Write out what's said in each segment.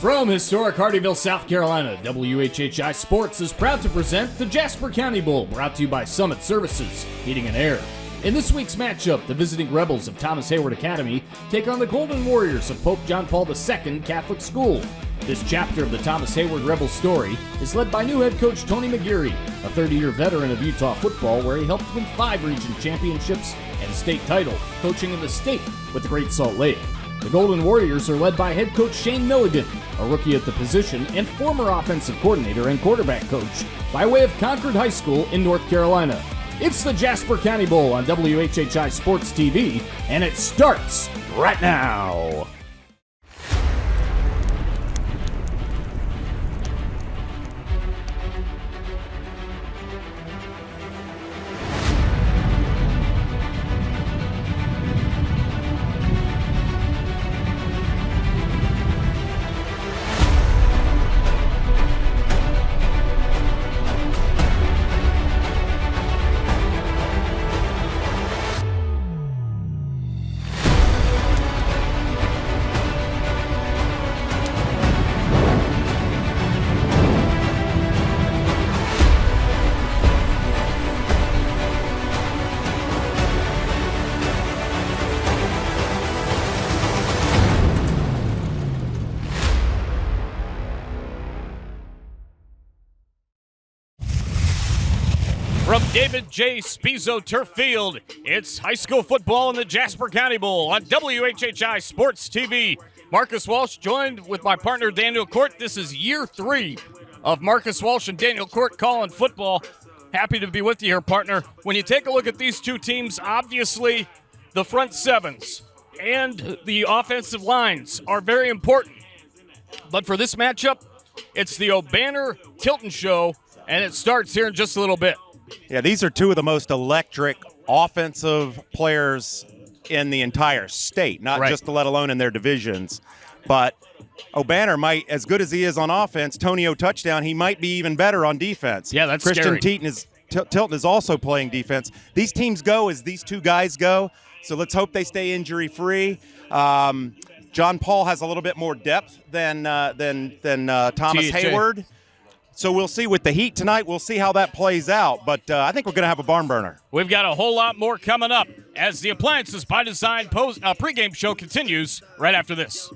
From historic Hardeeville, South Carolina, WHHI Sports is proud to present the Jasper County Bowl, brought to you by Summit Services, Heating and Air. In this week's matchup, the visiting Rebels of Thomas Heyward Academy take on the Golden Warriors of Pope John Paul II Catholic School. This chapter of the Thomas Heyward Rebels story is led by new head coach Tony McGeary, a 30-year veteran of Utah football where he helped win 5 region championships and a state title, coaching in the state with the Great Salt Lake. The Golden Warriors are led by head coach Shayne Milligan, a rookie at the position and former offensive coordinator and quarterback coach by way of Concord High School in North Carolina. It's the Jasper County Bowl on WHHI Sports TV, and it starts right now. From David J. Spizo Turf Field, it's high school football in the Jasper County Bowl on WHHI Sports TV. Marcus Walsh joined with my partner Daniel Court. This is year 3 of Marcus Walsh and Daniel Court calling football. Happy to be with you here, partner. When you take a look at these two teams, obviously the front sevens and the offensive lines are very important. But for this matchup, it's the O'Banner-Tilton show, and it starts here in just a little bit. Yeah, these are two of the most electric offensive players in the entire state, not just let alone in their divisions. But O'Banner might, as good as he is on offense, Tony O touchdown, he might be even better on defense. Yeah, that's Christian scary. Tilton is also playing defense. These teams go as these two guys go, so let's hope they stay injury-free. John Paul has a little bit more depth than Thomas Heyward. So we'll see with the heat tonight. We'll see how that plays out. But I think we're going to have a barn burner. We've got a whole lot more coming up as the Appliances by Design pregame show continues right after this.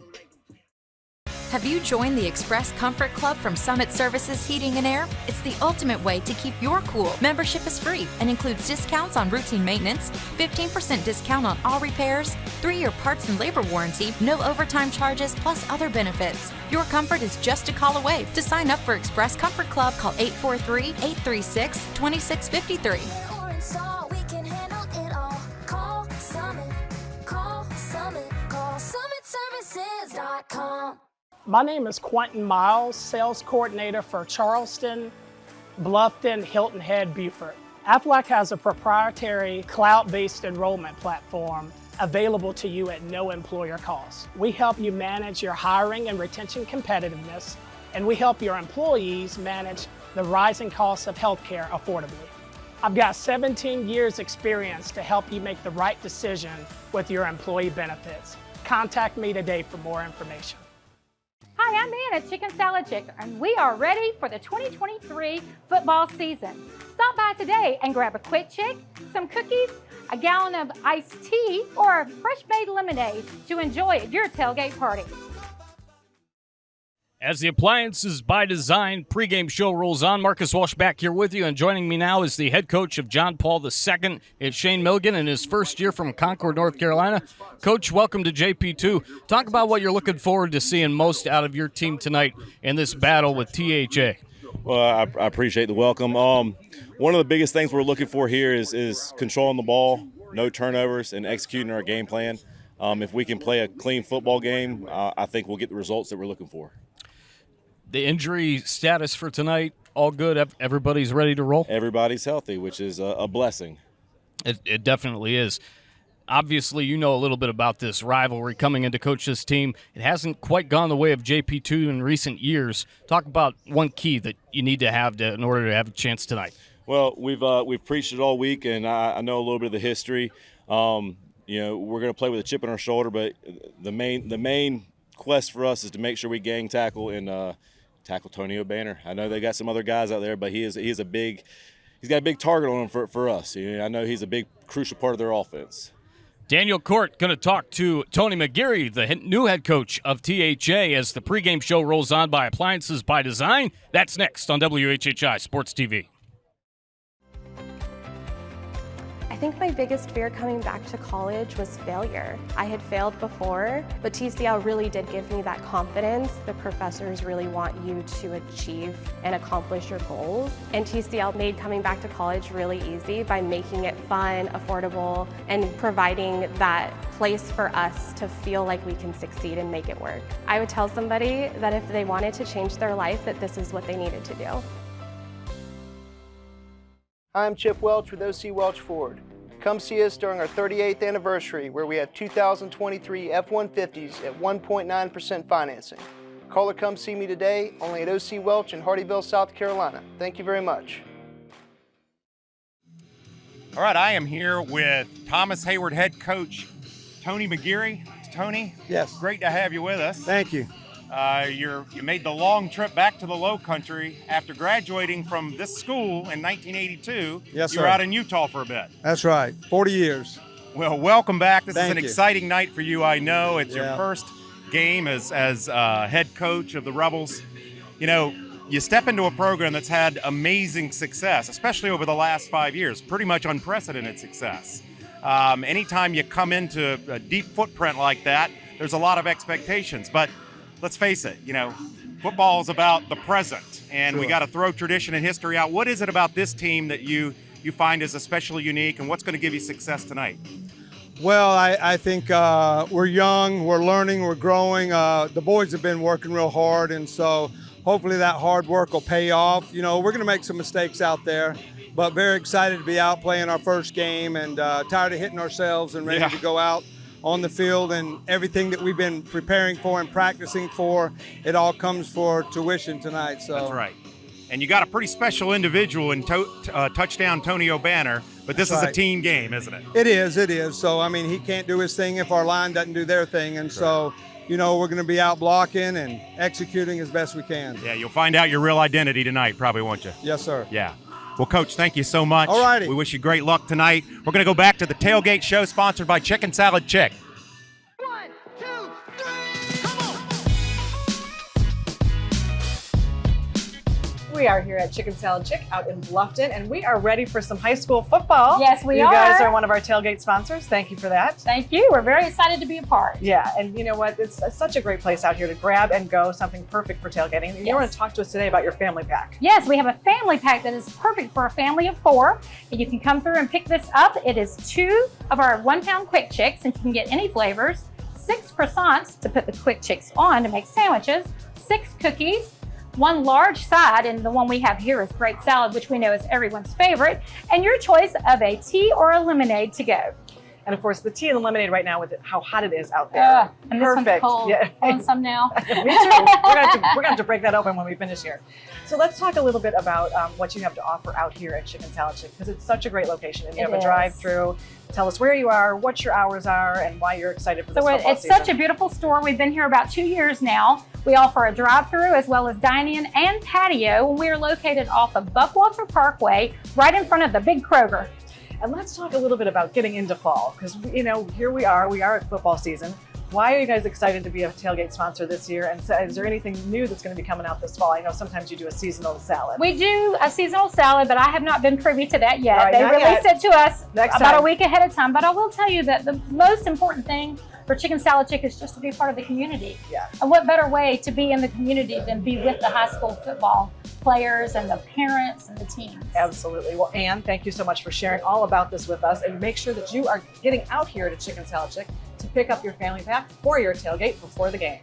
Have you joined the Express Comfort Club from Summit Services Heating and Air? It's the ultimate way to keep your cool. Membership is free and includes discounts on routine maintenance, 15% discount on all repairs, 3-year parts and labor warranty, no overtime charges, plus other benefits. Your comfort is just a call away. To sign up for Express Comfort Club, call 843-836-2653. My name is Quentin Miles, Sales Coordinator for Charleston, Bluffton, Hilton Head, Beaufort. Aflac has a proprietary cloud-based enrollment platform available to you at no employer cost. We help you manage your hiring and retention competitiveness, and we help your employees manage the rising costs of healthcare affordably. I've got 17 years experience to help you make the right decision with your employee benefits. Contact me today for more information. Hi, I'm Ann at Chicken Salad Chick, and we are ready for the 2023 football season. Stop by today and grab a quick chick, some cookies, a gallon of iced tea, or a fresh-made lemonade to enjoy at your tailgate party. As the Appliances by Design pregame show rolls on, Marcus Walsh back here with you, and joining me now is the head coach of John Paul II. It's Shayne Milligan in his first year from Concord, North Carolina. Coach, welcome to JP2. Talk about what you're looking forward to seeing most out of your team tonight in this battle with THA. Well, I appreciate the welcome. One of the biggest things we're looking for here is controlling the ball, no turnovers, and executing our game plan. If we can play a clean football game, I think we'll get the results that we're looking for. The injury status for tonight, all good? Everybody's ready to roll? Everybody's healthy, which is a blessing. It definitely is. Obviously, you know a little bit about this rivalry coming into coach this team. It hasn't quite gone the way of JP2 in recent years. Talk about one key that you need to have in order to have a chance tonight. Well, we've preached it all week, and I know a little bit of the history. We're going to play with a chip on our shoulder, but the main quest for us is to make sure we gang tackle and tackle Tony O'Banner. I know they got some other guys out there, but he's got a big target on him for us. I know he's a big, crucial part of their offense. Daniel Court going to talk to Tony McGeary, the new head coach of THA, as the pregame show rolls on by Appliances by Design. That's next on WHHI Sports TV. I think my biggest fear coming back to college was failure. I had failed before, but TCL really did give me that confidence. The professors really want you to achieve and accomplish your goals. And TCL made coming back to college really easy by making it fun, affordable, and providing that place for us to feel like we can succeed and make it work. I would tell somebody that if they wanted to change their life, that this is what they needed to do. I'm Chip Welch with OC Welch Ford. Come see us during our 38th anniversary, where we have 2023 F-150s at 1.9% financing. Call or come see me today, only at OC Welch in Hardeeville, South Carolina. Thank you very much. All right, I am here with Thomas Heyward head coach Tony McGeary. Tony, yes, great to have you with us. Thank you. You made the long trip back to the Low Country after graduating from this school in 1982. Yes, you were sir. out in Utah for a bit. That's right, 40 years. Well, welcome back. This is Thank an you. exciting night for you, I know. It's your Yeah. first game as head coach of the Rebels. You know, you step into a program that's had amazing success, especially over the last 5 years, pretty much unprecedented success. Anytime you come into a deep footprint like that, there's a lot of expectations. But let's face it, football is about the present, and we got to throw tradition and history out. What is it about this team that you find is especially unique, and what's going to give you success tonight? Well, I think we're young, we're learning, we're growing. The boys have been working real hard, and so hopefully that hard work will pay off. We're going to make some mistakes out there, but very excited to be out playing our first game, and tired of hitting ourselves and ready to go out on the field, and everything that we've been preparing for and practicing for, it all comes for tuition tonight. So that's right. And you got a pretty special individual in touchdown Tony O'Banner, but this is a team game, isn't it? It is. So, he can't do his thing if our line doesn't do their thing, and so, we're going to be out blocking and executing as best we can. Yeah, you'll find out your real identity tonight, probably, won't you? Yes, sir. Yeah. Well, Coach, thank you so much. All righty. We wish you great luck tonight. We're going to go back to the Tailgate show sponsored by Chicken Salad Chick. 1, 2, 3, come on! We are here at Chicken Salad Chick out in Bluffton, and we are ready for some high school football. Yes, we are. are. You guys are one of our tailgate sponsors. Thank you for that. Thank you. We're very excited to be a part. Yeah, and you know what? It's such a great place out here to grab and go, something perfect for tailgating. And you want to talk to us today about your family pack. Yes, we have a family pack that is perfect for a family of 4. And you can come through and pick this up. It is 2 of our 1-pound quick chicks, and you can get any flavors, 6 croissants to put the quick chicks on to make sandwiches, 6 cookies, 1 large side, and the one we have here is grape salad, which we know is everyone's favorite, and your choice of a tea or a lemonade to go. And of course, the tea and the lemonade right now with how hot it is out there. And this one's cold. Yeah. I want some now. Me too. We're going to have to break that open when we finish here. So let's talk a little bit about what you have to offer out here at Chicken Salad Chick, because it's such a great location, and you have a drive-through. Tell us where you are, what your hours are, and why you're excited for this football season. It's such a beautiful store. We've been here about 2 years now. We offer a drive-through as well as dine-in and patio. We are located off of Buckwalter Parkway, right in front of the big Kroger. And let's talk a little bit about getting into fall, because here we are at football season. Why are you guys excited to be a tailgate sponsor this year? And is there anything new that's going to be coming out this fall? I know sometimes you do a seasonal salad. We do a seasonal salad, but I have not been privy to that yet. Right, they released it to us about a week ahead of time. But I will tell you that the most important thing for Chicken Salad Chick is just to be part of the community. Yeah. And what better way to be in the community than be with the high school football players and the parents and the teams. Absolutely. Well, Ann, thank you so much for sharing all about this with us, and make sure that you are getting out here to Chicken Salad Chick to pick up your family pack for your tailgate before the game.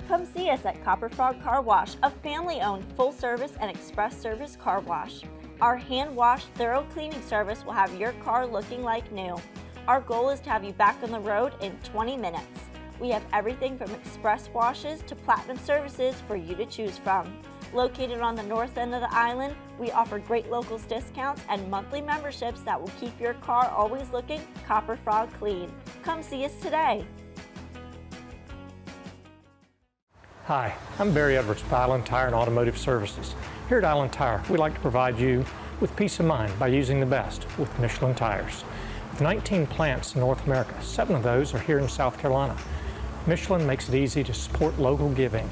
Come see us at Copper Frog Car Wash, a family-owned full-service and express service car wash. Our hand-wash, thorough cleaning service will have your car looking like new. Our goal is to have you back on the road in 20 minutes. We have everything from express washes to platinum services for you to choose from. Located on the north end of the island, we offer great locals discounts and monthly memberships that will keep your car always looking Copper Frog clean. Come see us today. Hi, I'm Barry Edwards with Island Tire and Automotive Services. Here at Island Tire, we like to provide you with peace of mind by using the best with Michelin tires. With 19 plants in North America, 7 of those are here in South Carolina. Michelin makes it easy to support local giving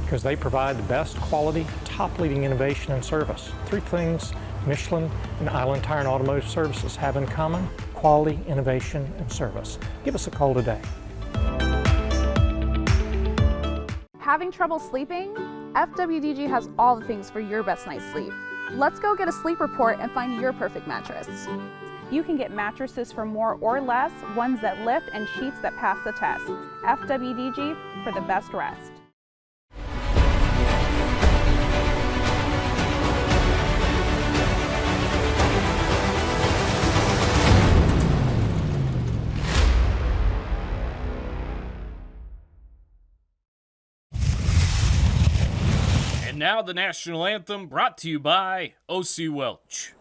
because they provide the best quality, top-leading innovation and service. 3 things Michelin and Island Tire and Automotive Services have in common: quality, innovation, and service. Give us a call today. Having trouble sleeping? FWDG has all the things for your best night's sleep. Let's go get a sleep report and find your perfect mattress. You can get mattresses for more or less, ones that lift, and sheets that pass the test. FWDG for the best rest. And now the national anthem, brought to you by O.C. Welch.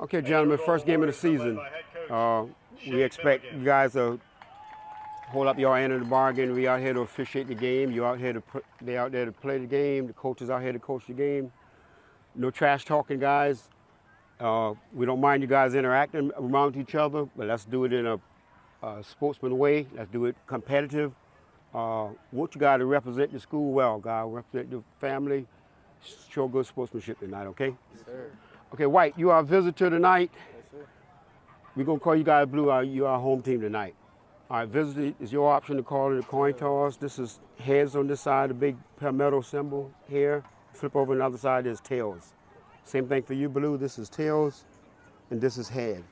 Okay, gentlemen, first game of the season. We expect you guys to hold up your end of the bargain. We out here to officiate the game. You out here to they out there to play the game. The coaches out here to coach the game. No trash talking, guys. We don't mind you guys interacting around each other, but let's do it in a sportsman way. Let's do it competitive. Want you guys to represent the school well, guys. Represent the family. Show good sportsmanship tonight, okay? Yes, sir. Okay, White, you are a visitor tonight. Yes, sir. We're going to call you guys blue. You are our home team tonight. All right, visitor is your option to call it a coin toss. This is heads on this side, the big palmetto symbol here. Flip over on the other side, there's tails. Same thing for you, blue. This is tails, and this is head.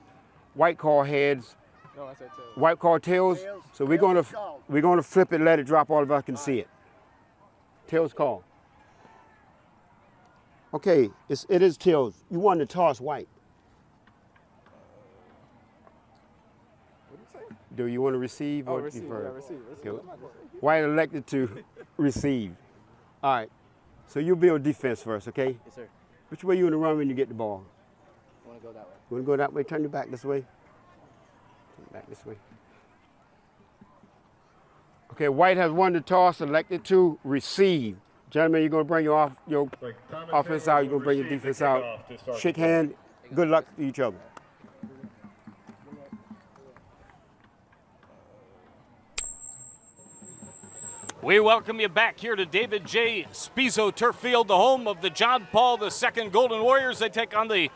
White call heads. No, I said tails. White call tails. So we're going to flip it, let it drop. All of us can see it. Tails call. Okay, it is tails. You want to toss, White. What did you say? Do you want to receive or receive. defer? Yeah, receive. Okay. White elected to receive. All right. So you'll be on defense first, okay? Yes, sir. Which way you want to run when you get the ball? I want to go that way. You want to go that way? Turn your back this way. Turn back this way. Okay, White has won the toss, elected to receive. Gentlemen, you're going to bring your offense out. You're going to bring your defense out. Shake hand. Good luck to each other. We welcome you back here to David J. Spizo Turf Field, the home of the John Paul II Golden Warriors. They take on the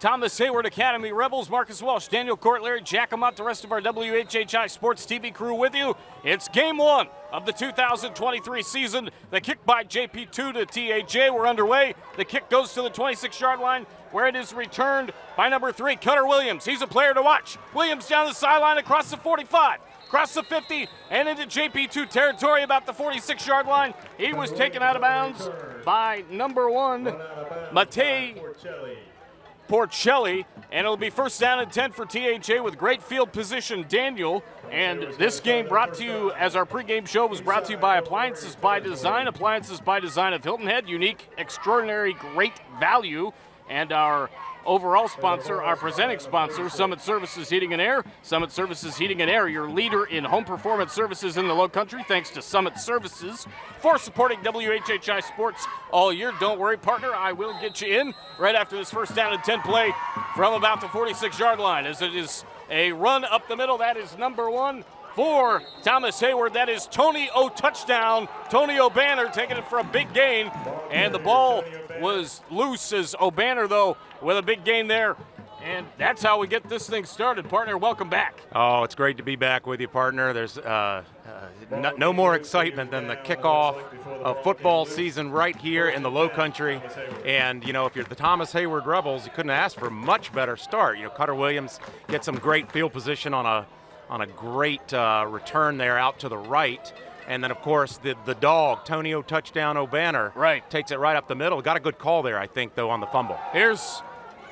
Thomas Heyward Academy Rebels. Marcus Welch, Daniel Court, Larry Jackamont, the rest of our WHHI Sports TV crew with you. It's game 1 of the 2023 season. The kick by JP2 to TAJ. We're underway. The kick goes to the 26-yard line, where it is returned by number 3, Cutter Williams. He's a player to watch. Williams down the sideline across the 45. Across the 50 and into JP2 territory about the 46-yard line. He was taken out of bounds by number 1, Matei Porcelli, and it'll be first down and 10 for THA with great field position, Daniel. And this game brought to you, as our pregame show was brought to you by Appliances by Design of Hilton Head, unique, extraordinary, great value. And our overall sponsor, our presenting sponsor, Summit Services Heating and Air. Summit Services Heating and Air, your leader in home performance services in the Low Country, thanks to Summit Services for supporting WHHI Sports all year. Don't worry, partner, I will get you in right after this first down and 10 play from about the 46-yard line, as it is a run up the middle. That is number 1 for Thomas Heyward. That is Tony O touchdown. Tony O'Banner taking it for a big gain, and the ball was loose as O'Banner, though, with a big gain there. And that's how we get this thing started. Partner, welcome back. Oh, it's great to be back with you, partner. There's no more excitement than the kickoff of football season right here in the Low Country. And, you know, if you're the Thomas Heyward Rebels, you couldn't ask for a much better start. You know, Cutter Williams gets some great field position on a great return there out to the right. And then, of course, the dog, Tony O touchdown O'Banner, takes it right up the middle. Got a good call there, I think, though, on the fumble. Here's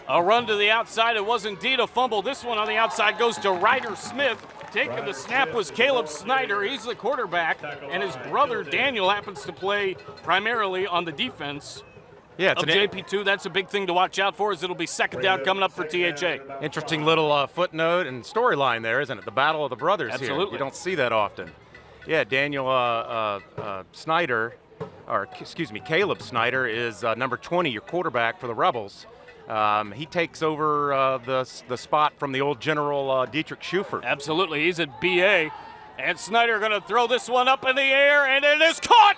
a run to the outside. It was indeed a fumble. This one on the outside goes to Ryder Smith. Taking the snap was Caleb Snyder. He's the quarterback, and his brother Daniel happens to play primarily on the defense. Yeah, it's of JP2. That's a big thing to watch out for, as it'll be second down coming up for THA. Interesting little footnote and storyline there, isn't it? The battle of the brothers here. You don't see that often. Yeah, Daniel Snyder, or excuse me, Caleb Snyder is number 20, your quarterback for the Rebels. He takes over the spot from the old General Dietrich Schufert. Absolutely, he's at BA. And Snyder going to throw this one up in the air, and it is caught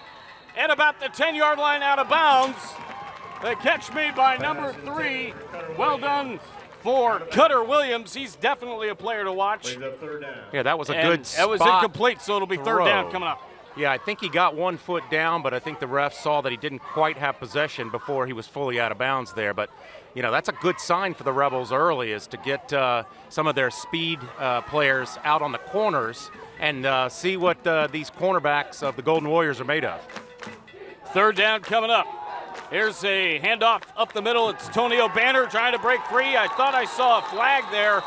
at about the 10-yard line out of bounds. The catch made by number 3. Well done for Cutter Williams. He's definitely a player to watch. Yeah, that was a good spot. That was incomplete, so it'll be third down coming up. Yeah, I think he got 1 foot down, but I think the ref saw that he didn't quite have possession before he was fully out of bounds there. But, you know, that's a good sign for the Rebels early, is to get some of their speed players out on the corners and see what these cornerbacks of the Golden Warriors are made of. Third down coming up. Here's a handoff up the middle. It's Tony O'Banner trying to break free. I thought I saw a flag there,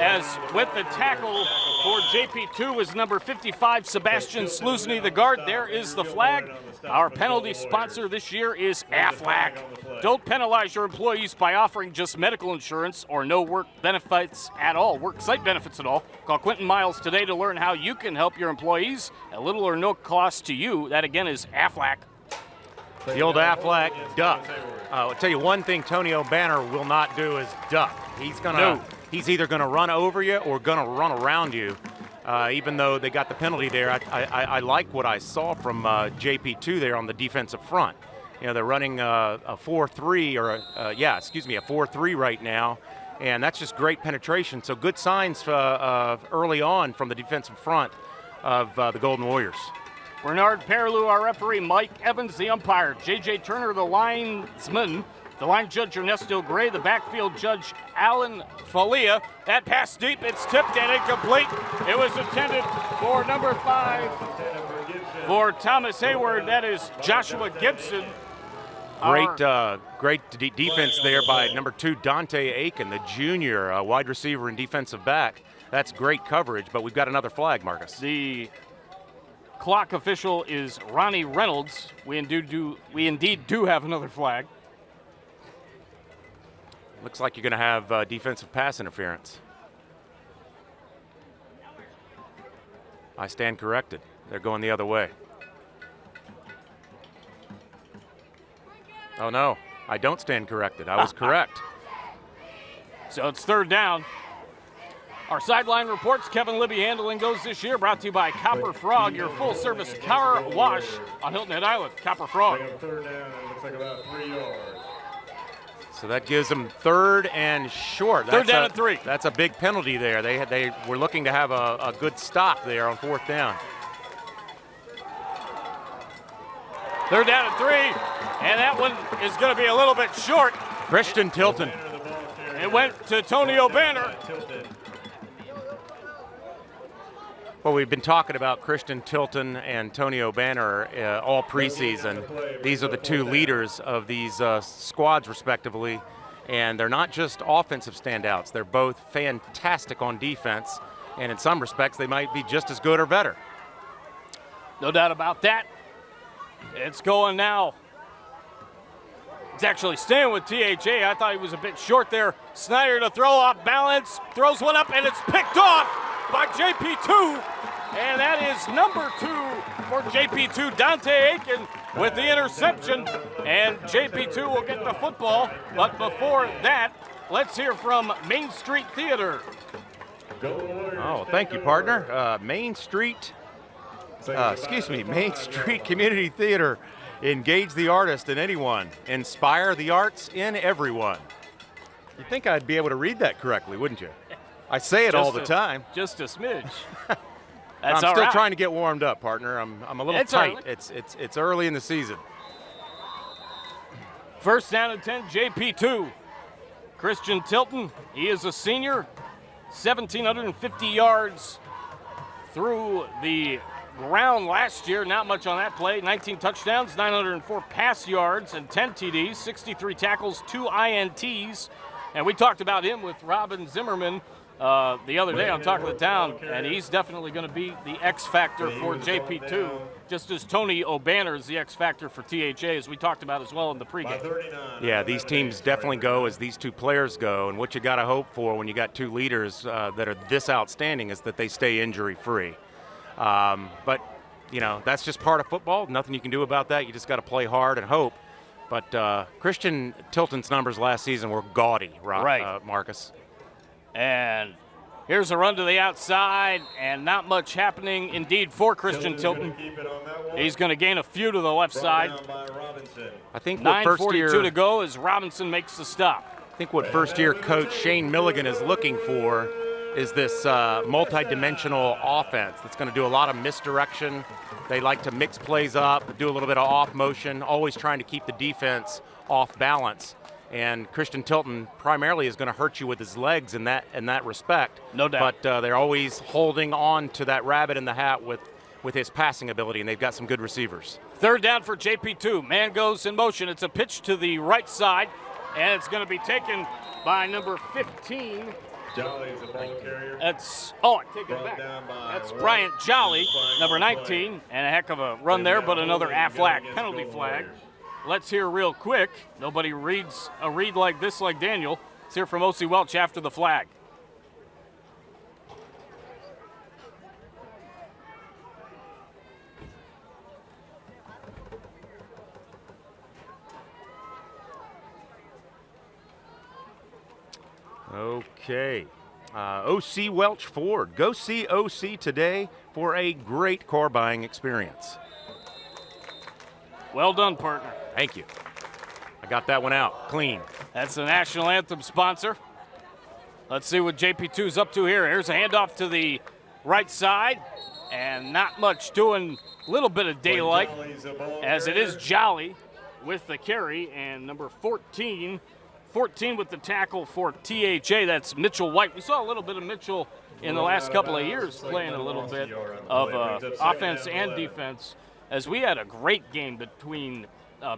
as with the tackle for JP2 was number 55, Sebastian Slusny, the guard. There is the flag. Our penalty sponsor this year is Aflac. Don't penalize your employees by offering just medical insurance or no work benefits at all, work site benefits at all. Call Quentin Miles today to learn how you can help your employees at little or no cost to you. That again is Aflac. The old Aflac duck. I'll tell you one thing Tony O'Banner will not do is duck. He's either going to run over you or going to run around you. Even though they got the penalty there, I like what I saw from JP2 there on the defensive front. You know, they're running a 4-3 or a 4-3 right now, and that's just great penetration. So good signs early on from the defensive front of the Golden Warriors. Bernard Perlou, our referee, Mike Evans, the umpire, J.J. Turner, the linesman, the line judge, Ernesto Gray, the backfield judge, Alan Falia. That pass deep, it's tipped and incomplete. It was intended for number 5 for Thomas Heyward. That is Joshua Gibson. Great defense there by number 2, Dante Aiken, the junior wide receiver and defensive back. That's great coverage, but we've got another flag, Marcus. The clock official is Ronnie Reynolds. We indeed do have another flag. Looks like you're going to have defensive pass interference. I stand corrected. They're going the other way. Oh, no. I don't stand corrected. I was correct. So it's third down. Our sideline reports, Kevin Libby handling those this year, brought to you by Copper Frog, your full-service car wash on Hilton Head Island. Copper Frog. Third down, it looks like about 3 yards. So that gives them third and short. Third down and 3. That's a big penalty there. They were looking to have a good stop there on fourth down. Third down and 3, and that one is going to be a little bit short. Christian Tilton. It went to Tony O'Banner. Well, we've been talking about Christian Tilton and Tony O'Banner all preseason. These are the 2 leaders of these squads, respectively. And they're not just offensive standouts. They're both fantastic on defense, and in some respects, they might be just as good or better. No doubt about that. It's going now. It's actually staying with THA. I thought he was a bit short there. Snyder to throw off balance, throws one up, and it's picked off by JP2. And that is number 2 for JP2, Dante Aiken, with the interception. And JP2 will get the football. But before that, let's hear from Main Street Theater. Oh, thank you, partner. Main Street Community Theater. Engage the artist in anyone. Inspire the arts in everyone. You'd think I'd be able to read that correctly, wouldn't you? I say it all the time. Just a smidge. I'm still trying to get warmed up, partner. I'm a little tight. Early. It's early in the season. First down and 10, JP2. Christian Tilton, he is a senior. 1,750 yards through the ground last year. Not much on that play. 19 touchdowns, 904 pass yards, and 10 TDs, 63 tackles, 2 INTs. And we talked about him with Robin Zimmerman the other day on Talk of the Town, and he's definitely going to be the X factor for JP2, just as Tony O'Banner is the X factor for THA, as we talked about as well in the pregame. Yeah, these teams definitely go as these two players go, and what you got to hope for when you got two leaders that are this outstanding is that they stay injury-free. But, you know, that's just part of football. Nothing you can do about that. You just got to play hard and hope. But Christian Tilton's numbers last season were gaudy, right. Marcus. And here's a run to the outside, and not much happening indeed for Christian Tilton. He's going to gain a few to the left side. I think 9:42 to go as Robinson makes the stop. I think what first-year coach Shayne Milligan is looking for is this multi-dimensional offense that's going to do a lot of misdirection. They like to mix plays up, do a little bit of off motion, always trying to keep the defense off balance. And Christian Tilton primarily is going to hurt you with his legs in that respect. No doubt. But they're always holding on to that rabbit in the hat with his passing ability, and they've got some good receivers. Third down for JP2. Man goes in motion. It's a pitch to the right side, and it's going to be taken by number 15. Jolly's a ball carrier. I take it back. That's Bryant Jolly, number 19, and a heck of a run there, but another Aflac penalty flag. Let's hear real quick. Nobody reads a read like this like Daniel. Let's hear from O.C. Welch after the flag. Okay. O.C. Welch Ford. Go see O.C. today for a great car buying experience. Well done, partner. Thank you. I got that one out clean. That's the National Anthem sponsor. Let's see what JP2's up to here. Here's a handoff to the right side, and not much doing. A little bit of daylight, as it is Jolly with the carry, and number 14 with the tackle for THA. That's Mitchell White. We saw a little bit of Mitchell in the last couple of years playing a little bit of offense and defense, as we had a great game between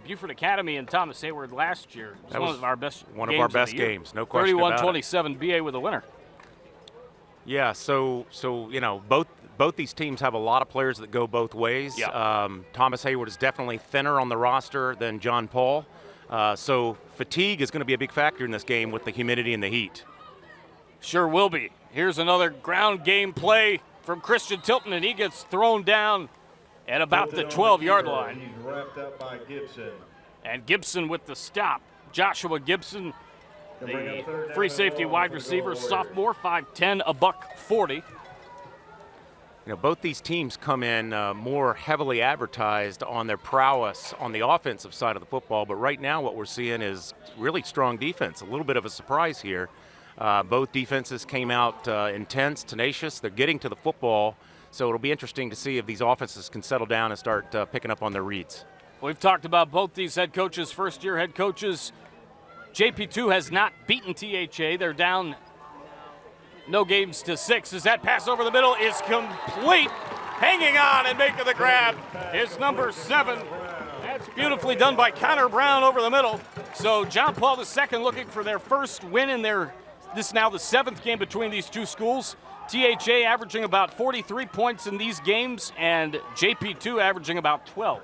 Beaufort Academy and Thomas Heyward last year. It was one of our best games, no question about it. 31-27 BA with a winner. Yeah, so you know, both these teams have a lot of players that go both ways. Yeah. Thomas Heyward is definitely thinner on the roster than John Paul. So fatigue is going to be a big factor in this game with the humidity and the heat. Sure will be. Here's another ground game play from Christian Tilton, and he gets thrown down at about the 12-yard line. He's wrapped up by Gibson. And Gibson with the stop. Joshua Gibson, the free safety wide receiver, sophomore, 5'10", $140. You know, both these teams come in more heavily advertised on their prowess on the offensive side of the football, but right now what we're seeing is really strong defense. A little bit of a surprise here. Both defenses came out intense, tenacious. They're getting to the football, so it'll be interesting to see if these offenses can settle down and start picking up on their reads. We've talked about both these head coaches, first-year head coaches. JP2 has not beaten THA. They're down no games to 6, as that pass over the middle is complete. Hanging on and making the grab is number 7. That's beautifully done by Connor Brown over the middle. So John Paul II looking for their first win in this is now the 7th game between these two schools. THA averaging about 43 points in these games, and JP2 averaging about 12.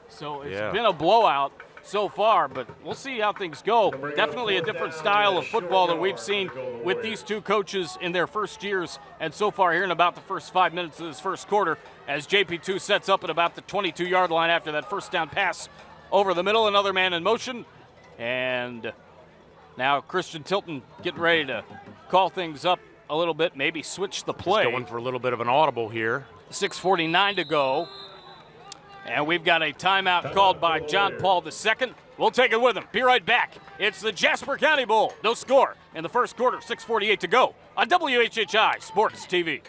So it's been a blowout so far, but we'll see how things go. Definitely a different style of football than we've seen with these two coaches in their first years, and so far here in about the first 5 minutes of this first quarter, as JP2 sets up at about the 22-yard line after that first down pass over the middle, another man in motion, and now Christian Tilton getting ready to call things up a little bit, maybe switch the play. He's going for a little bit of an audible here. 6:49 to go. And we've got a timeout called by John Paul II. We'll take it with him. Be right back. It's the Jasper County Bowl. No score in the first quarter. 6:48 to go on WHHI Sports TV.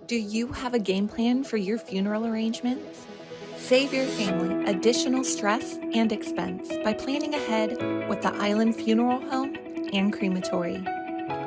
Do you have a game plan for your funeral arrangements? Save your family additional stress and expense by planning ahead with the Island Funeral Home and Crematory.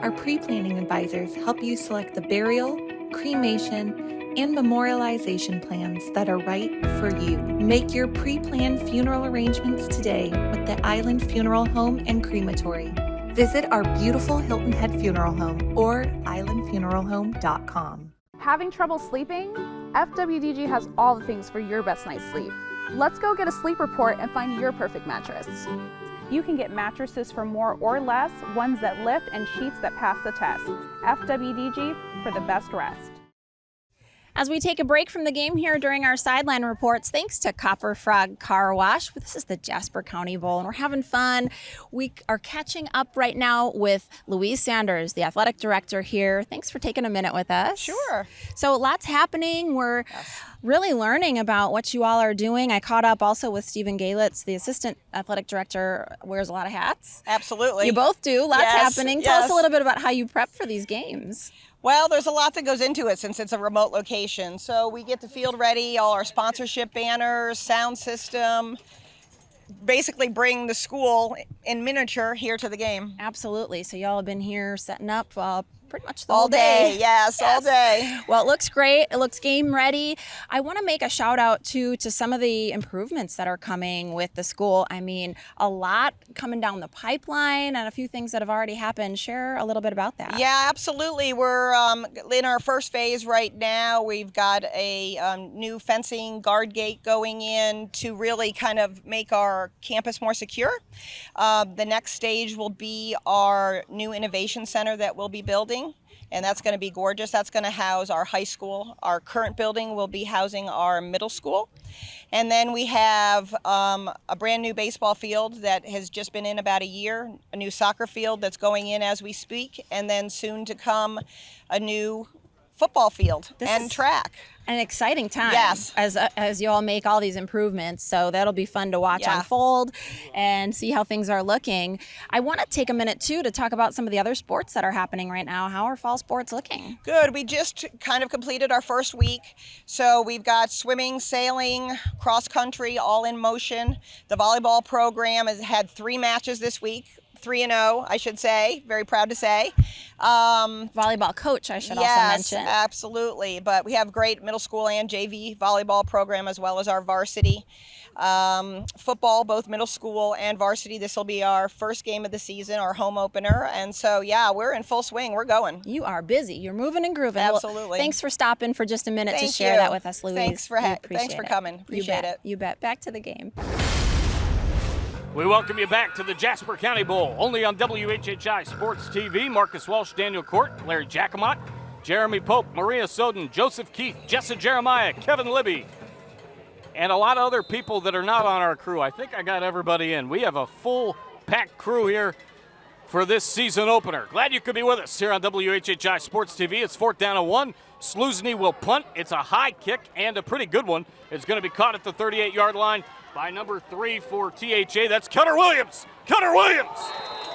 Our pre-planning advisors help you select the burial, cremation, and memorialization plans that are right for you. Make your pre-planned funeral arrangements today with the Island Funeral Home and Crematory. Visit our beautiful Hilton Head Funeral Home or islandfuneralhome.com. Having trouble sleeping? FWDG has all the things for your best night's sleep. Let's go get a sleep report and find your perfect mattress. You can get mattresses for more or less, ones that lift, and sheets that pass the test. FWDG for the best rest. As we take a break from the game here during our sideline reports, thanks to Copper Frog Car Wash. This is the Jasper County Bowl, and we're having fun. We are catching up right now with Louise Sanders, the athletic director here. Thanks for taking a minute with us. Sure. So lots happening. We're really learning about what you all are doing. I caught up also with Stephen Galitz, the assistant athletic director, wears a lot of hats. Absolutely. You both do. Lots happening. Tell Yes. us a little bit about how you prep for these games. Well, there's a lot that goes into it since it's a remote location. So we get the field ready, all our sponsorship banners, sound system, basically bring the school in miniature here to the game. Absolutely. So y'all have been here setting up pretty much the all whole day. Yes, all day. Well, it looks great. It looks game ready. I want to make a shout out to some of the improvements that are coming with the school. I mean, a lot coming down the pipeline and a few things that have already happened. Share a little bit about that. Yeah, absolutely. We're in our first phase right now. We've got a new fencing guard gate going in to really kind of make our campus more secure. The next stage will be our new innovation center that we'll be building. And that's going to be gorgeous. That's going to house our high school. Our current building will be housing our middle school. And then we have a brand new baseball field that has just been in about a year, a new soccer field that's going in as we speak, and then soon to come a new football field and track. An exciting time. Yes. As you all make all these improvements. So that'll be fun to watch unfold and see how things are looking. I want to take a minute too to talk about some of the other sports that are happening right now. How are fall sports looking? Good. We just kind of completed our first week. So we've got swimming, sailing, cross country, all in motion. The volleyball program has had 3 matches this week. 3-0, I should say. Very proud to say. Volleyball coach, I should also mention. Yes, absolutely. But we have great middle school and JV volleyball program as well as our varsity. Football, both middle school and varsity. This will be our first game of the season, our home opener. And so, yeah, we're in full swing. We're going. You are busy. You're moving and grooving. Absolutely. Well, thanks for stopping for just a minute Thank to share you. that with us, Louise. Thanks for coming. Appreciate it. You bet. Back to the game. We welcome you back to the Jasper County Bowl, only on WHHI Sports TV. Marcus Welch, Daniel Court, Larry Jacomot, Jeremy Pope, Maria Soden, Joseph Keith, Jessa Jeremiah, Kevin Libby, and a lot of other people that are not on our crew. I think I got everybody in. We have a full-packed crew here for this season opener. Glad you could be with us here on WHHI Sports TV. It's 4th down and 1. Slousny will punt. It's a high kick and a pretty good one. It's going to be caught at the 38-yard line by number 3 for THA. That's Cutter Williams. Cutter Williams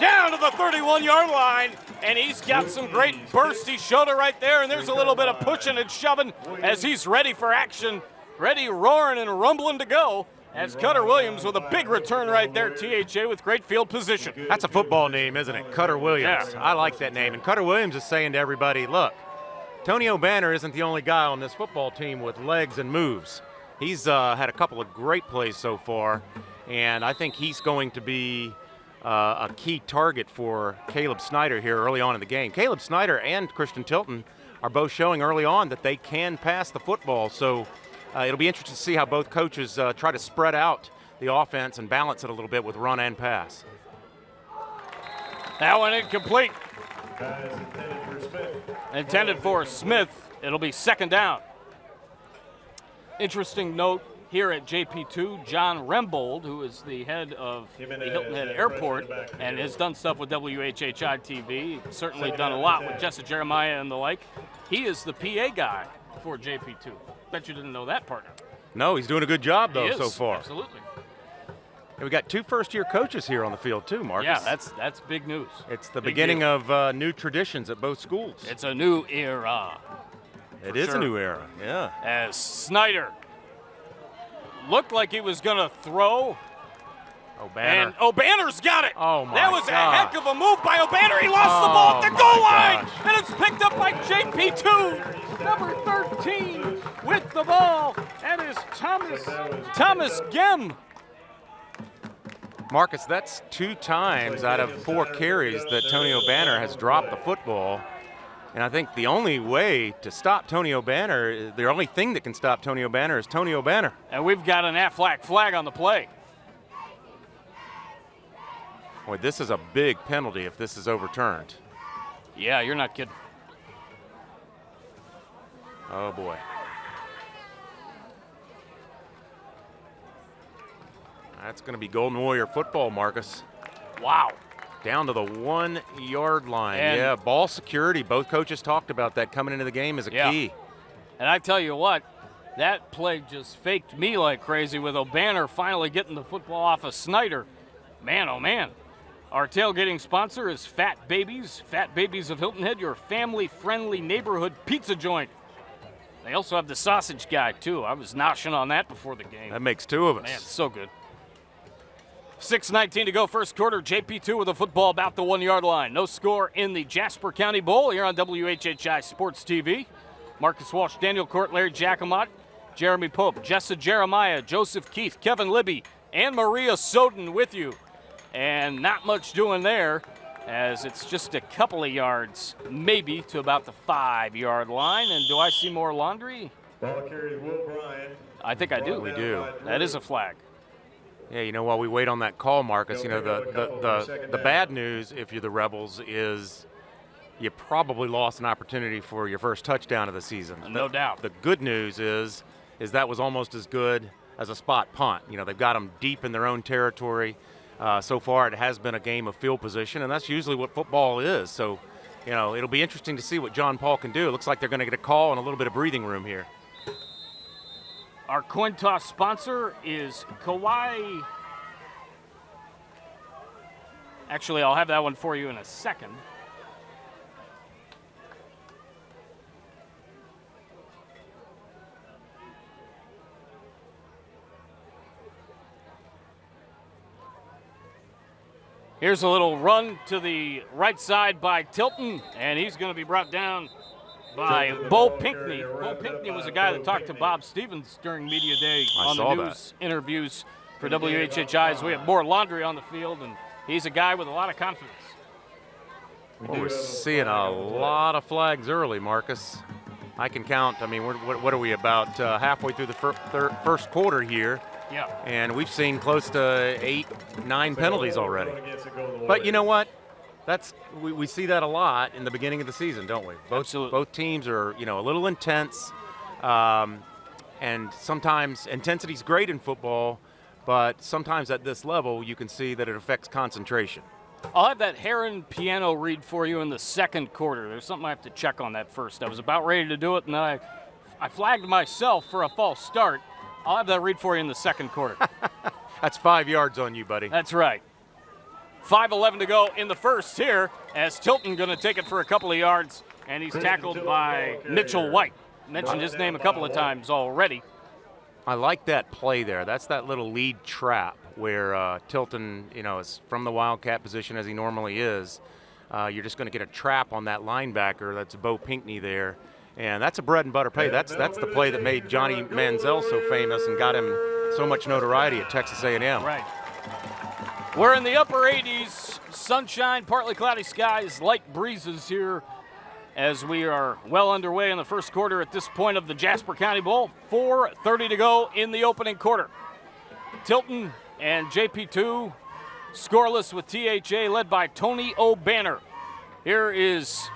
down to the 31-yard line, and he's got some great burst. He showed it right there, and there's a little bit of pushing and shoving as he's ready for action, ready, roaring, and rumbling to go. As Cutter Williams with a big return right there, THA with great field position. That's a football name, isn't it? Cutter Williams. Yeah. I like that name. And Cutter Williams is saying to everybody, look, Tony O'Banner isn't the only guy on this football team with legs and moves. He's had a couple of great plays so far. And I think he's going to be a key target for Caleb Snyder here early on in the game. Caleb Snyder and Christian Tilton are both showing early on that they can pass the football. So it'll be interesting to see how both coaches try to spread out the offense and balance it a little bit with run and pass. That one incomplete. Intended for Smith. It'll be second down. Interesting note here at JP2, John Rembold, who is the head of the Hilton Head Airport and has done stuff with WHHI-TV, certainly done a lot with Jessa Jeremiah and the like. He is the PA guy for JP2. Bet you didn't know that, partner. No, he's doing a good job, though, so far. Absolutely. And we got 2 first-year coaches here on the field, too, Marcus. Yeah, that's big news. It's the beginning of new traditions at both schools. It's a new era. It is a new era, yeah. As Snyder looked like he was going to throw. O'Banner. And O'Banner's got it. Oh, my That was God. a heck of a move by O'Banner. He lost the ball at the goal line. And it's picked up by JP2. Number 13 with the ball. That is Thomas Gem. Marcus, that's 2 times out of 4 carries that Tony O'Banner has dropped the football. And I think the only way to stop Tony O'Banner, the only thing that can stop Tony O'Banner is Tony O'Banner. And we've got an Aflac flag on the play. Boy, this is a big penalty if this is overturned. Yeah, you're not kidding. Oh, boy. That's going to be Golden Warrior football, Marcus. Wow. Down to the 1-yard line. And yeah, ball security. Both coaches talked about that coming into the game as a key. And I tell you what, that play just faked me like crazy with O'Banner finally getting the football off of Snyder. Man, oh man. Our tailgating sponsor is Fat Babies. Fat Babies of Hilton Head, your family-friendly neighborhood pizza joint. They also have the sausage guy, too. I was noshing on that before the game. That makes 2 of us. Man, so good. 6:19 to go, first quarter. JP2 with a football about the 1-yard line. No score in the Jasper County Bowl here on WHHI Sports TV. Marcus Walsh, Daniel Court, Larry Jacomot, Jeremy Pope, Jessa Jeremiah, Joseph Keith, Kevin Libby, and Maria Soden with you. And not much doing there, as it's just a couple of yards, maybe, to about the 5-yard line. And do I see more laundry? Ball carries Will Bryan. I think I do. We do. That is a flag. Yeah, you know, while we wait on that call, Marcus, you know, the bad news, if you're the Rebels, is you probably lost an opportunity for your first touchdown of the season. No doubt. The good news is that was almost as good as a spot punt. You know, they've got them deep in their own territory. So far, it has been a game of field position, and that's usually what football is. So, you know, it'll be interesting to see what John Paul can do. It looks like they're going to get a call and a little bit of breathing room here. Our coin toss sponsor is Kawai. Actually, I'll have that one for you in a second. Here's a little run to the right side by Tilton, and he's going to be brought down by Bo Pinckney. Bo Pinckney was a guy that talked to Bob Stevens during Media Day on the news interviews for WHHI, as we have more laundry on the field, and he's a guy with a lot of confidence. We're seeing a lot of flags early, Marcus. I can count. I mean, what are we, about halfway through the first quarter here? Yeah. And we've seen close to 8, 9 penalties already. But you know what? We see that a lot in the beginning of the season, don't we? Both teams are, you know, a little intense, and sometimes intensity's great in football, but sometimes at this level you can see that it affects concentration. I'll have that Herrin piano read for you in the second quarter. There's something I have to check on that first. I was about ready to do it, and then I flagged myself for a false start. I'll have that read for you in the second quarter. That's 5 yards on you, buddy. That's right. 5:11 to go in the first here, as Tilton going to take it for a couple of yards, and he's tackled by Mitchell White. Mentioned his name a couple of times already. I like that play there. That's that little lead trap where Tilton, you know, is from the Wildcat position as he normally is. You're just going to get a trap on that linebacker. That's Bo Pinckney there. And that's a bread and butter play. That's the play that made Johnny Manziel so famous and got him so much notoriety at Texas A&M. Right. We're in the upper 80s, sunshine, partly cloudy skies, light breezes here as we are well underway in the first quarter at this point of the Jasper County Bowl. 4:30 to go in the opening quarter. Tilton and JP2 scoreless with THA led by Tony O'Banner. Here is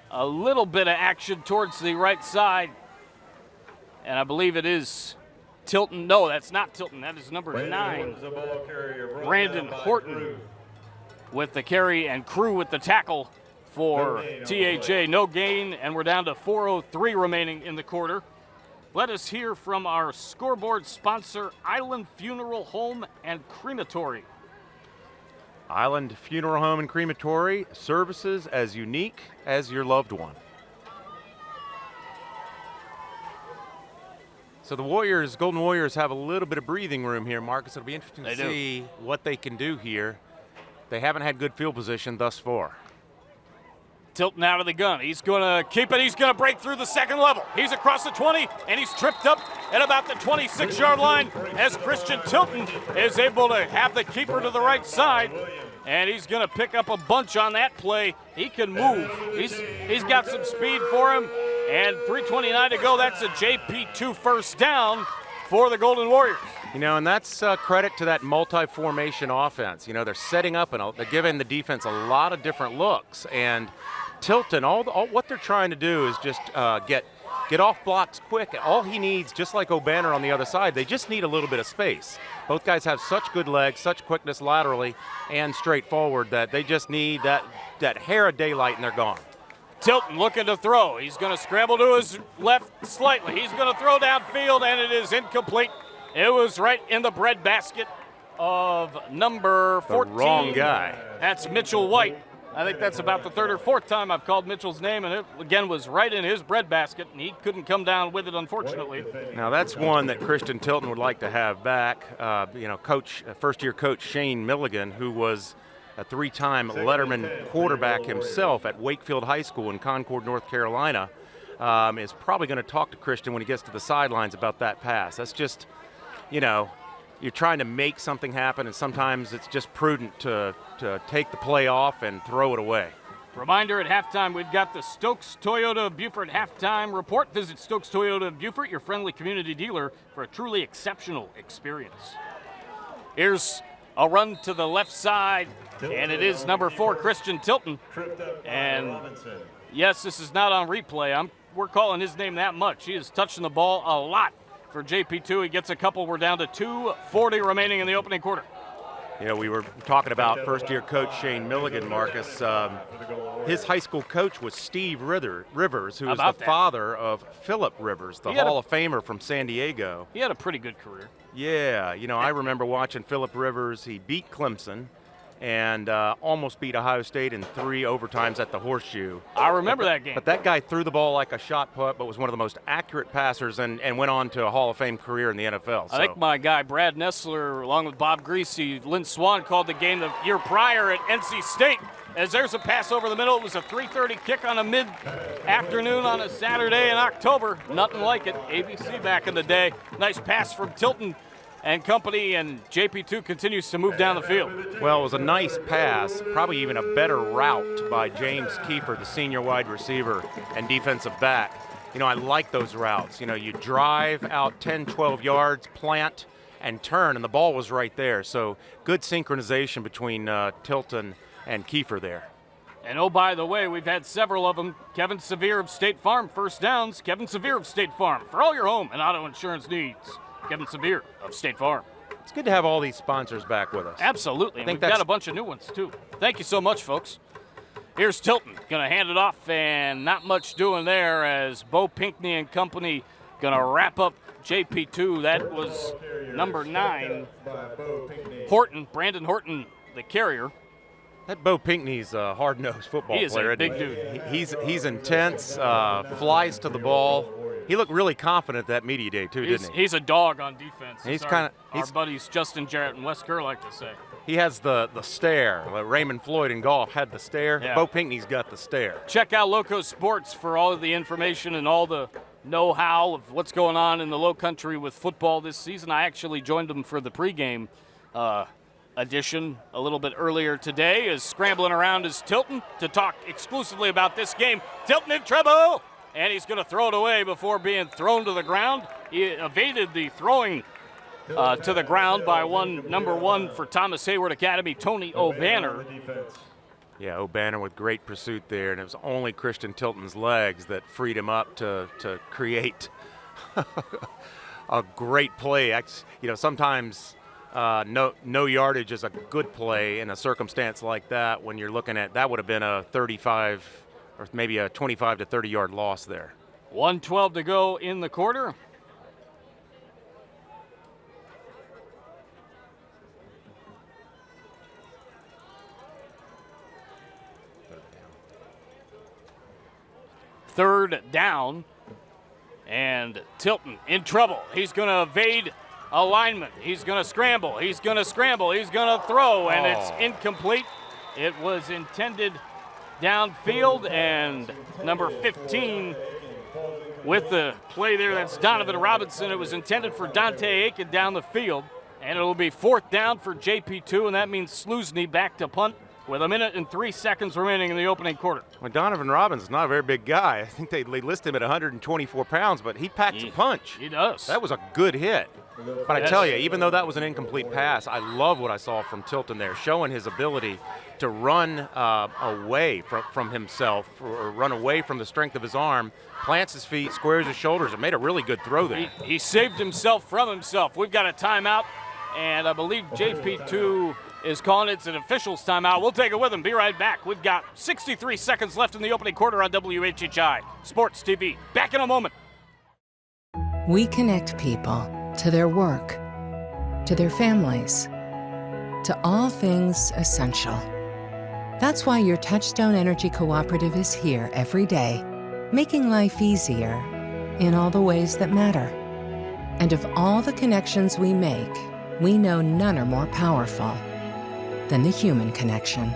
a little bit of action towards the right side, and I believe it is Tilton. No, that's not Tilton. That is number 9, Brandon Horton, with the carry and Crew with the tackle for THA. No gain, and we're down to 4:03 remaining in the quarter. Let us hear from our scoreboard sponsor, Island Funeral Home and Crematory. Island Funeral Home and Crematory, services as unique as your loved one. So the Warriors, Golden Warriors, have a little bit of breathing room here, Marcus. It'll be interesting to see what they can do here. They haven't had good field position thus far. Tilton out of the gun. He's going to keep it. He's going to break through the second level. He's across the 20, and he's tripped up at about the 26-yard line as Christian Tilton is able to have the keeper to the right side, and he's going to pick up a bunch on that play. He can move. He's got some speed for him, and 3:29 to go. That's a JP2 first down for the Golden Warriors. You know, and that's credit to that multi-formation offense. You know, they're setting up and they're giving the defense a lot of different looks. And Tilton, all what they're trying to do is just get off blocks quick. All he needs, just like O'Banner on the other side, they just need a little bit of space. Both guys have such good legs, such quickness laterally and straightforward that they just need that hair of daylight and they're gone. Tilton looking to throw. He's going to scramble to his left slightly. He's going to throw downfield, and it is incomplete. It was right in the breadbasket of number 14. The wrong guy. That's Mitchell White. I think that's about the third or fourth time I've called Mitchell's name, and it, again, was right in his breadbasket, and he couldn't come down with it, unfortunately. Now, that's one that Christian Tilton would like to have back. You know, first-year coach Shayne Milligan, who was a 3-time Letterman quarterback himself at Wakefield High School in Concord, North Carolina, is probably going to talk to Christian when he gets to the sidelines about that pass. That's just, you know, you're trying to make something happen, and sometimes it's just prudent to take the play off and throw it away. Reminder at halftime, we've got the Stokes Toyota of Beaufort halftime report. Visit Stokes Toyota of Beaufort, your friendly community dealer, for a truly exceptional experience. Here's a run to the left side, and it is number 4, Christian Tilton. And yes, this is not on replay. We're calling his name that much. He is touching the ball a lot for JP2. He gets a couple. We're down to 2:40 remaining in the opening quarter. You know, we were talking about first-year coach Shayne Milligan, Marcus. His high school coach was Steve Rivers, who is the father of Philip Rivers, the Hall of Famer from San Diego. He had a pretty good career. Yeah, you know, I remember watching Philip Rivers. He beat Clemson and almost beat Ohio State in 3 overtimes at the Horseshoe. I remember that game. But that guy threw the ball like a shot put, but was one of the most accurate passers and went on to a Hall of Fame career in the NFL. I think my guy Brad Nessler, along with Bob Greasy, Lynn Swan, called the game the year prior at NC State. As there's a pass over the middle. It was a 3:30 kick on a mid-afternoon on a Saturday in October. Nothing like it. ABC back in the day. Nice pass from Tilton and company, and JP2 continues to move down the field. Well, it was a nice pass, probably even a better route by James Kiefer, the senior wide receiver and defensive back. You know, I like those routes. You know, you drive out 10, 12 yards, plant, and turn, and the ball was right there. So good synchronization between Tilton and Kiefer there. And oh, by the way, we've had several of them. Kevin Sevier of State Farm, first downs. Kevin Sevier of State Farm, for all your home and auto insurance needs. Kevin Sevier of State Farm. It's good to have all these sponsors back with us. Absolutely. We've got a bunch of new ones, too. Thank you so much, folks. Here's Tilton. Going to hand it off, and not much doing there as Bo Pinckney and company going to wrap up JP2. That was number 9, Horton, Brandon Horton, the carrier. That Bo Pinckney's a hard-nosed football player. He is a big dude. He's intense, flies to the ball. He looked really confident that media day, too, didn't he? He's a dog on defense. He's our buddies Justin Jarrett and Wes Kerr like to say. He has the stare. Raymond Floyd in golf had the stare. Yeah. Bo Pinckney's got the stare. Check out Loco Sports for all of the information and all the know-how of what's going on in the Low Country with football this season. I actually joined them for the pregame addition a little bit earlier today, is scrambling around is Tilton to talk exclusively about this game. Tilton in trouble, and he's going to throw it away before being thrown to the ground. He evaded the throwing to the ground by number one for Thomas Heyward Academy, Tony O'Banner. Yeah, O'Banner with great pursuit there, and it was only Christian Tilton's legs that freed him up to create a great play. Sometimes no yardage is a good play in a circumstance like that. When you're looking at that, would have been a 35 or maybe a 25 to 30 yard loss there. 1:12 to go in the quarter. Third down, and Tilton in trouble. He's going to evade a lineman. He's going to scramble. He's going to scramble. He's going to throw, and it's incomplete. It was intended downfield, and number 15 with the play there, that's Donovan Robinson. It was intended for Dante Aiken down the field, and it'll be 4th down for JP2, and that means Slousny back to punt with 1 minute and 3 seconds remaining in the opening quarter. Well, Donovan Robinson's not a very big guy. I think they list him at 124 pounds, but he packs a punch. He does. That was a good hit. But I tell you, even though that was an incomplete pass, I love what I saw from Tilton there, showing his ability to run away from himself, or run away from the strength of his arm, plants his feet, squares his shoulders, and made a really good throw there. He saved himself from himself. We've got a timeout, and I believe JP2 is calling it an official's timeout. We'll take it with him. Be right back. We've got 63 seconds left in the opening quarter on WHHI Sports TV. Back in a moment. We connect people to their work, to their families, to all things essential. That's why your Touchstone Energy Cooperative is here every day, making life easier in all the ways that matter. And of all the connections we make, we know none are more powerful than the human connection.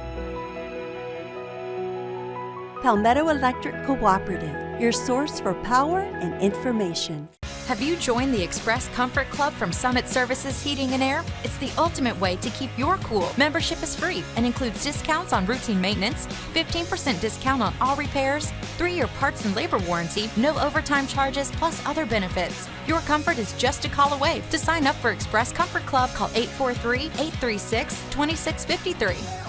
Palmetto Electric Cooperative, your source for power and information. Have you joined the Express Comfort Club from Summit Services Heating and Air? It's the ultimate way to keep your cool. Membership is free and includes discounts on routine maintenance, 15% discount on all repairs, 3-year parts and labor warranty, no overtime charges, plus other benefits. Your comfort is just a call away. To sign up for Express Comfort Club, call 843-836-2653.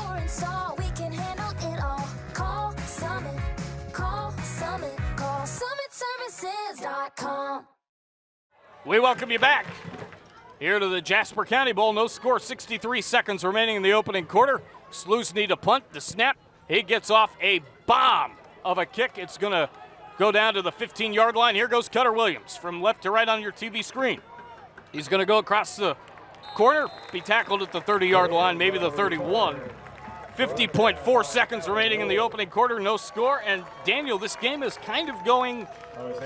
We welcome you back here to the Jasper County Bowl. No score, 63 seconds remaining in the opening quarter. Slousny to punt, the snap. He gets off a bomb of a kick. It's going to go down to the 15-yard line. Here goes Cutter Williams from left to right on your TV screen. He's going to go across the corner, be tackled at the 30-yard line, maybe the 31. 50.4 seconds remaining in the opening quarter, no score. And Daniel, this game is kind of going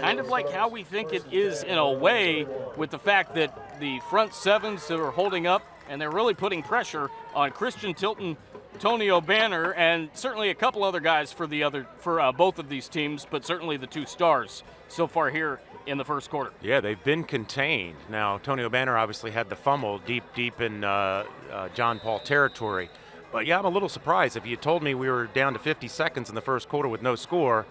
kind of like how we think it is in a way, with the fact that the front sevens are holding up and they're really putting pressure on Christian Tilton, Tony O'Banner, and certainly a couple other guys for both of these teams, but certainly the two stars so far here in the first quarter. Yeah, they've been contained. Now, Tony O'Banner obviously had the fumble deep in John Paul territory. But yeah, I'm a little surprised. If you told me we were down to 50 seconds in the first quarter with no score,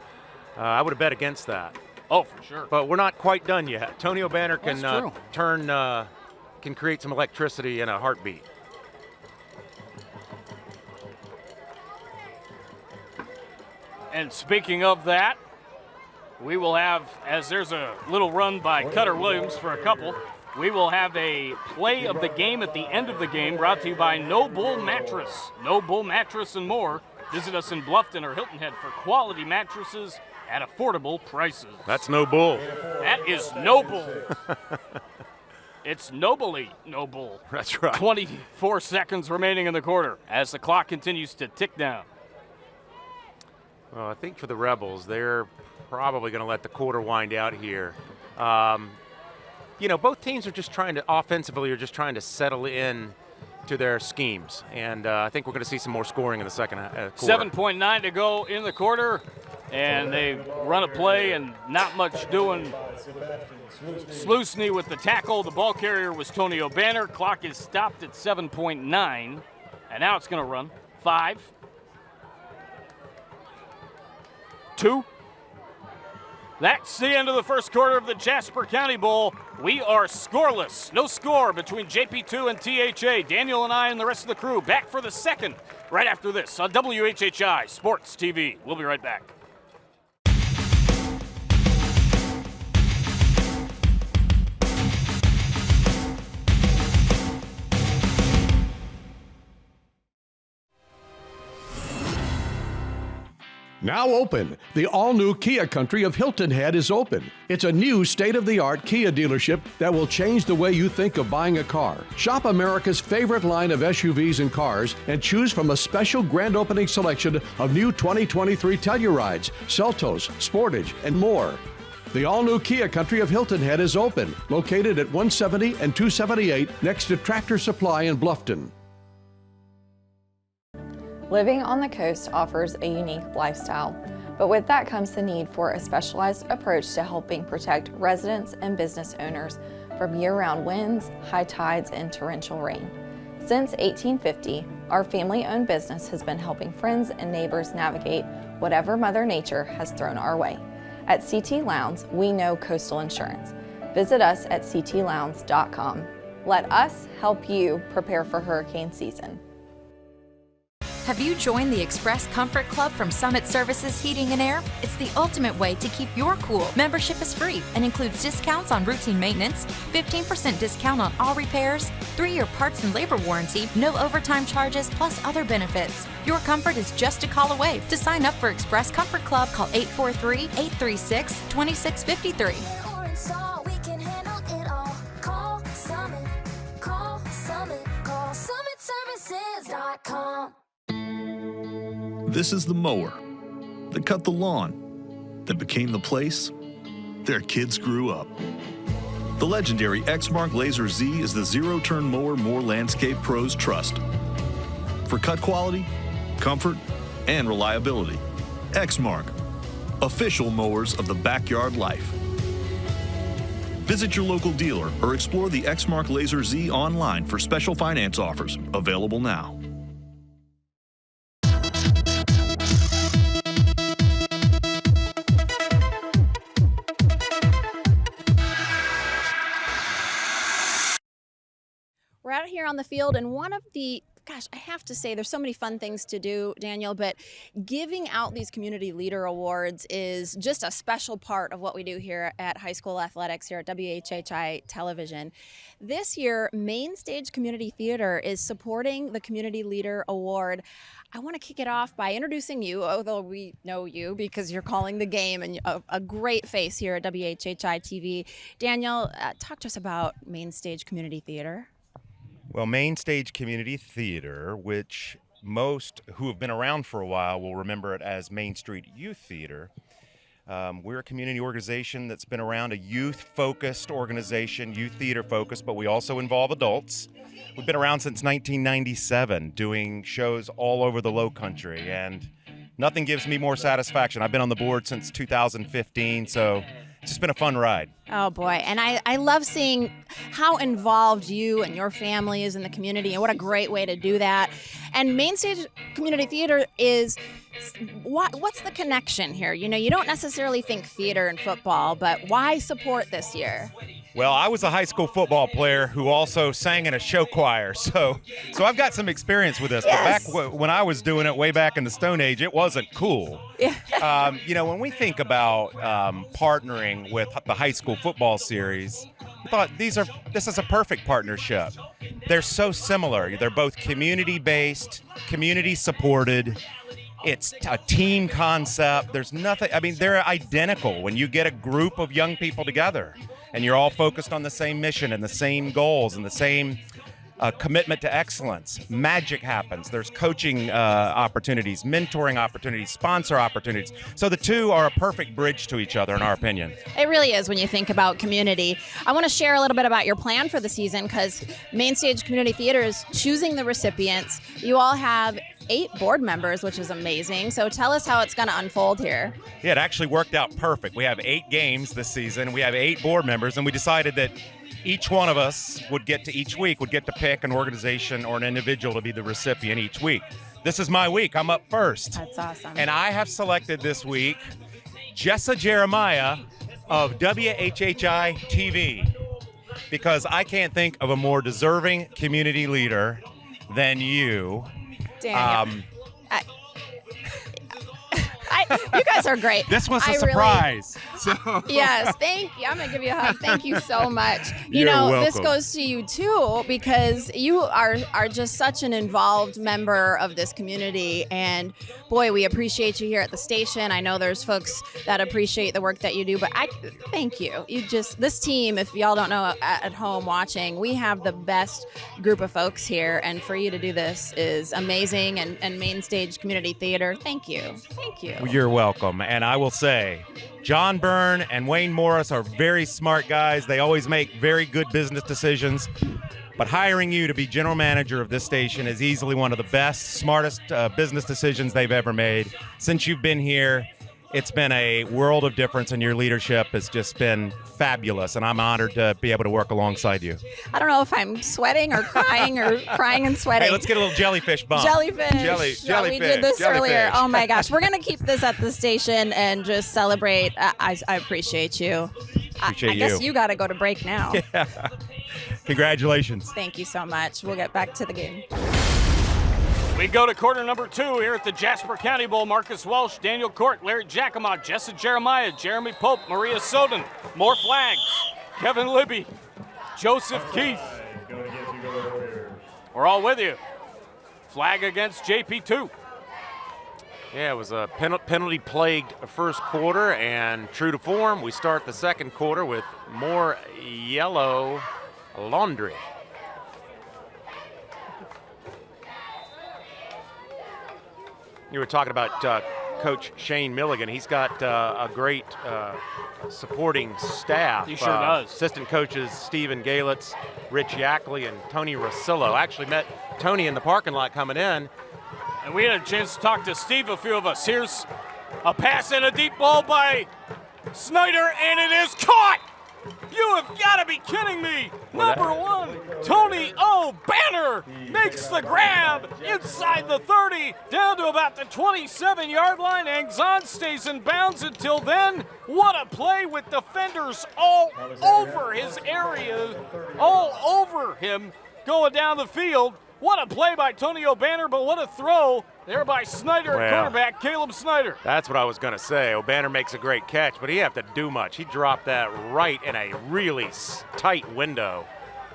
I would have bet against that. Oh, for sure. But we're not quite done yet. Tony O'Banner can can create some electricity in a heartbeat. And speaking of that, we will have, as there's a little run by Cutter Williams for a couple, we will have a play of the game at the end of the game, brought to you by No Bull Mattress. No Bull Mattress and more. Visit us in Bluffton or Hilton Head for quality mattresses at affordable prices. That's No Bull. That is No Bull. It's nobly No Bull. That's right. 24 seconds remaining in the quarter as the clock continues to tick down. Well, I think for the Rebels, they're probably going to let the quarter wind out here. Both teams are just trying to settle in to their schemes. And I think we're going to see some more scoring in the second quarter. 7.9 to go in the quarter. And they run a play and not much doing. Sluicny with the tackle. The ball carrier was Tony O'Banner. Clock is stopped at 7.9. And now it's going to run. 5, 2. That's the end of the first quarter of the Jasper County Bowl. We are scoreless. No score between JP2 and THA. Daniel and I and the rest of the crew back for the second right after this on WHHI Sports TV. We'll be right back. Now open, the all-new Kia Country of Hilton Head is open. It's a new state-of-the-art Kia dealership that will change the way you think of buying a car. Shop America's favorite line of SUVs and cars and choose from a special grand opening selection of new 2023 Tellurides, Seltos, Sportage, and more. The all-new Kia Country of Hilton Head is open, located at 170 and 278 next to Tractor Supply in Bluffton. Living on the coast offers a unique lifestyle, but with that comes the need for a specialized approach to helping protect residents and business owners from year-round winds, high tides, and torrential rain. Since 1850, our family-owned business has been helping friends and neighbors navigate whatever Mother Nature has thrown our way. At CT Lowndes, we know coastal insurance. Visit us at ctlowndes.com. Let us help you prepare for hurricane season. Have you joined the Express Comfort Club from Summit Services Heating and Air? It's the ultimate way to keep your cool. Membership is free and includes discounts on routine maintenance, 15% discount on all repairs, 3-year parts and labor warranty, no overtime charges, plus other benefits. Your comfort is just a call away. To sign up for Express Comfort Club, call 843-836-2653. This is the mower that cut the lawn, that became the place their kids grew up. The legendary Exmark Laser Z is the zero-turn mower more landscape pros trust. For cut quality, comfort, and reliability. Exmark, official mowers of the backyard life. Visit your local dealer or explore the Exmark Laser Z online for special finance offers, available now. We're out here on the field, and one of the, I have to say, there's so many fun things to do, Daniel, but giving out these community leader awards is just a special part of what we do here at high school athletics here at WHHI Television. This year, Main Stage Community Theater is supporting the Community Leader Award. I want to kick it off by introducing you, although we know you because you're calling the game and a great face here at WHHI-TV. Daniel, talk to us about Main Stage Community Theater. Well, Main Stage Community Theater, which most who have been around for a while will remember it as Main Street Youth Theater. We're a community organization that's been around, a youth-focused organization, youth theater-focused, but we also involve adults. We've been around since 1997, doing shows all over the Low Country, and nothing gives me more satisfaction. I've been on the board since 2015, so it's just been a fun ride. Oh, boy. And I love seeing how involved you and your family is in the community, and what a great way to do that. And Main Stage Community Theater is, what's the connection here? You know, you don't necessarily think theater and football, but why support this year? Well, I was a high school football player who also sang in a show choir, so I've got some experience with this. Yes. But back when I was doing it way back in the Stone Age, it wasn't cool. Yeah. You know, when we think about partnering with the high school football series, we thought this is a perfect partnership. They're so similar. They're both community-based, community-supported. It's a team concept. There's nothing, I mean, they're identical when you get a group of young people together and you're all focused on the same mission and the same goals and the same commitment to excellence. Magic happens. There's coaching opportunities, mentoring opportunities, sponsor opportunities. So the two are a perfect bridge to each other, in our opinion. It really is when you think about community. I want to share a little bit about your plan for the season, because Main Stage Community Theater is choosing the recipients. You all have 8 board members, which is amazing. So tell us how it's going to unfold here. Yeah, it actually worked out perfect. We have 8 games this season. We have 8 board members, and we decided that each one of us would get to pick an organization or an individual to be the recipient each week. This is my week. I'm up first. That's awesome. And I have selected this week Jessa Jeremiah of WHHI-TV, because I can't think of a more deserving community leader than you. Daniel. You guys are great. This was a surprise. Yes, thank you. I'm going to give you a hug. Thank you so much. You're welcome. This goes to you too, because you are just such an involved member of this community. And boy, we appreciate you here at the station. I know there's folks that appreciate the work that you do, but I thank you. This team, if y'all don't know at home watching, we have the best group of folks here. And for you to do this is amazing, and Main Stage Community Theater. Thank you. Thank you. You're welcome. And I will say, John Byrne and Wayne Morris are very smart guys. They always make very good business decisions. But hiring you to be general manager of this station is easily one of the best, smartest business decisions they've ever made. Since you've been here, it's been a world of difference, and your leadership has just been fabulous, and I'm honored to be able to work alongside you. I don't know if I'm sweating or crying or crying and sweating. Hey, let's get a little jellyfish bump. Jellyfish. Jellyfish. We did this earlier. Oh my gosh. We're going to keep this at the station and just celebrate. I appreciate you. I guess you got to go to break now. Yeah. Congratulations. Thank you so much. We'll get back to the game. We go to quarter number 2 here at the Jasper County Bowl. Marcus Welch, Daniel Court, Larry Jackamont, Jessa Jeremiah, Jeremy Pope, Maria Soden. More flags. Kevin Libby, Joseph Keith. We're all with you. Flag against JP2. Yeah, it was a penalty-plagued first quarter, and true to form, we start the second quarter with more yellow laundry. You were talking about Coach Shayne Milligan. He's got a great supporting staff. He sure does. Assistant coaches Stephen Galitz, Rich Yackley, and Tony Rosillo. I actually met Tony in the parking lot coming in. And we had a chance to talk to Steve, a few of us. Here's a pass and a deep ball by Snyder, and it is caught! You have got to be kidding me! Number 1, Tony Banner makes the grab inside the 30, down to about the 27-yard line. Angzon stays in bounds until then. What a play with defenders all over his area, all over him going down the field. What a play by Tony O'Banner, but what a throw there by Snyder, quarterback Caleb Snyder. That's what I was going to say. O'Banner makes a great catch, but he didn't have to do much. He dropped that right in a really tight window.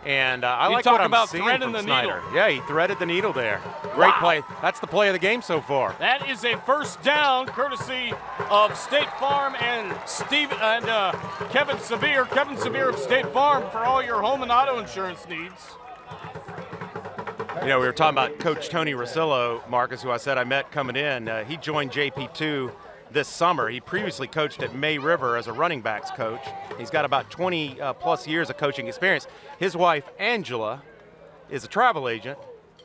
And I like what I'm seeing from Snyder. Yeah, he threaded the needle there. Great play. That's the play of the game so far. That is a first down, courtesy of State Farm and Kevin Severe. Kevin Severe of State Farm for all your home and auto insurance needs. You know, we were talking about Coach Tony Rosillo, Marcus, who I said I met coming in. He joined JP2 this summer. He previously coached at May River as a running backs coach. He's got about 20 plus years of coaching experience. His wife, Angela, is a travel agent,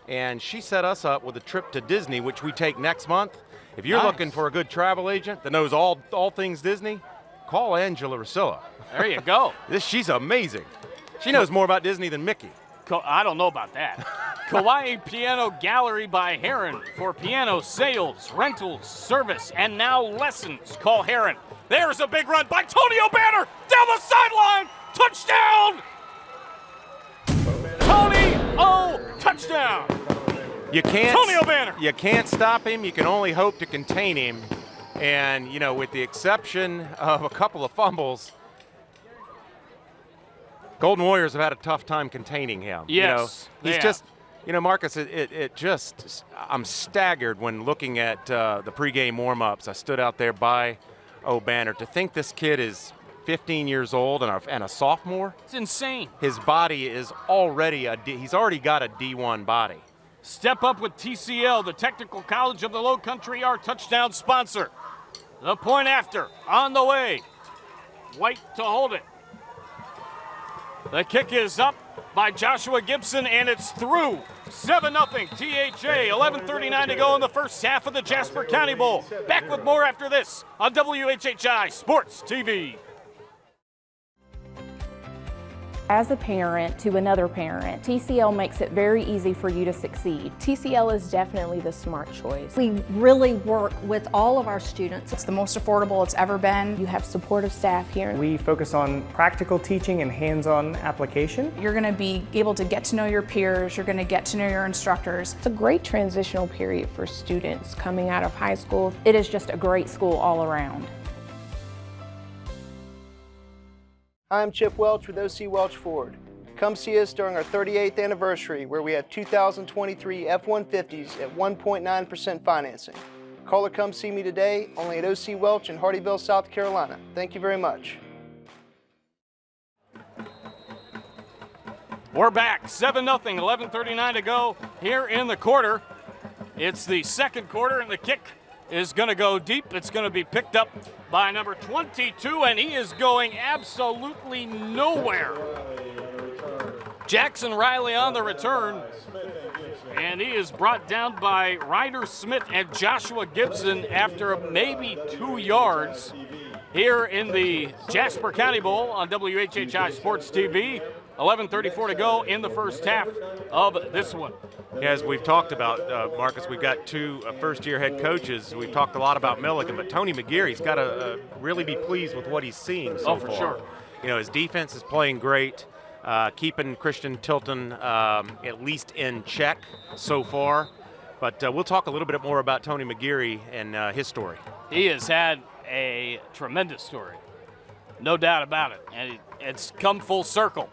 and she set us up with a trip to Disney, which we take next month. If you're looking for a good travel agent that knows all things Disney, call Angela Rosillo. There you go. She's amazing. She knows more about Disney than Mickey. I don't know about that. Kawai Piano Gallery by Herrin for piano sales, rentals, service, and now lessons. Call Herrin. There's a big run by Tony O'Banner down the sideline. Touchdown! Tony O! Touchdown! Tony O'Banner. You can't stop him. You can only hope to contain him. And, you know, with the exception of a couple of fumbles, Golden Warriors have had a tough time containing him. Yes, he's just, Marcus, I'm staggered when looking at the pregame warm-ups. I stood out there by O'Banner. To think this kid is 15 years old and a sophomore. It's insane. His body is already he's already got a D1 body. Step up with TCL, the Technical College of the Low Country, our touchdown sponsor. The point after, on the way. White to hold it. The kick is up by Joshua Gibson, and it's through 7-0 THA, 11:39 to go in the first half of the Jasper County Bowl. Back with more after this on WHHI Sports TV. As a parent to another parent, TCL makes it very easy for you to succeed. TCL is definitely the smart choice. We really work with all of our students. It's the most affordable it's ever been. You have supportive staff here. We focus on practical teaching and hands-on application. You're going to be able to get to know your peers. You're going to get to know your instructors. It's a great transitional period for students coming out of high school. It is just a great school all around. I'm Chip Welch with OC Welch Ford. Come see us during our 38th anniversary where we have 2023 F-150s at 1.9% financing. Call or come see me today, only at OC Welch in Hardeeville, South Carolina. Thank you very much. We're back, 7-0, 11:39 to go here in the quarter. It's the second quarter and the kick is going to go deep. It's going to be picked up by number 22, and he is going absolutely nowhere. Jackson Riley on the return, and he is brought down by Ryder Smith and Joshua Gibson after maybe 2 yards here in the Jasper County Bowl on WHHI Sports TV. 11:34 to go in the first half of this one. As we've talked about, Marcus, we've got two first-year head coaches. We've talked a lot about Milligan, but Tony McGeary's got to really be pleased with what he's seeing so far. For sure. You know, his defense is playing great, keeping Christian Tilton at least in check so far. But we'll talk a little bit more about Tony McGeary and his story. He has had a tremendous story, no doubt about it, and it's come full circle.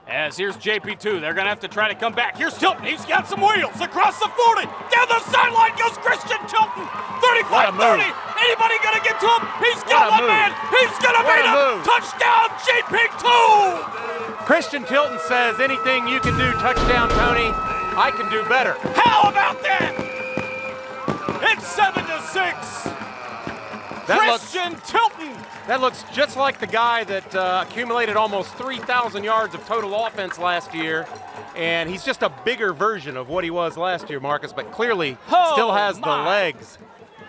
As here's JP2, they're going to have to try to come back. Here's Tilton, he's got some wheels across the 40. Down the sideline goes Christian Tilton. 35-30, anybody going to get to him? He's got one man, he's going to beat him. Touchdown, JP2. Christian Tilton says, anything you can do, touchdown, Tony, I can do better. How about that? It's 7-6. Christian Tilton. That looks just like the guy that accumulated almost 3,000 yards of total offense last year, and he's just a bigger version of what he was last year, Marcus, but clearly still has the legs.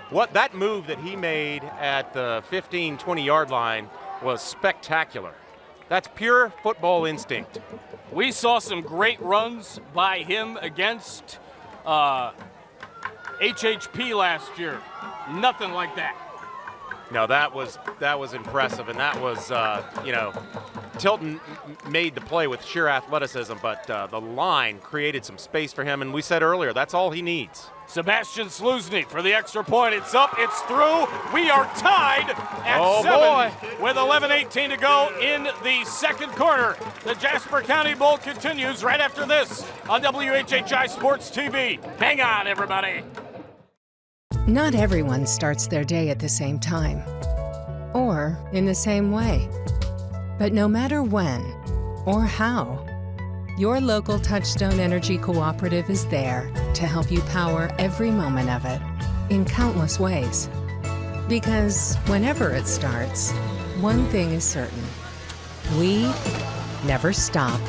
What that move that he made at the 15, 20-yard line was spectacular. That's pure football instinct. We saw some great runs by him against HHP last year. Nothing like that. No, that was impressive, and that was, Tilton made the play with sheer athleticism, but the line created some space for him, and we said earlier, that's all he needs. Sebastian Sluzny for the extra point. It's up, it's through. We are tied at 7 with 11:18 to go in the second quarter. The Jasper County Bowl continues right after this on WHHI Sports TV. Hang on, everybody. Not everyone starts their day at the same time or in the same way. But no matter when or how, your local Touchstone Energy Cooperative is there to help you power every moment of it in countless ways. Because whenever it starts, one thing is certain: we never stop.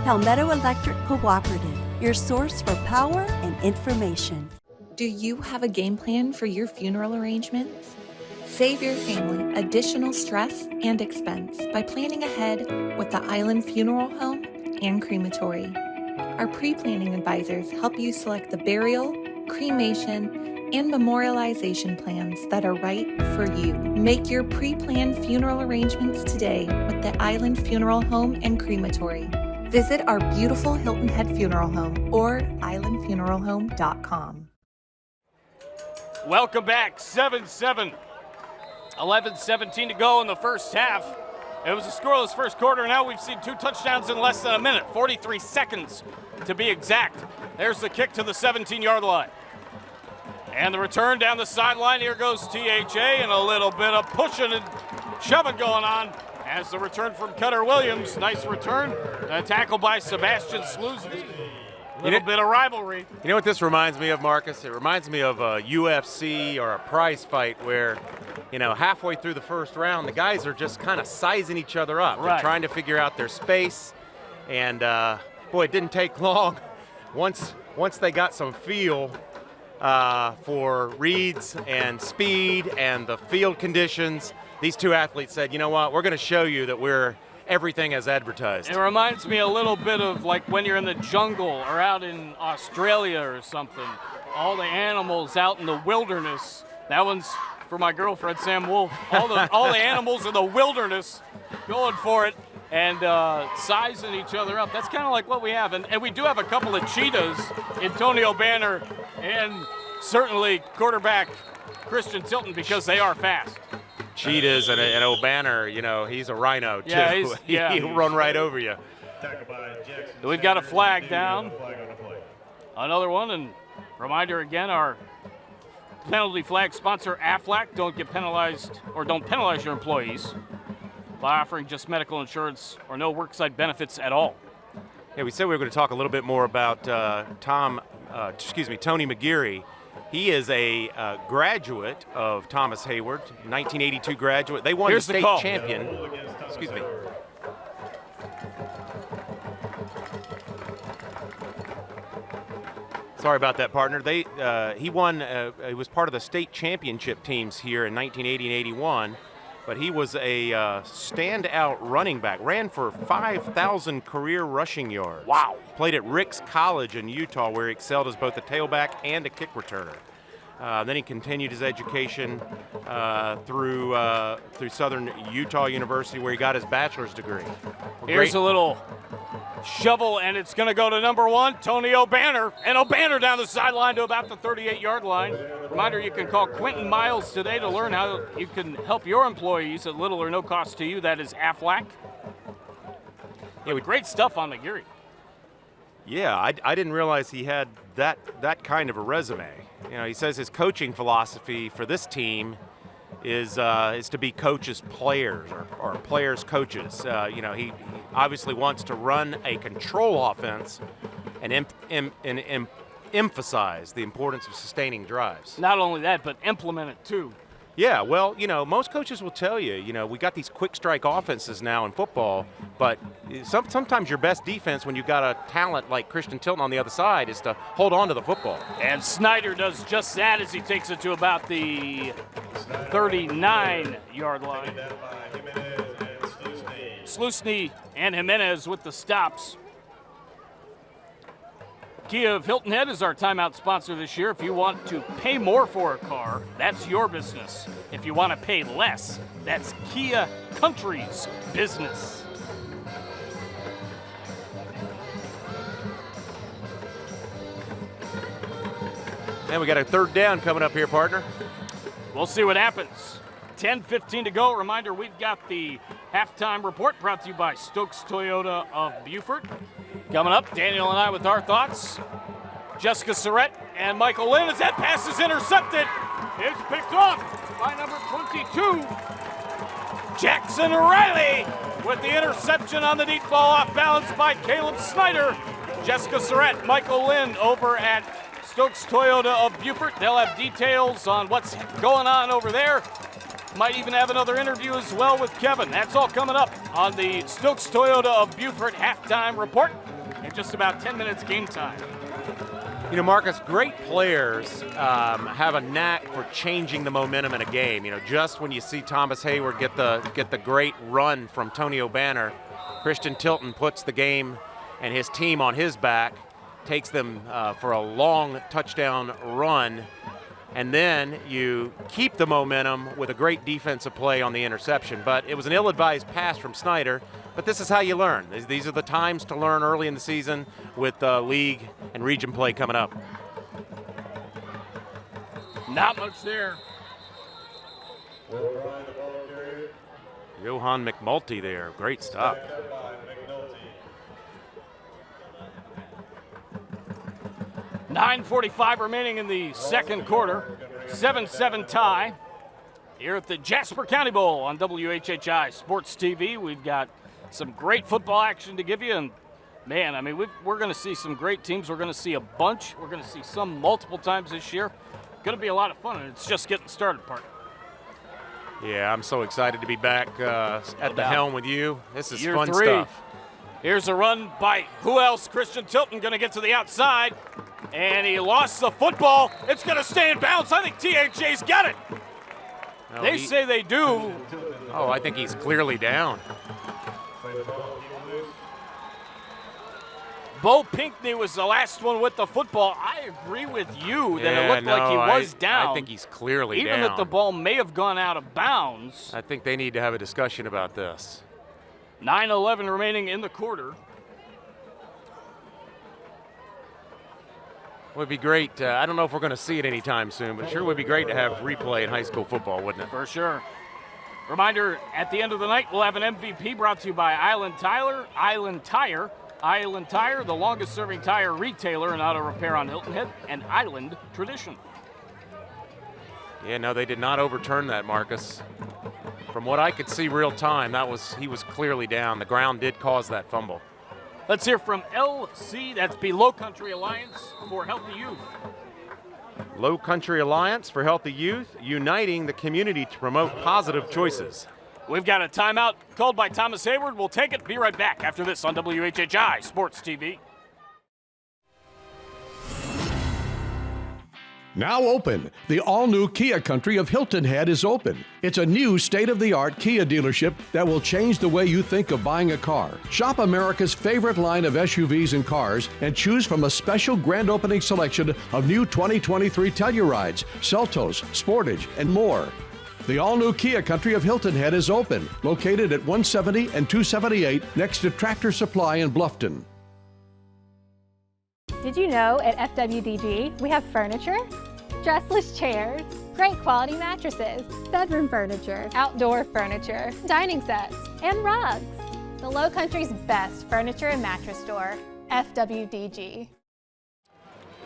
Palmetto Electric Cooperative, your source for power and information. Do you have a game plan for your funeral arrangements? Save your family additional stress and expense by planning ahead with the Island Funeral Home and Crematory. Our pre-planning advisors help you select the burial, cremation, and memorialization plans that are right for you. Make your pre-planned funeral arrangements today with the Island Funeral Home and Crematory. Visit our beautiful Hilton Head Funeral Home or islandfuneralhome.com. Welcome back, 7-7. 11:17 to go in the first half. It was a scoreless first quarter. Now we've seen 2 touchdowns in less than a minute, 43 seconds to be exact. There's the kick to the 17-yard line. And the return down the sideline. Here goes THA, and a little bit of pushing and shoving going on as the return from Cutter Williams. Nice return. A tackle by Sebastian Sluzny. A little bit of rivalry. You know what this reminds me of, Marcus? It reminds me of a UFC or a prize fight where, halfway through the first round, the guys are just kind of sizing each other up. Right. They're trying to figure out their space. And, boy, it didn't take long. Once they got some feel for reads and speed and the field conditions, these two athletes said, you know what, we're going to show you that we're everything as advertised. It reminds me a little bit of like when you're in the jungle or out in Australia or something. All the animals out in the wilderness. That one's for my girlfriend, Sam Wolf. All the animals in the wilderness going for it and sizing each other up. That's kind of like what we have. And we do have a couple of cheetahs, Antonio Banner and certainly quarterback Christian Tilton, because they are fast. Cheetahs and O'Banner, you know, he's a rhino too. Yeah, he'll run right over you. We've got a flag down. Another one, and reminder again, our penalty flag sponsor, Aflac. Don't get penalized, or don't penalize your employees by offering just medical insurance or no worksite benefits at all. Yeah, we said we were going to talk a little bit more about Tony McGeary. He is a graduate of Thomas Heyward, 1982 graduate. They won the state champion. Excuse me. Sorry about that, partner. He won. He was part of the state championship teams here in 1980 and 81. But he was a standout running back. Ran for 5,000 career rushing yards. Wow. Played at Ricks College in Utah, where he excelled as both a tailback and a kick returner. Then he continued his education through Southern Utah University, where he got his bachelor's degree. Here's a little shovel, and it's going to go to number 1, Tony O'Banner. And O'Banner down the sideline to about the 38-yard line. Reminder, you can call Quentin Miles today to learn how you can help your employees at little or no cost to you. That is Aflac. Yeah, great stuff on McGeary. Yeah, I didn't realize he had that kind of a resume. You know, he says his coaching philosophy for this team is to be coaches' players or players' coaches. You know, he obviously wants to run a control offense and emphasize the importance of sustaining drives. Not only that, but implement it too. Yeah, well, you know, most coaches will tell you, you know, we got these quick strike offenses now in football, but sometimes your best defense when you've got a talent like Christian Tilton on the other side is to hold on to the football. And Snyder does just that as he takes it to about the 39-yard line. Sluisny and Jimenez with the stops. Kia of Hilton Head is our timeout sponsor this year. If you want to pay more for a car, that's your business. If you want to pay less, that's Kia Country's business. And we got a third down coming up here, partner. We'll see what happens. 10:15 to go. Reminder, we've got the halftime report brought to you by Stokes Toyota of Beaufort. Coming up, Daniel and I with our thoughts. Jessica Surratt and Michael Lynn as that pass is intercepted. It's picked off by number 22, Jackson Riley, with the interception on the deep ball off balance by Caleb Snyder. Jessica Surratt, Michael Lynn over at Stokes Toyota of Beaufort. They'll have details on what's going on over there. Might even have another interview as well with Kevin. That's all coming up on the Stokes Toyota of Beaufort halftime report in just about 10 minutes game time. You know, Marcus, great players have a knack for changing the momentum in a game. You know, just when you see Thomas Heyward get the great run from Tony O'Banner, Christian Tilton puts the game and his team on his back, takes them for a long touchdown run, and then you keep the momentum with a great defensive play on the interception. But it was an ill-advised pass from Snyder, but this is how you learn. These are the times to learn early in the season with league and region play coming up. Not much there. Johan McMulty there, great stop. .9:45 remaining in the second quarter. 7-7 tie here at the Jasper County Bowl on WHHI Sports TV. We've got some great football action to give you, and man, I mean, we're going to see some great teams. We're going to see a bunch. We're going to see some multiple times this year. Going to be a lot of fun, and it's just getting started, partner. Yeah, I'm so excited to be back at the helm with you. This is Year fun 3. stuff. Here's a run by who else? Christian Tilton going to get to the outside, and he lost the football. It's going to stay in bounds. I think THJ's got it. No, they say they do. Oh, I think he's clearly down. Bo Pinckney was the last one with the football. I agree with you that it looked like he was down. I think he's clearly down. Even if the ball may have gone out of bounds. I think they need to have a discussion about this. 9:11 remaining in the quarter. Would be great. I don't know if we're going to see it anytime soon, but it sure would be great to have replay in high school football, wouldn't it? For sure. Reminder, at the end of the night, we'll have an MVP brought to you by Island Tire. Island Tire, the longest-serving tire retailer and auto repair on Hilton Head, and Island tradition. Yeah, no, they did not overturn that, Marcus. From what I could see real time, he was clearly down. The ground did cause that fumble. Let's hear from LC, that's be Low Country Alliance for Healthy Youth. Low Country Alliance for Healthy Youth, uniting the community to promote positive choices. We've got a timeout called by Thomas Heyward. We'll take it. Be right back after this on WHHI Sports TV. Now open. The all-new Kia Country of Hilton Head is open. It's a new state-of-the-art Kia dealership that will change the way you think of buying a car. Shop America's favorite line of SUVs and cars and choose from a special grand opening selection of new 2023 Tellurides, Seltos, Sportage, and more. The all-new Kia Country of Hilton Head is open, located at 170 and 278 next to Tractor Supply in Bluffton. Did you know at FWDG we have furniture, dressless chairs, great quality mattresses, bedroom furniture, outdoor furniture, dining sets, and rugs. The Low Country's best furniture and mattress store, FWDG.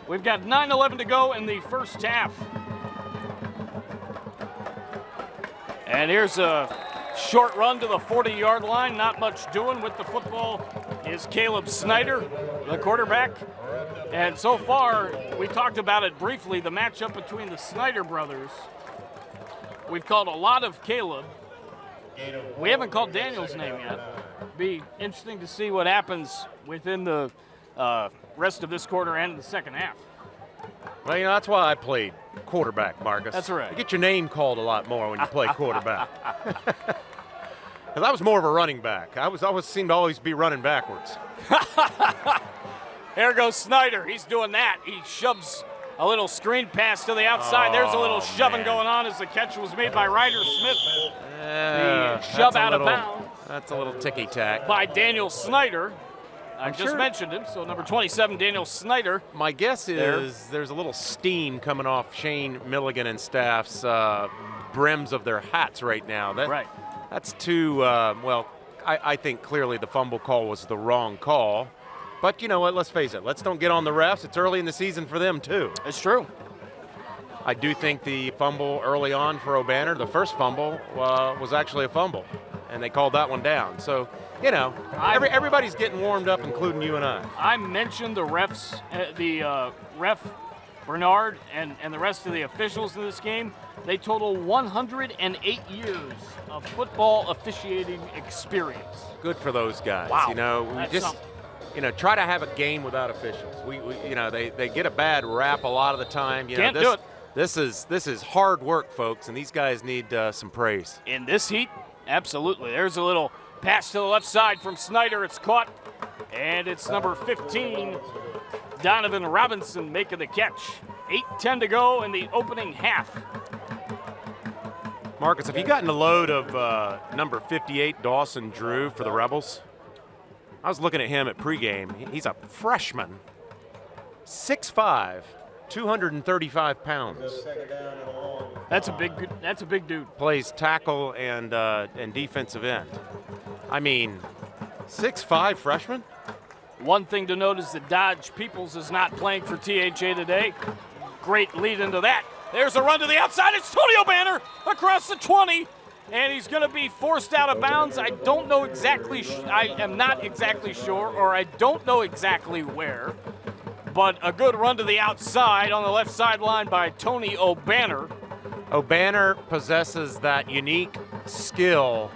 We've got 9:11 to go in the first half. And here's a short run to the 40-yard line. Not much doing with the football is Caleb Snyder, the quarterback. And so far, we talked about it briefly, the matchup between the Snyder brothers. We've called a lot of Caleb. We haven't called Daniel's name yet. Be interesting to see what happens within the rest of this quarter and the second half. Well, you know, that's why I played quarterback, Marcus. That's right. You get your name called a lot more when you play quarterback. Because I was more of a running back. I seemed to always be running backwards. There goes Snyder. He's doing that. He shoves a little screen pass to the outside. There's a little shoving going on as the catch was made by Ryder Smith. The shove out of bounds. That's a little ticky-tack. By Daniel Snyder. I just mentioned him, so number 27, Daniel Snyder. My guess is there's a little steam coming off Shayne Milligan and staff's brims of their hats right now. That's too, well, I think clearly the fumble call was the wrong call. But you know what, let's face it, let's don't get on the refs. It's early in the season for them too. It's true. I do think the fumble early on for O'Banner, the first fumble, was actually a fumble. And they called that one down. So, you know, everybody's getting warmed up, including you and I. I mentioned the refs, ref Bernard and the rest of the officials in this game. They total 108 years of football officiating experience. Good for those guys. Wow. You know, we just, you know, try to have a game without officials. We you know, they get a bad rap a lot of the time. You Can't know, do it. This is hard work, folks, and these guys need some praise. In this heat, absolutely. There's a little pass to the left side from Snyder. It's caught, and it's number 15, Donovan Robinson making the catch. 8:10 to go in the opening half. Marcus, have you gotten a load of number 58, Dawson Drew, for the Rebels? I was looking at him at pregame. He's a freshman, 6'5", 235 pounds. That's a big dude. Plays tackle and defensive end. I mean, 6'5" freshman? One thing to note is that Dodge Peoples is not playing for THA today. Great lead into that. There's a run to the outside. It's Tony O'Banner across the 20, and he's going to be forced out of bounds. I don't know exactly. I am not exactly sure, or I don't know exactly where. But a good run to the outside on the left sideline by Tony O'Banner. O'Banner possesses that unique skill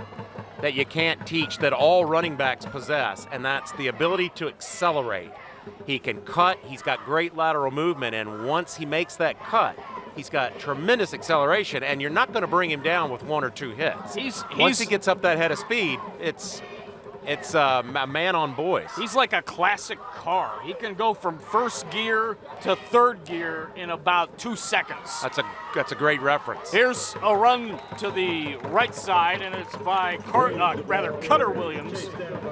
that you can't teach that all running backs possess, and that's the ability to accelerate. He can cut, he's got great lateral movement, and once he makes that cut, he's got tremendous acceleration, and you're not going to bring him down with 1 or 2 hits. Once he gets up that head of speed, it's a man on boys. He's like a classic car. He can go from first gear to third gear in about 2 seconds. That's a great reference. Here's a run to the right side, and it's by Cutter Williams,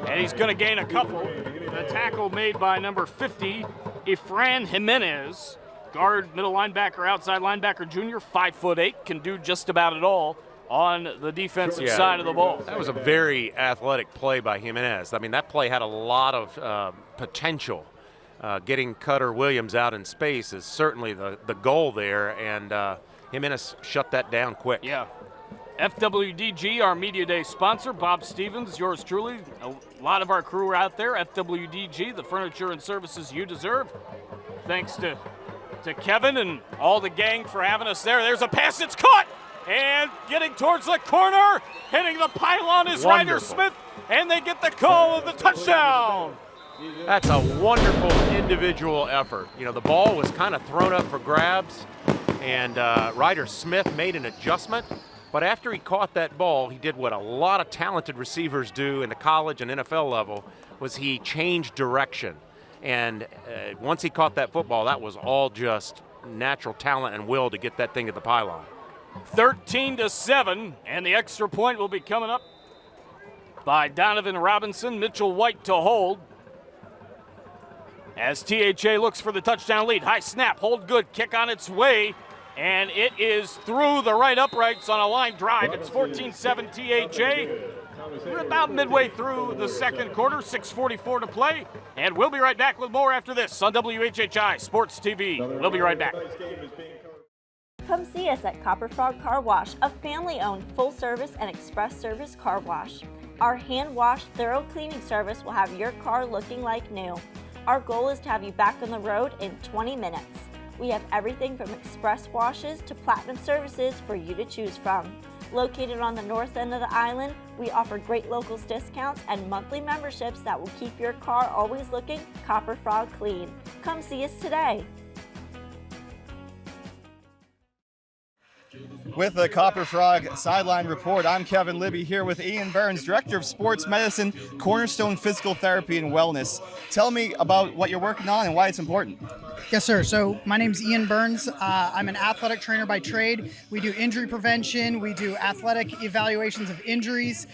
and he's going to gain a couple. The tackle made by number 50, Efran Jimenez, guard, middle linebacker, outside linebacker junior, 5'8", can do just about it all on the defensive side of the ball. That was a very athletic play by Jimenez. I mean, that play had a lot of potential. Getting Cutter Williams out in space is certainly the goal there, and Jimenez shut that down quick. Yeah. FWDG, our Media Day sponsor, Bob Stevens, yours truly. A lot of our crew are out there. FWDG, the furniture and services you deserve. Thanks to Kevin and all the gang for having us there. There's a pass, it's caught! And getting towards the corner, hitting the pylon is Ryder Smith, and they get the call of the touchdown. That's a wonderful individual effort. You know, the ball was kind of thrown up for grabs, and Ryder Smith made an adjustment. But after he caught that ball, he did what a lot of talented receivers do in the college and NFL level, was he changed direction. And once he caught that football, that was all just natural talent and will to get that thing at the pylon. 13-7, and the extra point will be coming up by Donovan Robinson. Mitchell White to hold as THA looks for the touchdown lead. High snap, hold good, kick on its way, and it is through the right uprights on a line drive. It's 14-7 THA. We're about midway through the second quarter, 6:44 to play, and we'll be right back with more after this on WHHI Sports TV. We'll be right back. Come see us at Copper Frog Car Wash, a family-owned full-service and express service car wash. Our hand-wash, thorough cleaning service will have your car looking like new. Our goal is to have you back on the road in 20 minutes. We have everything from express washes to platinum services for you to choose from. Located on the north end of the island, we offer great locals discounts and monthly memberships that will keep your car always looking Copper Frog clean. Come see us today. With the Copper Frog Sideline Report, I'm Kevin Libby here with Ian Burns, Director of Sports Medicine, Cornerstone Physical Therapy and Wellness. Tell me about what you're working on and why it's important. Yes, sir. So my name's Ian Burns. I'm an athletic trainer by trade. We do injury prevention. We do athletic evaluations of injuries,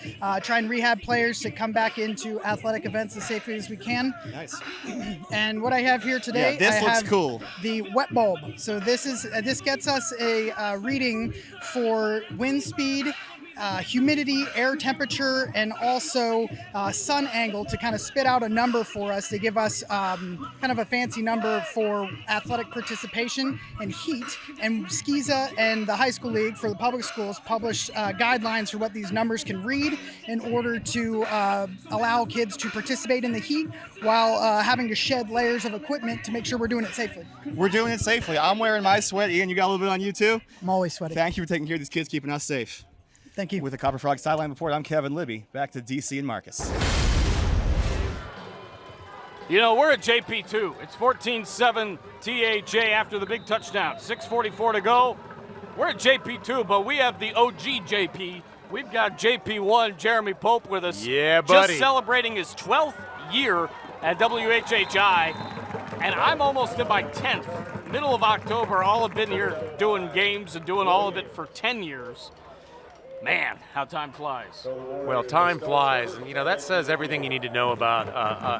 try and rehab players to come back into athletic events as safely as we can. Nice. And what I have here today, this looks cool. The wet bulb. So this gets us a reading for wind speed, humidity, air temperature, and also sun angle to kind of spit out a number for us to give us kind of a fancy number for athletic participation and heat. And SCISA and the High School League for the public schools publish guidelines for what these numbers can read in order to allow kids to participate in the heat while having to shed layers of equipment to make sure we're doing it safely. We're doing it safely. I'm wearing my sweat. Ian, you got a little bit on you too? I'm always sweating. Thank you for taking care of these kids, keeping us safe. Thank you. With the Copper Frog Sideline Report, I'm Kevin Libby. Back to DC and Marcus. You know, we're at JP2. It's 14-7 THA after the big touchdown. 6:44 to go. We're at JP2, but we have the OG JP. We've got JP1, Jeremy Pope, with us. Yeah, buddy. Just celebrating his 12th year at WHHI, and I'm almost in my 10th. Middle of October, all have been here doing games and doing all of it for 10 years. Man, how time flies. Well, time flies, and you know that says everything you need to know about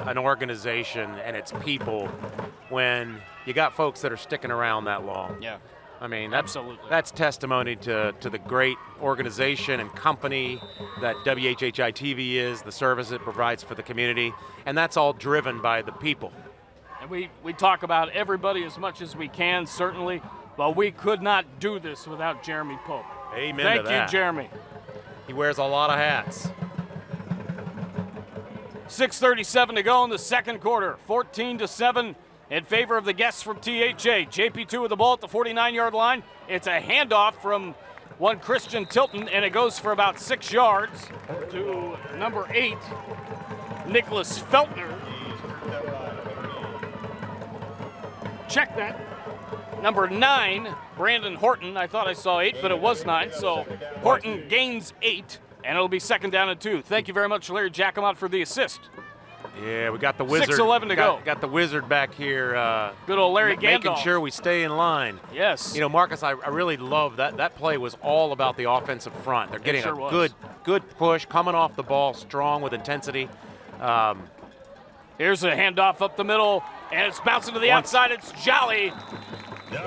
an organization and its people when you got folks that are sticking around that long. Yeah. I mean, absolutely. That's testimony to the great organization and company that WHHI-TV is, the service it provides for the community, and that's all driven by the people. And we talk about everybody as much as we can, certainly, but we could not do this without Jeremy Pope. Amen Thank to that. you, Jeremy. He wears a lot of hats. 6:37 to go in the second quarter. 14-7 in favor of the guests from THA. JP2 with the ball at the 49-yard line. It's a handoff from one Christian Tilton, and it goes for about 6 yards to number 8, Nicholas Feltner. Check that. Number 9, Brandon Horton. I thought I saw 8, but it was 9. So Horton gains 8, and it'll be 2nd down and 2. Thank you very much, Larry Jackamont, for the assist. Yeah, we got the wizard. 6:11 to go. Got the wizard back here. Good old Larry Gandolf. Making sure we stay in line. Yes. You know, Marcus, I really love that. That play was all about the offensive front. They're getting sure a good push, coming off the ball, strong with intensity. Here's a handoff up the middle, and it's bouncing to the outside. It's Jolly.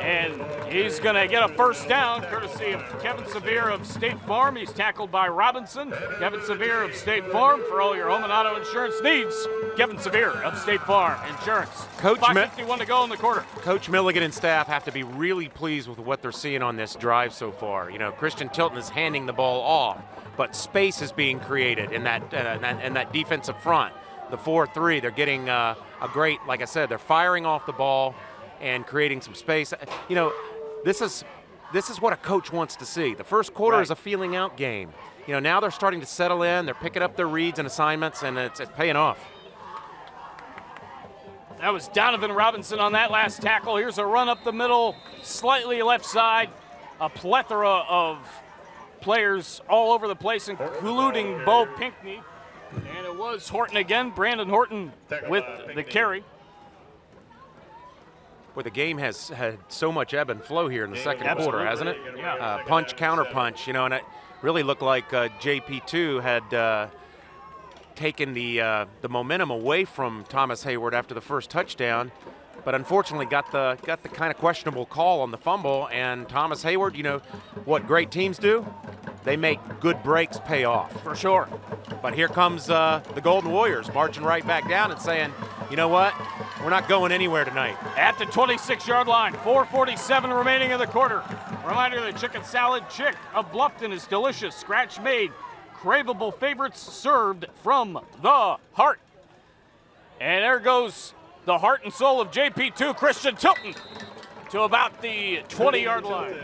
And he's going to get a 1st down, courtesy of Kevin Severe of State Farm. He's tackled by Robinson. Kevin Severe of State Farm for all your home and auto insurance needs. Kevin Severe of State Farm Insurance. Coach 5:51 to go in the quarter. Coach Milligan and staff have to be really pleased with what they're seeing on this drive so far. You know, Christian Tilton is handing the ball off, but space is being created in that defensive front. The 4-3, they're getting a great, like I said, they're firing off the ball and creating some space. You know, this is what a coach wants to see. The first quarter is a feeling out game. You know, now they're starting to settle in. They're picking up their reads and assignments, and it's paying off. That was Donovan Robinson on that last tackle. Here's a run up the middle, slightly left side. A plethora of players all over the place, including Bo Pinckney. And it was Horton again, Brandon Horton with the carry. Well, the game has had so much ebb and flow here in the second quarter, hasn't it? Yeah. Punch, counter punch, you know, and it really looked like JP2 had taken the momentum away from Thomas Heyward after the first touchdown, but unfortunately got the kind of questionable call on the fumble. And Thomas Heyward, you know, what great teams do? They make good breaks pay off. For sure. But here comes the Golden Warriors marching right back down and saying, you know what? We're not going anywhere tonight. At the 26-yard line, 4:47 remaining in the quarter. Reminder, the chicken salad chick of Bluffton is delicious, scratch-made, craveable favorites served from the heart. And there goes the heart and soul of JP2, Christian Tilton, to about the 20-yard line.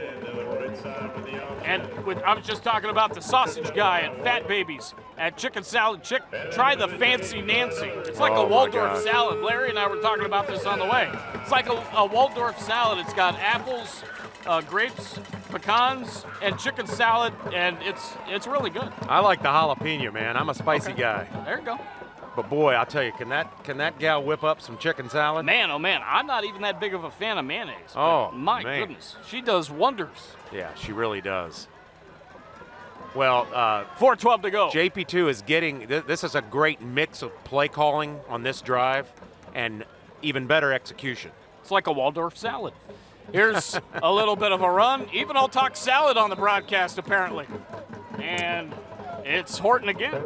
And I was just talking about the sausage guy at Fat Babies at Chicken Salad Chick. Try the Fancy Nancy. It's like a Waldorf salad. Larry and I were talking about this on the way. It's like a Waldorf salad. It's got apples, grapes, pecans, and chicken salad, and it's really good. I like the jalapeno, man. I'm a spicy guy. There you go. But boy, I'll tell you, can that gal whip up some chicken salad? Man, oh man, I'm not even that big of a fan of mayonnaise. Oh, my man. goodness, she does wonders. Yeah, she really does. Well, 4:12 to go. JP2 is getting, this is a great mix of play calling on this drive and even better execution. It's like a Waldorf salad. Here's a little bit of a run. Even I'll talk salad on the broadcast, apparently. And it's Horton again.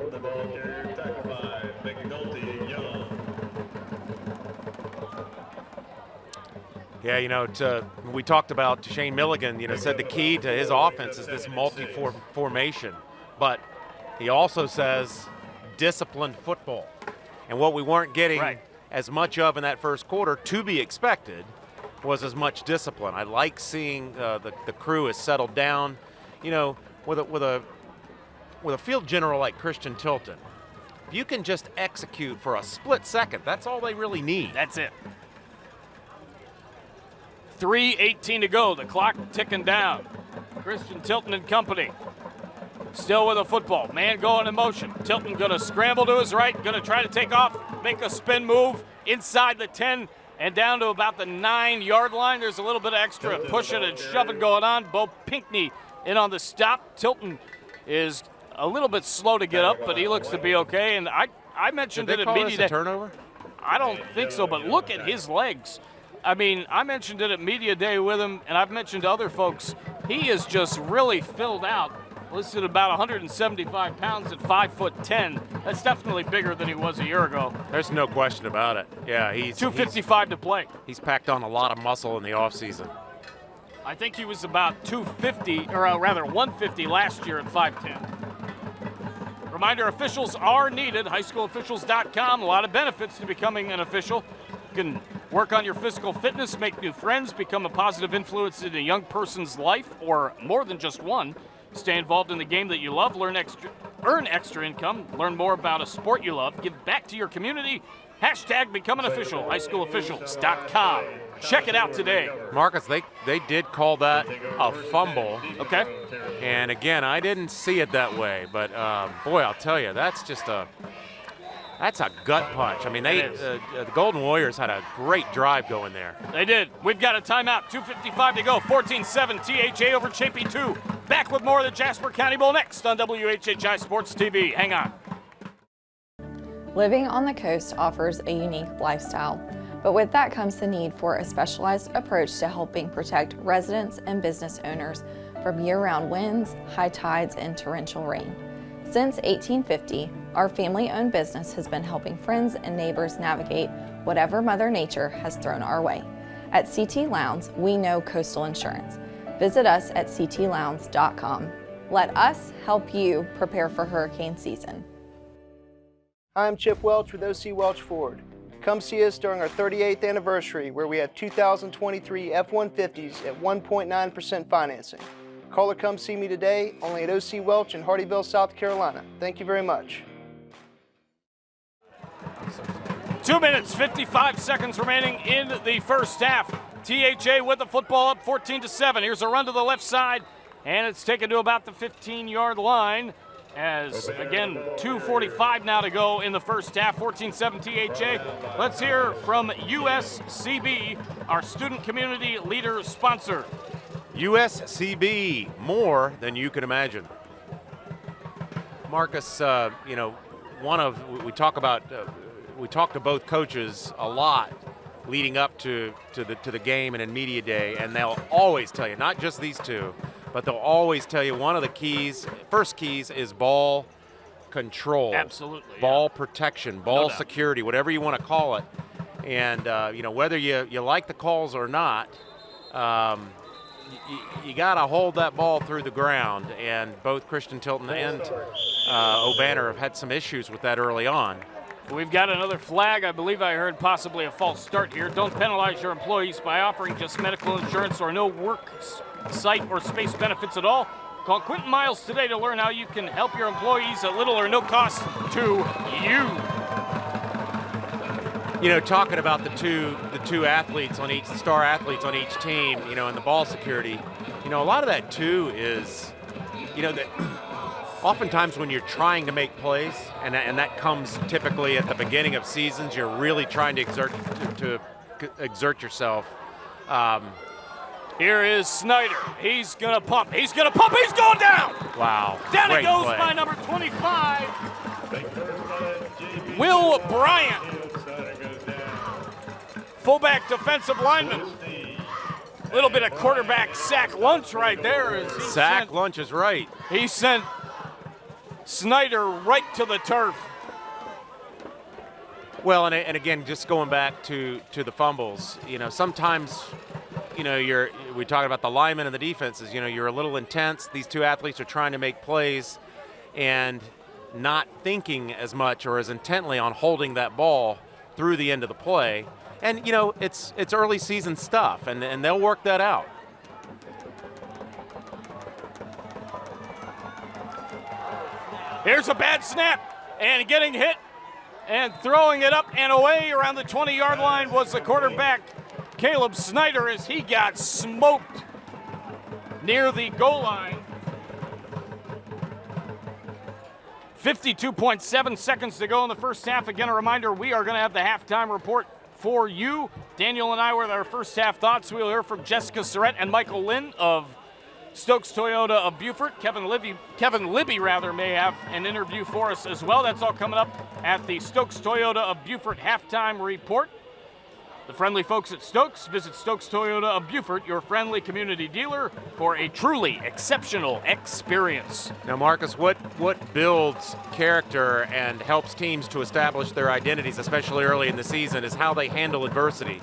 Yeah, you know, we talked about Shayne Milligan, you know, said the key to his offense is this multi-formation. But he also says disciplined football. And what we weren't getting as much of in that first quarter, to be expected, was as much discipline. I like seeing the crew has settled down. You know, with a field general like Christian Tilton, if you can just execute for a split second, that's all they really need. That's it. 3:18 to go. The clock ticking down. Christian Tilton and company. Still with a football. Man going in motion. Tilton going to scramble to his right. Going to try to take off. Make a spin move inside the 10 and down to about the 9-yard line. There's a little bit of extra pushing and shoving going on. Bo Pinckney in on the stop. Tilton is a little bit slow to get up, but he looks to be okay. And I mentioned it at media day. Turnover? I don't think so, but look at his legs. I mean, I mentioned it at media day with him, and I've mentioned to other folks, he is just really filled out. Listed about 175 pounds at 5'10". That's definitely bigger than he was a year ago. There's no question about it. Yeah, he's 255 to play. He's packed on a lot of muscle in the offseason. I think he was about 250, or rather 150 last year at 5'10". Reminder, officials are needed. Highschoolofficials.com. A lot of benefits to becoming an official. You can work on your physical fitness, make new friends, become a positive influence in a young person's life, or more than just one. Stay involved in the game that you love, earn extra income, learn more about a sport you love, give back to your community. Hashtag become an official, highschoolofficials.com. Check it out today. Marcus, they did call that a fumble. Okay. And again, I didn't see it that way, but boy, I'll tell you, that's a gut punch. I mean, the Golden Warriors had a great drive going there. They did. We've got a timeout, 2:55 to go, 14-7 THA over JP2. Back with more of the Jasper County Bowl next on WHHI Sports TV. Hang on. Living on the coast offers a unique lifestyle, but with that comes the need for a specialized approach to helping protect residents and business owners from year-round winds, high tides, and torrential rain. Since 1850, our family-owned business has been helping friends and neighbors navigate whatever Mother Nature has thrown our way. At CT Lowndes, we know coastal insurance. Visit us at ctlowndes.com. Let us help you prepare for hurricane season. Hi, I'm Chip Welch with OC Welch Ford. Come see us during our 38th anniversary where we have 2023 F-150s at 1.9% financing. Call or come see me today, only at OC Welch in Hardeeville, South Carolina. Thank you very much. 2 minutes, 55 seconds remaining in the first half. THA with the football up 14-7. Here's a run to the left side, and it's taken to about the 15-yard line. As, again, 2:45 now to go in the first half, 14-7 THA. Let's hear from USCB, our student community leader sponsor. USCB, more than you can imagine. Marcus, we talked to both coaches a lot leading up to the game and in media day, and they'll always tell you, not just these two, but they'll always tell you one of the first keys is ball control. Absolutely. Ball protection, ball security, whatever you want to call it. And, whether you like the calls or not, you got to hold that ball through the ground. And both Christian Tilton and O'Banner have had some issues with that early on. We've got another flag. I believe I heard possibly a false start here. Don't penalize your employees by offering just medical insurance or no work site or space benefits at all. Call Quentin Miles today to learn how you can help your employees at little or no cost to you. Talking about the two athletes on each, star athletes on each team, and the ball security, a lot of that too is, that oftentimes when you're trying to make plays, and that comes typically at the beginning of seasons, you're really trying to exert yourself. Here is Snyder. He's going to pump. He's going down. Wow. Down Great it goes play by number 25, Will Bryant. Fullback defensive lineman. A little bit of quarterback sack lunch right there. Sack lunch is right. He sent Snyder right to the turf. Well, and again, just going back to the fumbles, sometimes, we talk about the linemen and the defenses, you're a little intense. These two athletes are trying to make plays and not thinking as much or as intently on holding that ball through the end of the play. And, it's early season stuff, and they'll work that out. Here's a bad snap, and getting hit and throwing it up and away around the 20-yard line was the quarterback, Caleb Snyder, as he got smoked near the goal line. 52.7 seconds to go in the first half. Again, a reminder, we are going to have the halftime report for you. Daniel and I with our first half thoughts. We'll hear from Jessica Surratt and Michael Lynn of Stokes Toyota of Beaufort. Kevin Libby may have an interview for us as well. That's all coming up at the Stokes Toyota of Beaufort halftime report. The friendly folks at Stokes. Visit Stokes Toyota of Beaufort, your friendly community dealer, for a truly exceptional experience. Now, Marcus, what builds character and helps teams to establish their identities, especially early in the season, is how they handle adversity.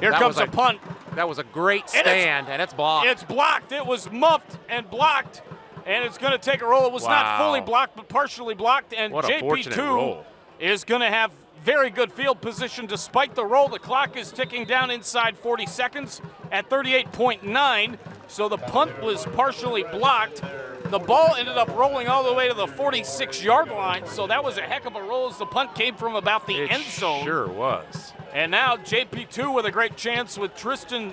Here comes a punt. That was a great stand, and it's blocked. It's blocked. It was muffed and blocked, and it's going to take a roll. It was not fully blocked, but partially blocked, and what a fortunate roll. is going to have very good field position despite the roll. The clock is ticking down inside 40 seconds at 38.9. so the punt was partially blocked. The ball ended up rolling all the way to the 46-yard line, so that was a heck of a roll as the punt came from about the end zone. Sure was. And now JP2 with a great chance with Christian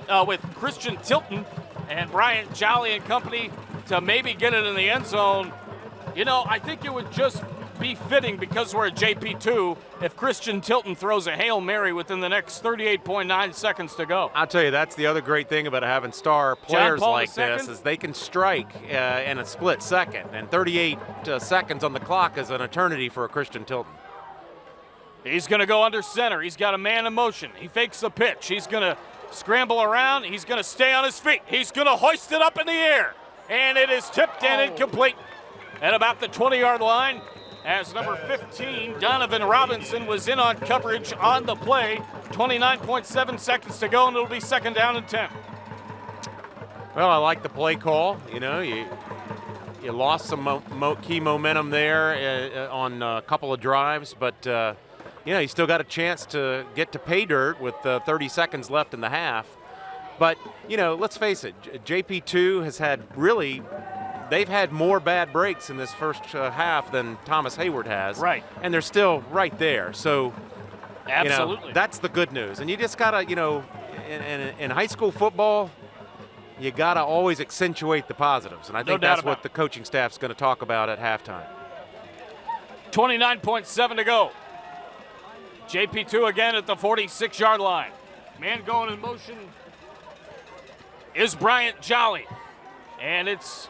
Tilton and Bryant Jolly and company to maybe get it in the end zone. You know, I think it would just be fitting, because we're at JP2, if Christian Tilton throws a Hail Mary within the next 38.9 seconds to go. I'll tell you, that's the other great thing about having star players like this, is they can strike in a split second, and 38 seconds on the clock is an eternity for a Christian Tilton. He's going to go under center. He's got a man in motion. He fakes the pitch. He's going to scramble around. He's going to stay on his feet. He's going to hoist it up in the air, and it is tipped and incomplete at about the 20-yard line, as number 15, Donovan Robinson, was in on coverage on the play. 29.7 seconds to go, and it'll be second down and 10. Well, I like the play call. You know, you lost some key momentum there on a couple of drives, but you know, you still got a chance to get to pay dirt with 30 seconds left in the half. But, you know, let's face it, JP2 has had they've had more bad breaks in this first half than Thomas Heyward has. Right. And they're still right there. So, absolutely, you know, that's the good news. And you just got to, you know, in high school football, you got to always accentuate the positives. And I think that's what the coaching staff's going to talk about at halftime. 29.7 to go. JP2 again at the 46-yard line. Man going in motion is Bryant Jolly. And it's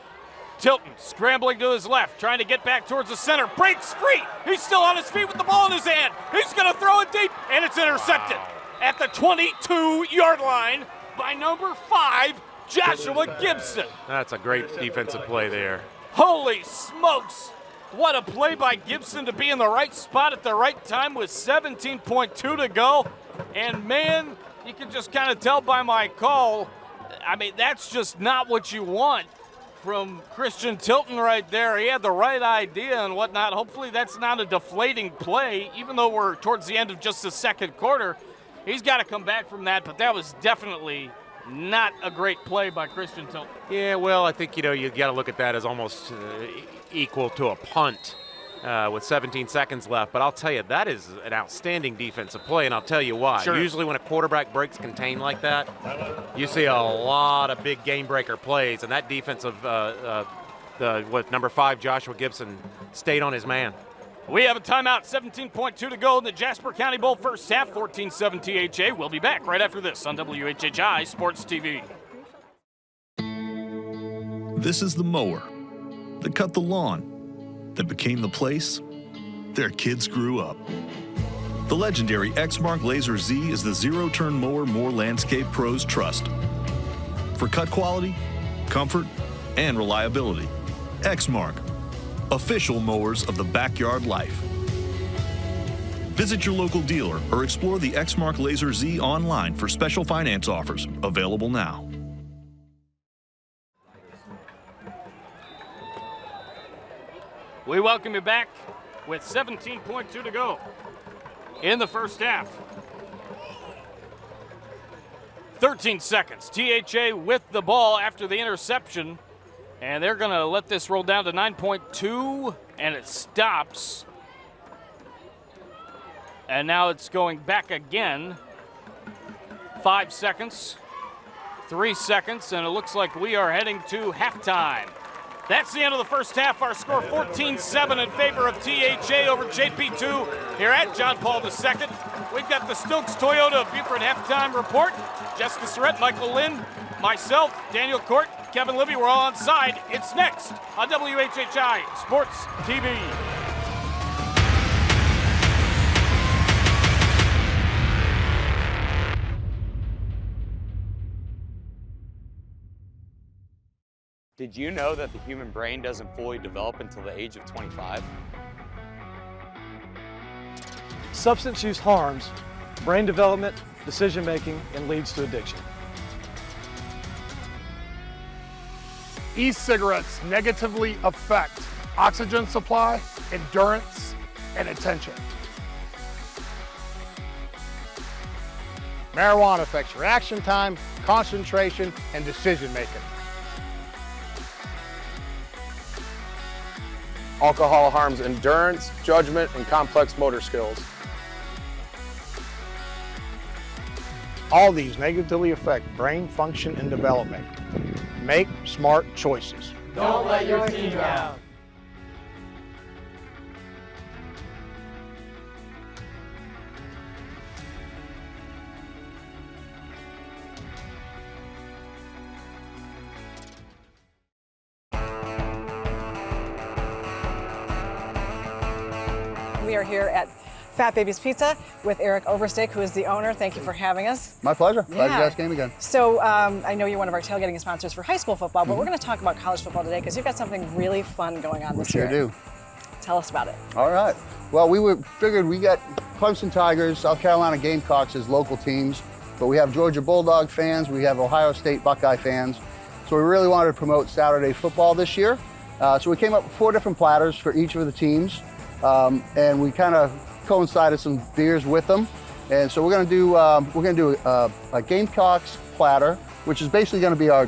Tilton scrambling to his left, trying to get back towards the center. Breaks free. He's still on his feet with the ball in his hand. He's going to throw it deep, and it's intercepted at the 22-yard line by number 5, Joshua Gibson. That's a great defensive play there. Holy smokes. What a play by Gibson to be in the right spot at the right time with 17.2 to go. And, man, you can just kind of tell by my call, I mean, that's just not what you want from Christian Tilton right there. He had the right idea and whatnot. Hopefully that's not a deflating play, even though we're towards the end of just the second quarter. He's got to come back from that, but that was definitely not a great play by Christian Tilton. Yeah, well, I think, you know, you got to look at that as almost equal to a punt with 17 seconds left. But I'll tell you, that is an outstanding defensive play, and I'll tell you why. Sure. Usually when a quarterback breaks contain like that, you see a lot of big game-breaker plays, and that defensive, number 5, Joshua Gibson, stayed on his man. We have a timeout, 17.2 to go in the Jasper County Bowl first half, 14-7 THA. We'll be back right after this on WHHI Sports TV. This is the mower that cut the lawn, that became the place their kids grew up. The legendary Exmark Laser Z is the zero-turn mower more landscape pros trust. For cut quality, comfort, and reliability. Exmark, official mowers of the backyard life. Visit your local dealer or explore the Exmark Laser Z online for special finance offers, available now. We welcome you back with 17.2 to go in the first half. 13 seconds. THA with the ball after the interception, and they're going to let this roll down to 9.2, and it stops. And now it's going back again. 5 seconds, 3 seconds, and it looks like we are heading to halftime. That's the end of the first half. Our score 14-7 in favor of THA over JP2 here at John Paul II. We've got the Stokes Toyota of Beaufort halftime report. Jessica Surratt, Michael Lynn, myself, Daniel Court, Kevin Libby, we're all on side. It's next on WHHI Sports TV. Did you know that the human brain doesn't fully develop until the age of 25? Substance use harms brain development, decision making, and leads to addiction. E-cigarettes negatively affect oxygen supply, endurance, and attention. Marijuana affects reaction time, concentration, and decision making. Alcohol harms endurance, judgment, and complex motor skills. All these negatively affect brain function and development. Make smart choices. Don't let your team down. We are here at Fat Baby's Pizza with Eric Overstake, who is the owner. Thank you for having us. My pleasure. Glad you guys came again. So I know you're one of our tailgating sponsors for high school football, but we're going to talk about college football today because you've got something really fun going on this year. We sure do. Tell us about it. All right. Well, figured we got Clemson Tigers, South Carolina Gamecocks as local teams, but we have Georgia Bulldog fans, we have Ohio State Buckeye fans. So we really wanted to promote Saturday football this year. So we came up with 4 different platters for each of the teams, and we kind of coincided some beers with them. And so we're going to do a Gamecocks platter, which is basically going to be our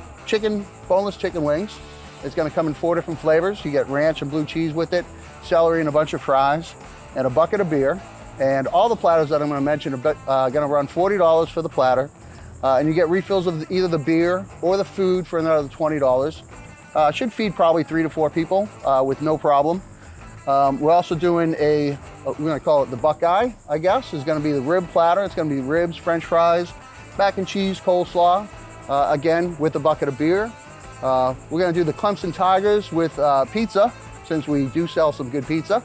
boneless chicken wings. It's going to come in 4 different flavors. You get ranch and blue cheese with it, celery and a bunch of fries, and a bucket of beer. And all the platters that I'm going to mention are going to run $40 for the platter. And you get refills of either the beer or the food for another $20. Should feed probably 3 to 4 people with no problem. We're also doing we're going to call it the Buckeye, I guess. It's going to be the rib platter. It's going to be ribs, french fries, mac and cheese, coleslaw, again with a bucket of beer. We're going to do the Clemson Tigers with pizza, since we do sell some good pizza.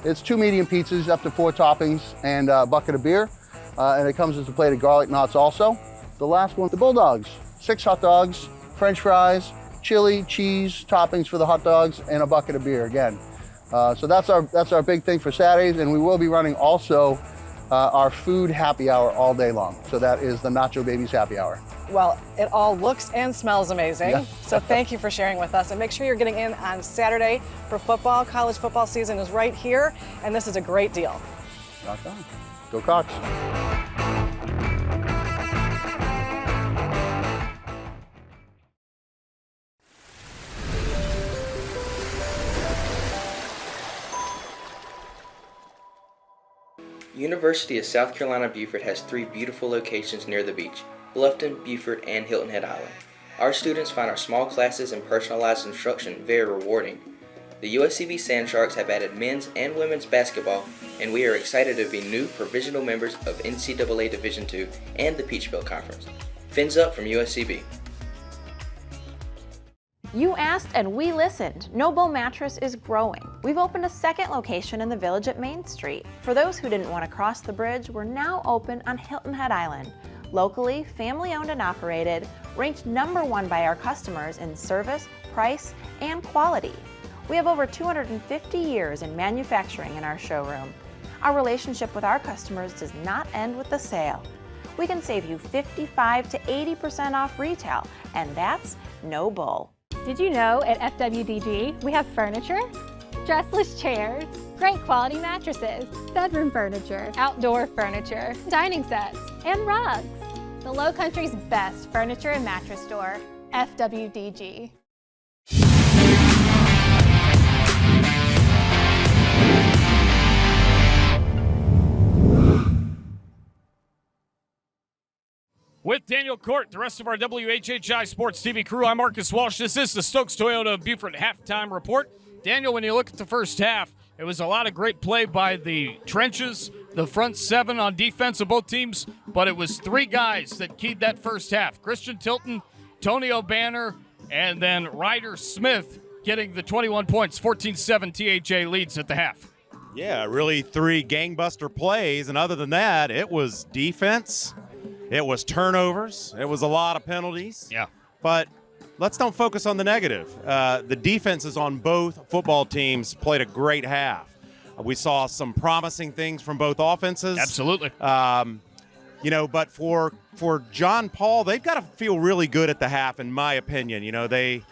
It's 2 medium pizzas, up to 4 toppings, and a bucket of beer. And it comes with a plate of garlic knots also. The last one, the Bulldogs. 6 hot dogs, french fries, chili, cheese, toppings for the hot dogs, and a bucket of beer again. So that's our big thing for Saturdays, and we will be running also our food happy hour all day long. So that is the Nacho Babies happy hour. Well, it all looks and smells amazing. Yeah. So thank you for sharing with us, and make sure you're getting in on Saturday for football. College football season is right here, and this is a great deal. Go Cox. University of South Carolina Beaufort has 3 beautiful locations near the beach: Bluffton, Beaufort, and Hilton Head Island. Our students find our small classes and personalized instruction very rewarding. The USCB Sand Sharks have added men's and women's basketball, and we are excited to be new provisional members of NCAA Division II and the Peach Belt Conference. Fins up from USCB. You asked and we listened. Noble Mattress is growing. We've opened a 2nd location in the Village at Main Street. For those who didn't want to cross the bridge, we're now open on Hilton Head Island. Locally, family owned and operated, ranked #1 by our customers in service, price, and quality. We have over 250 years in manufacturing in our showroom. Our relationship with our customers does not end with the sale. We can save you 55 to 80% off retail, and that's no bull. Did you know at FWDG we have furniture, dressless chairs, great quality mattresses, bedroom furniture, outdoor furniture, dining sets, and rugs. The Low Country's best furniture and mattress store, FWDG. With Daniel Court, the rest of our WHHI Sports TV crew, I'm Marcus Walsh. This is the Stokes Toyota Beaufort halftime report. Daniel, when you look at the first half, it was a lot of great play by the trenches, the front 7 on defense of both teams, but it was 3 guys that keyed that first half. Christian Tilton, Tony O'Banner, and then Ryder Smith getting the 21 points. 14-7 THA leads at the half. Yeah, really 3 gangbuster plays, and other than that, it was defense. It was turnovers. It was a lot of penalties. Yeah. But let's don't focus on the negative. The defenses on both football teams played a great half. We saw some promising things from both offenses. Absolutely. But for John Paul, they've got to feel really good at the half, in my opinion. They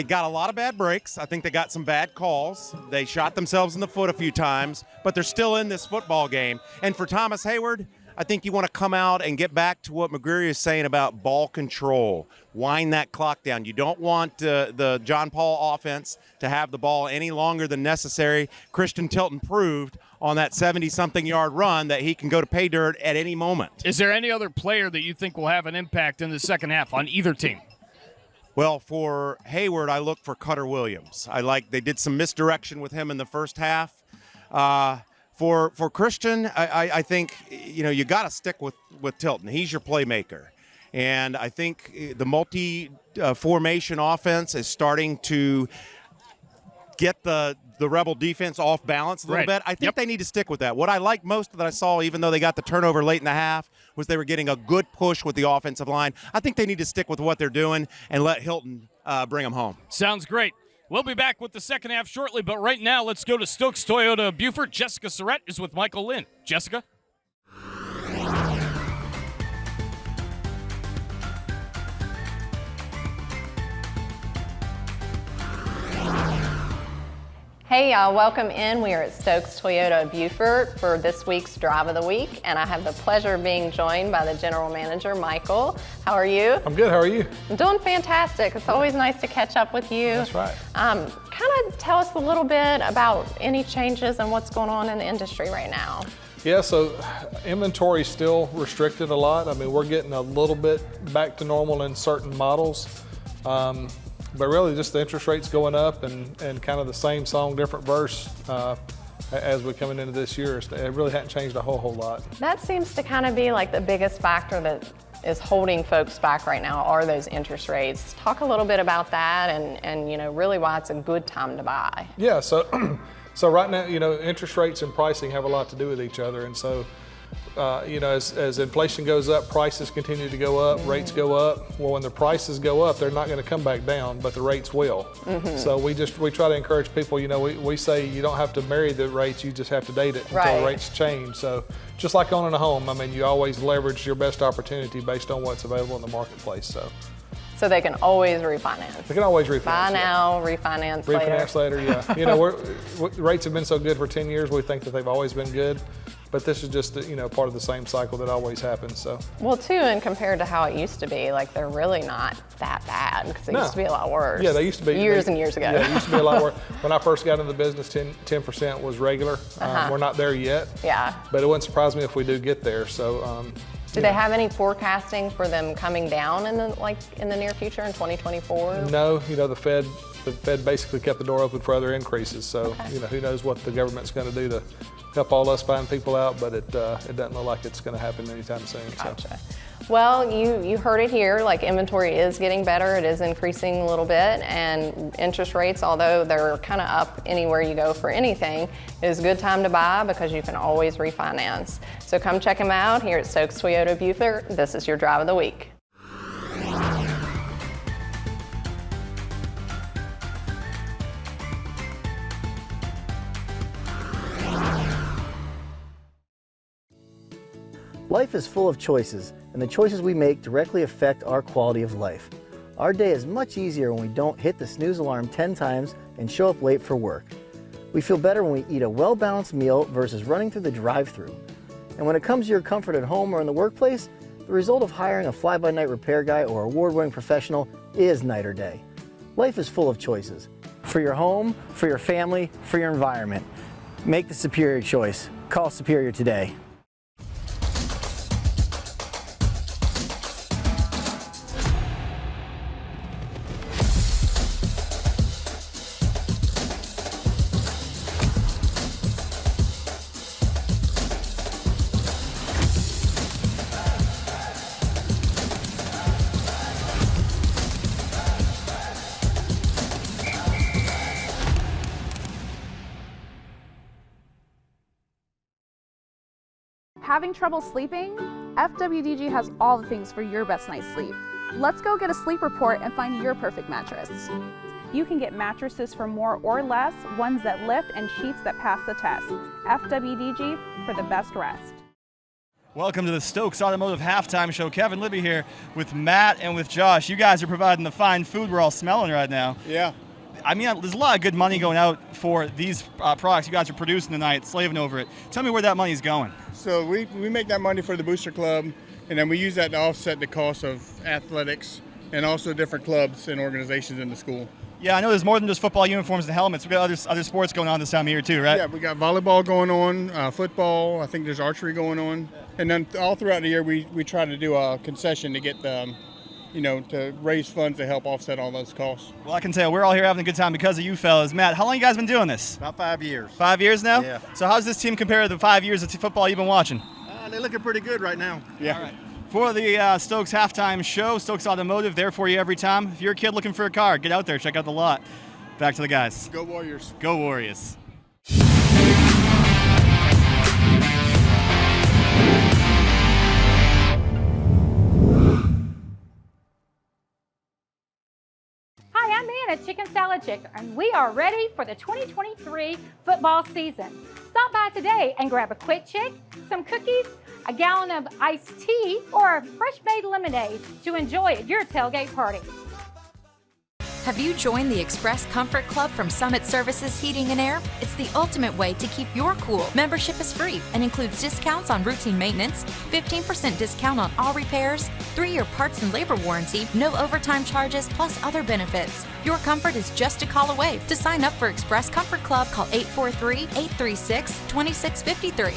got a lot of bad breaks. I think they got some bad calls. They shot themselves in the foot a few times, but they're still in this football game. And for Thomas Heyward, I think you want to come out and get back to what McGeary is saying about ball control. Wind that clock down. You don't want the John Paul offense to have the ball any longer than necessary. Christian Tilton proved on that 70-something yard run that he can go to pay dirt at any moment. Is there any other player that you think will have an impact in the second half on either team? Well, for Heyward, I look for Cutter Williams. They did some misdirection with him in the first half. For Christian, I think, you got to stick with Tilton. He's your playmaker. And I think the multi-formation offense is starting to get the Rebel defense off balance a little bit. I think they need to stick with that. What I like most that I saw, even though they got the turnover late in the half, was they were getting a good push with the offensive line. I think they need to stick with what they're doing and let Hilton bring them home. Sounds great. We'll be back with the second half shortly, but right now let's go to Stokes Toyota Beaufort. Jessica Surrett is with Michael Lynn. Jessica? Hey y'all, welcome in. We are at Stokes Toyota Beaufort for this week's Drive of the Week, and I have the pleasure of being joined by the General Manager, Michael. How are you? I'm good, how are you? I'm doing fantastic. It's always nice to catch up with you. That's right. Kind of tell us a little bit about any changes and what's going on in the industry right now. Yeah, so inventory is still restricted a lot. I mean, we're getting a little bit back to normal in certain models. But really just the interest rates going up and kind of the same song, different verse as we're coming into this year. It really hasn't changed a whole lot. That seems to kind of be like the biggest factor that is holding folks back right now are those interest rates. Talk a little bit about that and really why it's a good time to buy. Yeah, so right now, interest rates and pricing have a lot to do with each other. And so, as inflation goes up, prices continue to go up, rates go up. Well, when the prices go up, they're not going to come back down, but the rates will. Mm-hmm. So we try to encourage people, we say you don't have to marry the rates, you just have to date it until the rates change. So just like owning a home, I mean, you always leverage your best opportunity based on what's available in the marketplace. So they can always refinance. They can always refinance. Buy now, refinance later. Refinance later, yeah. Rates have been so good for 10 years, we think that they've always been good. But this is just, part of the same cycle that always happens. So. Well, too, and compared to how it used to be, they're really not that bad because they used to be a lot worse. Yeah, they used to be. Years and years ago. Yeah, it used to be a lot worse. When I first got into the business, 10% was regular. We're not there yet. Yeah. But it wouldn't surprise me if we do get there. So. Do they have any forecasting for them coming down in the near future in 2024? No, the Fed basically kept the door open for other increases. So, who knows what the government's going to do to help all us find people out, but it doesn't look like it's going to happen anytime soon. Gotcha. So. Well, you heard it here, inventory is getting better, it is increasing a little bit, and interest rates, although they're kind of up anywhere you go for anything, it is a good time to buy because you can always refinance. So come check them out here at Stokes Toyota Beaufort. This is your Drive of the Week. Life is full of choices, and the choices we make directly affect our quality of life. Our day is much easier when we don't hit the snooze alarm 10 times and show up late for work. We feel better when we eat a well-balanced meal versus running through the drive-thru. And when it comes to your comfort at home or in the workplace, the result of hiring a fly-by-night repair guy or award-winning professional is night or day. Life is full of choices. For your home, for your family, for your environment. Make the superior choice. Call Superior today. Having trouble sleeping? FWDG has all the things for your best night's sleep. Let's go get a sleep report and find your perfect mattress. You can get mattresses for more or less, ones that lift and sheets that pass the test. FWDG for the best rest. Welcome to the Stokes Automotive Halftime Show. Kevin Libby here with Matt and with Josh. You guys are providing the fine food we're all smelling right now. Yeah. I mean, there's a lot of good money going out for these products you guys are producing tonight, slaving over it. Tell me where that money's going. So we make that money for the booster club, and then we use that to offset the cost of athletics and also different clubs and organizations in the school. Yeah, I know there's more than just football uniforms and helmets. We got other sports going on this time of year too, right? Yeah, we got volleyball going on, football. I think there's archery going on, and then all throughout the year we try to do a concession to get to raise funds to help offset all those costs. Well, I can tell we're all here having a good time because of you fellas. Matt, how long you guys been doing this? About 5 years. 5 years now? Yeah. So how's this team compare to the 5 years of football you've been watching? They're looking pretty good right now. Yeah. All right. For the Stokes halftime show, Stokes Automotive, there for you every time. If you're a kid looking for a car, get out there, check out the lot. Back to the guys. Go Warriors. Go Warriors. Hi, I'm Ann at Chicken Salad Chick, and we are ready for the 2023 football season. Stop by today and grab a quick chick, some cookies, a gallon of iced tea, or a fresh-made lemonade to enjoy at your tailgate party. Have you joined the Express Comfort Club from Summit Services Heating and Air? It's the ultimate way to keep your cool. Membership is free and includes discounts on routine maintenance, 15% discount on all repairs, 3-year parts and labor warranty, no overtime charges, plus other benefits. Your comfort is just a call away. To sign up for Express Comfort Club, call 843-836-2653.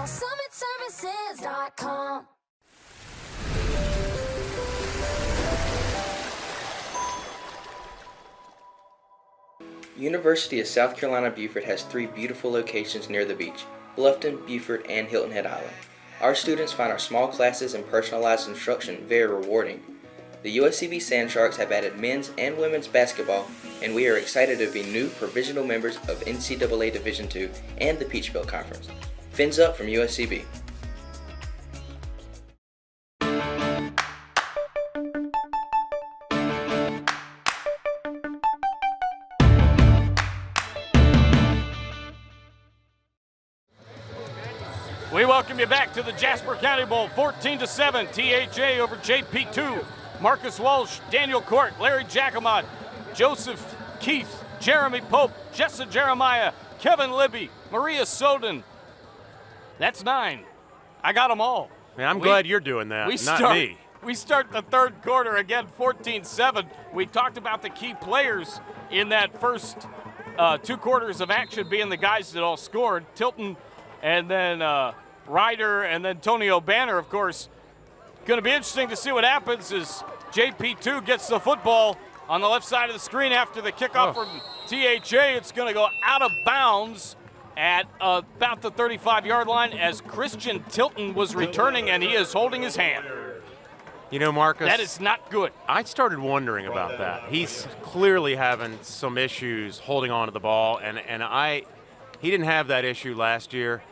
SummitServices.com. University of South Carolina Beaufort has 3 beautiful locations near the beach: Bluffton, Beaufort, and Hilton Head Island. Our students find our small classes and personalized instruction very rewarding. The USCB Sand Sharks have added men's and women's basketball, and we are excited to be new provisional members of NCAA Division II and the Peach Belt Conference. Fins up from USCB. We welcome you back to the Jasper County Bowl, 14-7, THA over JP2. Marcus Walsh, Daniel Court, Larry Jacomot, Joseph Keith, Jeremy Pope, Jessa Jeremiah, Kevin Libby, Maria Soden. That's 9. I got them all. Man, I'm glad you're doing that, not me. We start the third quarter again, 14-7. We talked about the key players in that first 2 quarters of action being the guys that all scored. Tilton and then Ryder and then Tony O'Banner, of course. Going to be interesting to see what happens as JP2 gets the football on the left side of the screen after the kickoff from THA. It's going to go out of bounds at about the 35-yard line as Christian Tilton was returning, and he is holding his hand. You know, Marcus, that is not good. I started wondering about that. He's clearly having some issues holding on to the ball, and he didn't have that issue last year.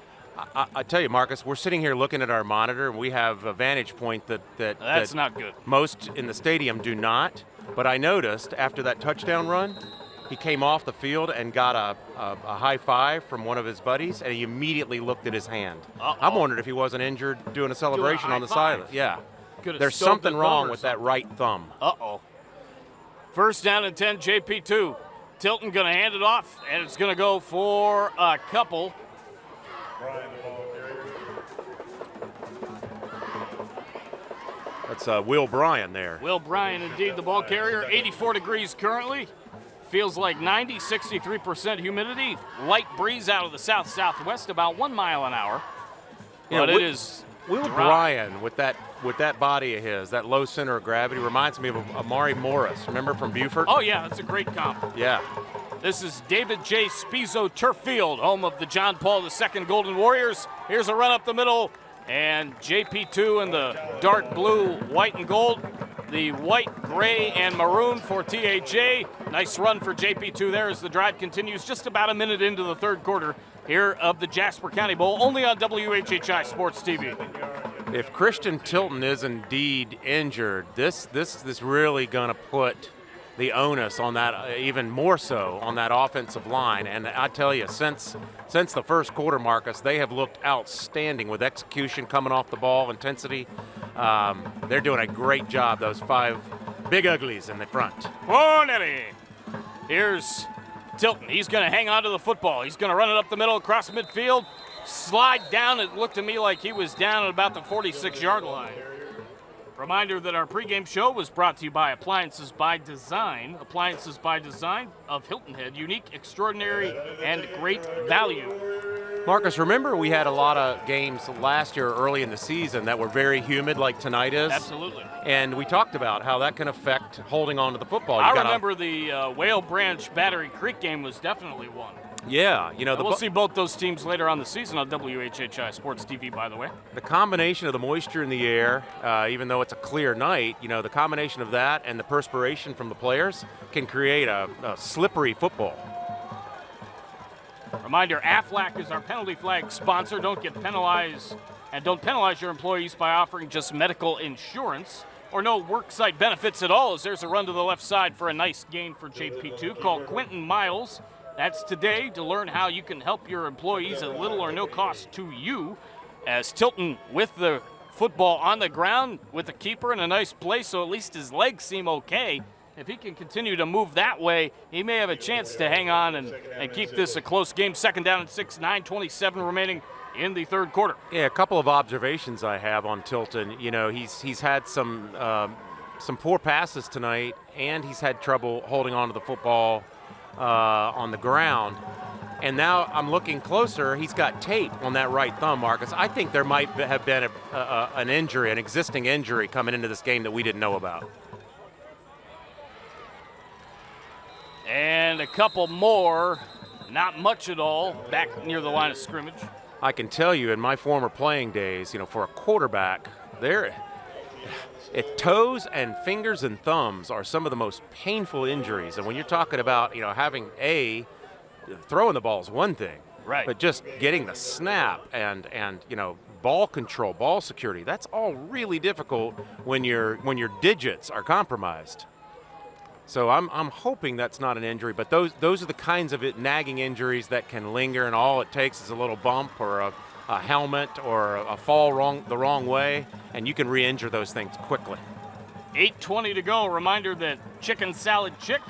I tell you, Marcus, we're sitting here looking at our monitor, and we have a vantage point that's not good. Most in the stadium do not. But I noticed after that touchdown run, he came off the field and got a high five from one of his buddies, and he immediately looked at his hand. I'm wondering if he wasn't injured doing a celebration on the sideline. Yeah. There's something wrong with that right thumb. First down and 10, JP2. Tilton going to hand it off, and it's going to go for a couple. That's Will Bryan there. Will Bryan, indeed, the ball carrier. 84 degrees currently. Feels like 90, 63% humidity. Light breeze out of the south-southwest, about 1 mile an hour. But it is Will dry. Bryan with that body of his, that low center of gravity, reminds me of Amari Morris. Remember from Beaufort? Oh yeah, that's a great comp. Yeah. This is David J. Spizo Turf Field, home of the John Paul II Golden Warriors. Here's a run up the middle, and JP2 in the dark blue, white and gold. The white, gray, and maroon for THA. Nice run for JP2 there as the drive continues just about a minute into the third quarter here of the Jasper County Bowl, only on WHHI Sports TV. If Christian Tilton is indeed injured, this really going to put the onus on that, even more so on that offensive line. And I tell you, since the first quarter, Marcus, they have looked outstanding with execution coming off the ball, intensity. They're doing a great job, those 5 big uglies in the front. Cornery. Here's Tilton, he's going to hang on to the football. He's going to run it up the middle across midfield, slide down. It looked to me like he was down at about the 46-yard line. Reminder that our pregame show was brought to you by Appliances by Design. Appliances by Design of Hilton Head. Unique, extraordinary, and great value. Marcus, remember we had a lot of games last year early in the season that were very humid like tonight is? Absolutely. And we talked about how that can affect holding on to the football. I remember the Whale Branch Battery Creek game was definitely one. Yeah, you know, we'll see both those teams later on the season on WHHI Sports TV, by the way. The combination of the moisture in the air, even though it's a clear night, you know, the combination of that and the perspiration from the players can create a slippery football. Reminder, AFLAC is our penalty flag sponsor. Don't get penalized, and don't penalize your employees by offering just medical insurance or no worksite benefits at all, as there's a run to the left side for a nice gain for JP2. Call Quentin Miles. That's today to learn how you can help your employees at little or no cost to you. As Tilton with the football on the ground with the keeper in a nice place, so at least his legs seem okay. If he can continue to move that way, he may have a chance to hang on and keep this a close game. Second down and 6, 9:27 remaining in the third quarter. Yeah, a couple of observations I have on Tilton. You know, he's had some poor passes tonight, and he's had trouble holding on to the football on the ground. And now I'm looking closer, he's got tape on that right thumb, Marcus. I think there might have been an injury, an existing injury coming into this game that we didn't know about. And a couple more, not much at all, back near the line of scrimmage. I can tell you in my former playing days, you know, for a quarterback, toes and fingers and thumbs are some of the most painful injuries. And when you're talking about, you know, having throwing the ball is one thing, right? But just getting the snap and you know, ball control, ball security, that's all really difficult when your digits are compromised. So I'm hoping that's not an injury, but those are the kinds of nagging injuries that can linger, and all it takes is a little bump or a helmet or a fall the wrong way, and you can re-injure those things quickly. 8:20 to go. Reminder that Chicken Salad Chick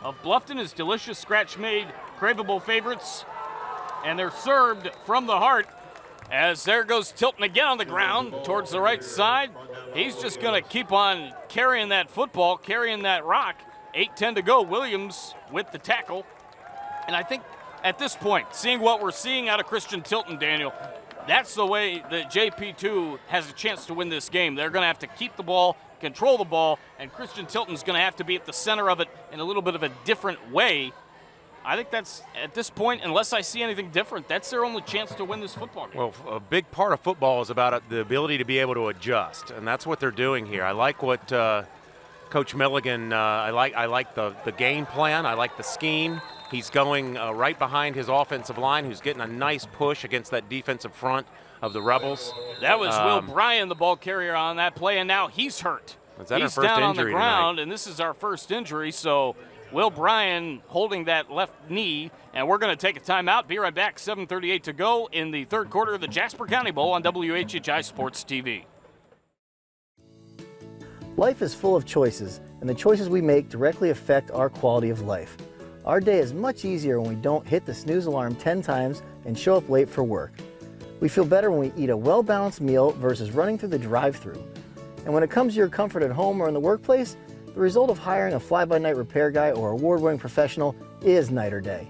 of Bluffton is delicious, scratch-made, craveable favorites, and they're served from the heart. As there goes Tilton again on the ground towards the right side. He's just going to keep on carrying that football, carrying that rock. 8:10 to go. Williams with the tackle. And I think at this point, seeing what we're seeing out of Christian Tilton, Daniel, that's the way that JP2 has a chance to win this game. They're going to have to keep the ball, control the ball, and Christian Tilton's going to have to be at the center of it in a little bit of a different way. I think that's, at this point, unless I see anything different, that's their only chance to win this football game. Well, a big part of football is about the ability to be able to adjust, and that's what they're doing here. I like what Coach Milligan, I like the game plan. I like the scheme. He's going right behind his offensive line, who's getting a nice push against that defensive front of the Rebels. That was Will Bryan, the ball carrier on that play, and now he's hurt. Is that he's our first down on the injury ground, tonight? and this is our first injury, so Will Bryan holding that left knee, and we're going to take a timeout. Be right back. 7:38 to go in the third quarter of the Jasper County Bowl on WHHI Sports TV. Life is full of choices, and the choices we make directly affect our quality of life. Our day is much easier when we don't hit the snooze alarm 10 times and show up late for work. We feel better when we eat a well-balanced meal versus running through the drive-thru. And when it comes to your comfort at home or in the workplace, the result of hiring a fly-by-night repair guy or award-winning professional is night or day.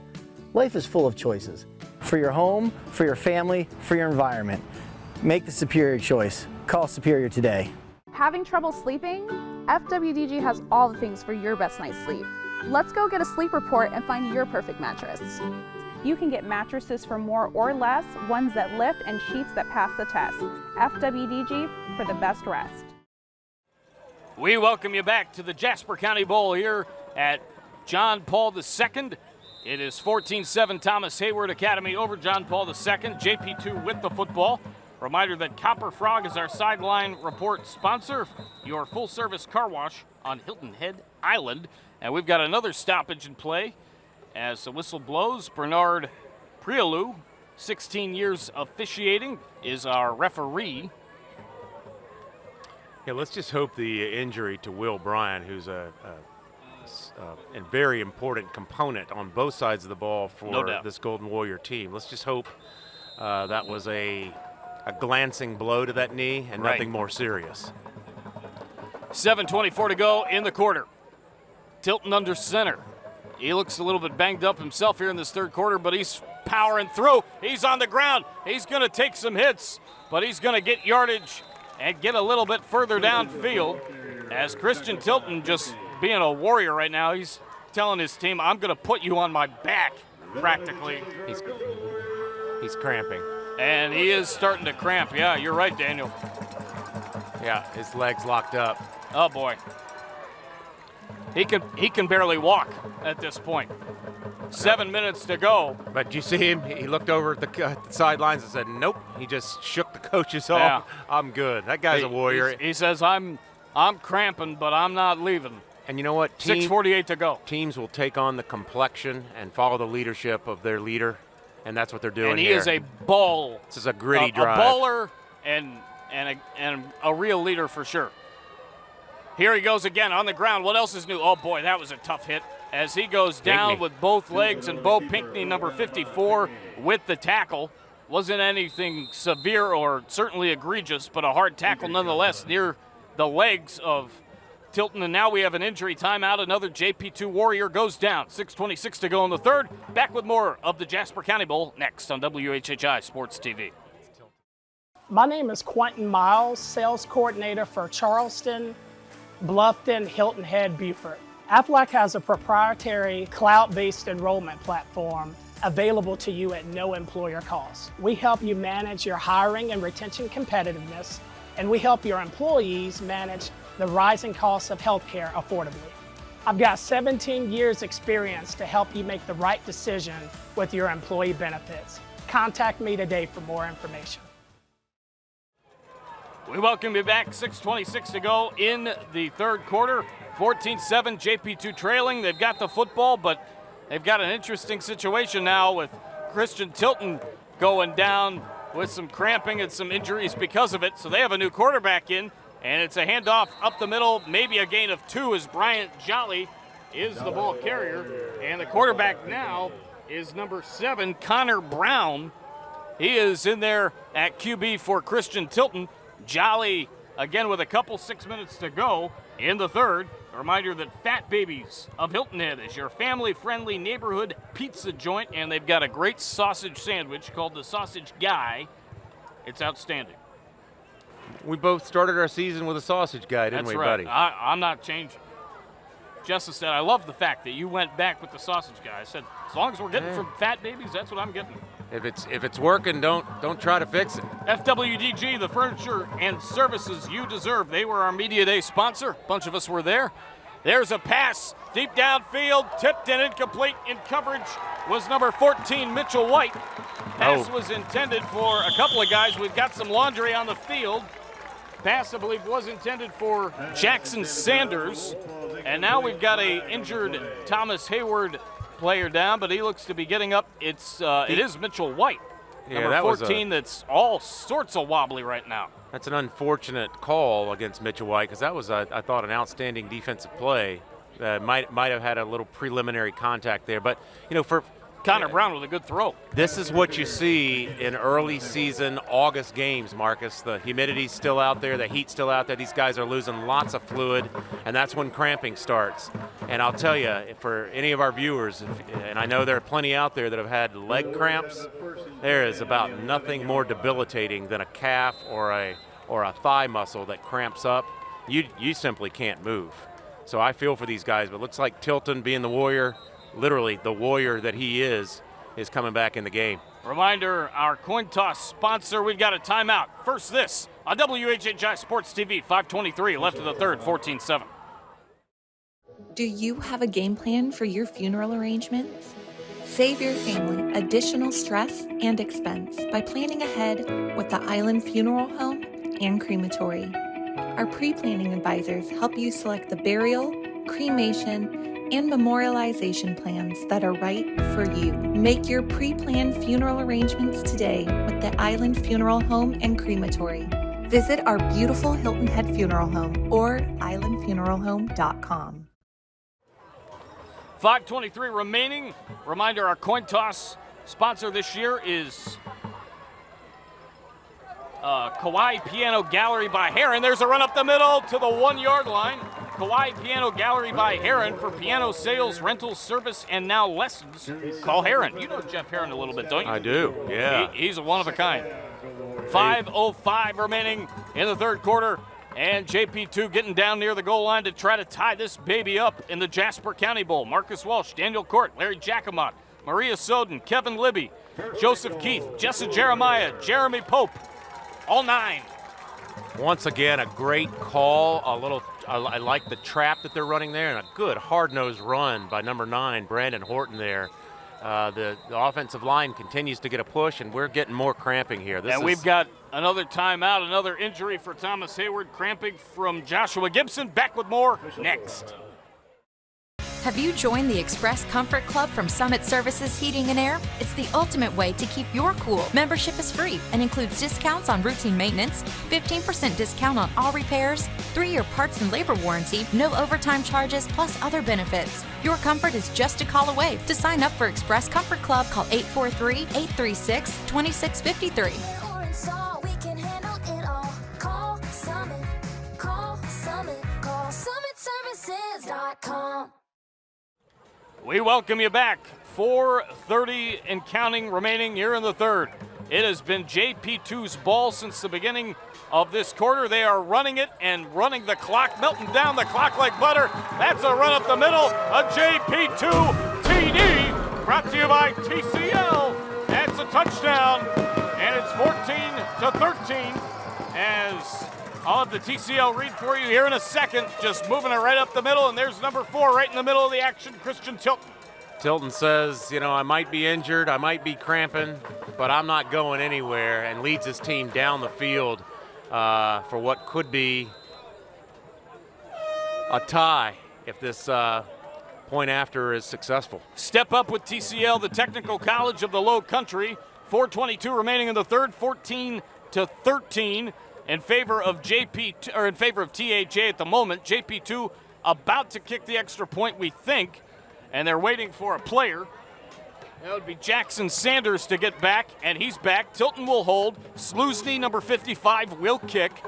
Life is full of choices. For your home, for your family, for your environment. Make the superior choice. Call Superior today. Having trouble sleeping? FWDG has all the things for your best night's sleep. Let's go get a sleep report and find your perfect mattress. You can get mattresses for more or less, ones that lift and sheets that pass the test. FWDG for the best rest. We welcome you back to the Jasper County Bowl here at John Paul II. It is 14-7 Thomas Heyward Academy over John Paul II. JP2 with the football. Reminder that Copper Frog is our Sideline Report sponsor, your full-service car wash on Hilton Head Island. And we've got another stoppage in play as the whistle blows. Bernard Prialou, 16 years officiating, is our referee. Yeah, let's just hope the injury to Will Bryan, who's a and very important component on both sides of the ball for No doubt. this Golden Warrior team. Let's just hope that was a glancing blow to that knee and Right. nothing more serious. 7:24 to go in the quarter. Tilton under center. He looks a little bit banged up himself here in this third quarter, but he's powering through. He's on the ground. He's going to take some hits, but he's going to get yardage and get a little bit further downfield. As Christian Tilton, just being a warrior right now, he's telling his team, I'm going to put you on my back, practically. He's cramping. And he is starting to cramp. Yeah, you're right, Daniel. Yeah, his legs locked up. Oh, boy. He can barely walk at this point. 7 minutes to go. But you see him, he looked over at the sidelines and said, nope. He just shook the coaches off. Yeah. I'm good. That guy's a warrior. He says, I'm cramping, but I'm not leaving. And you know what? 6:48 to go. Teams will take on the complexion and follow the leadership of their leader, and that's what they're doing And he here. is a ball. This is a gritty a drive. baller and a real leader for sure. Here he goes again on the ground. What else is new? Oh, boy, that was a tough hit. As he goes down Pinckney. with both legs, and Bo Pinckney, number 54, with the tackle. Wasn't anything severe or certainly egregious, but a hard tackle nonetheless near the legs of Tilton. And now we have an injury timeout. Another JP2 Warrior goes down. 6:26 to go in the third. Back with more of the Jasper County Bowl next on WHHI Sports TV. My name is Quentin Miles, sales coordinator for Charleston, Bluffton, Hilton Head, Beaufort. Aflac has a proprietary cloud-based enrollment platform available to you at no employer cost. We help you manage your hiring and retention competitiveness, and we help your employees manage the rising costs of healthcare affordably. I've got 17 years experience to help you make the right decision with your employee benefits. Contact me today for more information. We welcome you back. 6:26 to go in the third quarter. 14-7, JP2 trailing. They've got the football, but they've got an interesting situation now with Christian Tilton going down with some cramping and some injuries because of it. So they have a new quarterback in, and it's a handoff up the middle, maybe a gain of 2 as Bryant Jolly is the ball carrier. And the quarterback now is number 7, Connor Brown. He is in there at QB for Christian Tilton. Jolly, again, with a couple 6 minutes to go in the third. A reminder that Fat Babies of Hilton Head is your family-friendly neighborhood pizza joint, and they've got a great sausage sandwich called the Sausage Guy. It's outstanding. We both started our season with a sausage guy, didn't That's we, right. buddy? I'm not changing. Jessa said, I love the fact that you went back with the sausage guy. I said, as long as we're getting from Fat Babies, that's what I'm getting. If it's working, don't try to fix it. FWDG, the furniture and services you deserve. They were our Media Day sponsor. A bunch of us were there. There's a pass deep downfield, tipped and incomplete. In coverage was number 14, Mitchell White. Pass was intended for a couple of guys. We've got some laundry on the field. Pass, I believe, was intended for Jackson Sanders. And now we've got a injured Thomas Heyward player down, but he looks to be getting up. It is Mitchell White, Yeah, number 14, that's all sorts of wobbly right now. That's an unfortunate call against Mitchell White because that was, I thought, an outstanding defensive play. Might have had a little preliminary contact there, but for Connor Brown with a good throw. This is what you see in early season August games, Marcus. The humidity's still out there, the heat's still out there. These guys are losing lots of fluid, and that's when cramping starts. And I'll tell you, for any of our viewers, and I know there are plenty out there that have had leg cramps, there is about nothing more debilitating than a calf or a thigh muscle that cramps up. You simply can't move. So I feel for these guys, but it looks like Tilton, being the warrior, literally the warrior that he is coming back in the game. Reminder, our coin toss sponsor, we've got a timeout. First this on WHHI Sports TV, 5:23 left of the third, 14-7. Do you have a game plan for your funeral arrangements? Save your family additional stress and expense by planning ahead with the Island Funeral Home and Crematory. Our pre-planning advisors help you select the burial, cremation, and memorialization plans that are right for you. Make your pre-planned funeral arrangements today with the Island Funeral Home and Crematory. Visit our beautiful Hilton Head Funeral Home or islandfuneralhome.com. 5:23 remaining. Reminder, our coin toss sponsor this year is Kawai Piano Gallery by Herrin. There's a run up the middle to the 1-yard line. Kawai Piano Gallery by Herrin for piano sales, rental, service, and now lessons. Call Herrin. You know Jeff Herrin a little bit, don't you? I do, yeah. He's a one of a kind. 5:05 remaining in the third quarter. And JP2 getting down near the goal line to try to tie this baby up in the Jasper County Bowl. Marcus Welch, Daniel Court, Larry Jacomot, Maria Soden, Kevin Libby, Joseph Keith, Jessa Jeremiah, Jeremy Pope, all 9. Once again, a great call. I like the trap that they're running there, and a good hard-nosed run by number 9, Brandon Horton there. The offensive line continues to get a push, and we're getting more cramping here. We've got another timeout, another injury for Thomas Heyward, cramping from Joshua Gibson. Back with more next. Have you joined the Express Comfort Club from Summit Services Heating and Air? It's the ultimate way to keep your cool. Membership is free and includes discounts on routine maintenance, 15% discount on all repairs, 3-year parts and labor warranty, no overtime charges, plus other benefits. Your comfort is just a call away. To sign up for Express Comfort Club, call 843-836-2653. SummitServices.com. We welcome you back. 4:30 and counting remaining here in the third. It has been JP2's ball since the beginning of this quarter. They are running it and running the clock, melting down the clock like butter. That's a run up the middle, a JP2 TD brought to you by TCL. That's a touchdown, and it's 14-13 as I'll have the TCL read for you here in a second. Just moving it right up the middle, and there's number 4 right in the middle of the action, Christian Tilton. Tilton says, I might be injured, I might be cramping, but I'm not going anywhere, and leads his team down the field for what could be a tie if this point after is successful. Step up with TCL, the Technical College of the Low Country. 4:22 remaining in the third, 14-13. In favor of THA at the moment. JP2 about to kick the extra point, we think, and they're waiting for a player. That would be Jackson Sanders to get back, and he's back. Tilton will hold. Slousny, number 55, will kick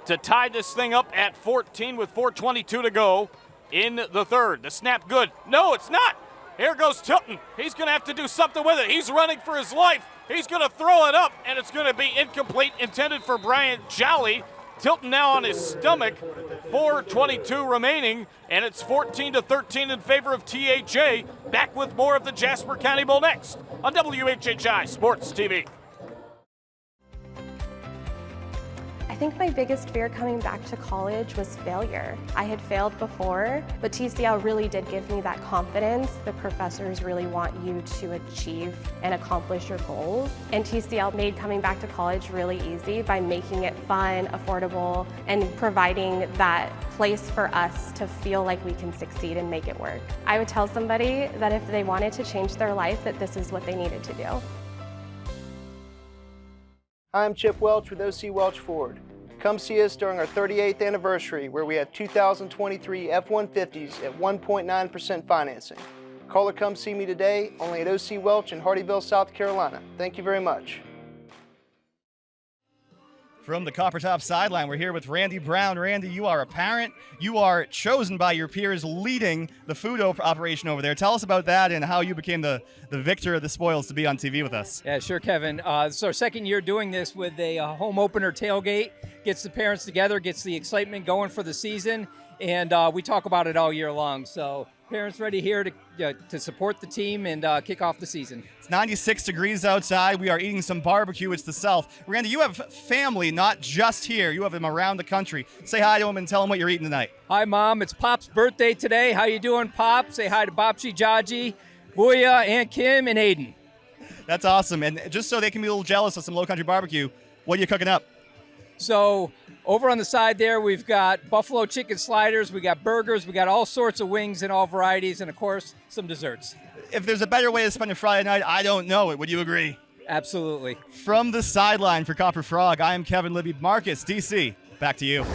to tie this thing up at 14 with 4:22 to go in the third. The snap good. No, it's not. Here goes Tilton. He's going to have to do something with it. He's running for his life. He's going to throw it up, and it's going to be incomplete, intended for Bryant Jolly. Tilton now on his stomach. 4:22 remaining, and it's 14-13 in favor of THA. Back with more of the Jasper County Bowl next on WHHI Sports TV. I think my biggest fear coming back to college was failure. I had failed before, but TCL really did give me that confidence. The professors really want you to achieve and accomplish your goals. And TCL made coming back to college really easy by making it fun, affordable, and providing that place for us to feel like we can succeed and make it work. I would tell somebody that if they wanted to change their life, that this is what they needed to do. I'm Chip Welch with OC Welch Ford. Come see us during our 38th anniversary where we have 2023 F-150s at 1.9% financing. Call or come see me today, only at OC Welch in Hardeeville, South Carolina. Thank you very much. From the Copper Top sideline, we're here with Randy Brown. Randy, you are a parent. You are chosen by your peers leading the food operation over there. Tell us about that and how you became the victor of the spoils to be on TV with us. Yeah, sure, Kevin. This is our second year doing this with a home opener tailgate. Gets the parents together, gets the excitement going for the season, and we talk about it all year long. So parents ready here to support the team and kick off the season. It's 96 degrees outside. We are eating some barbecue. It's the South. Randy, you have family not just here. You have them around the country. Say hi to them and tell them what you're eating tonight. Hi, Mom. It's Pop's birthday today. How you doing, Pop? Say hi to Bobsy, Jaji, Booya, Aunt Kim, and Aiden. That's awesome. And just so they can be a little jealous of some low country barbecue, what are you cooking up? So over on the side there, we've got buffalo chicken sliders, we got burgers, we got all sorts of wings in all varieties, and of course, some desserts. If there's a better way to spend a Friday night, I don't know it. Would you agree? Absolutely. From the sideline for Copper Frog, I am Kevin Libby. Marcus, DC, back to you.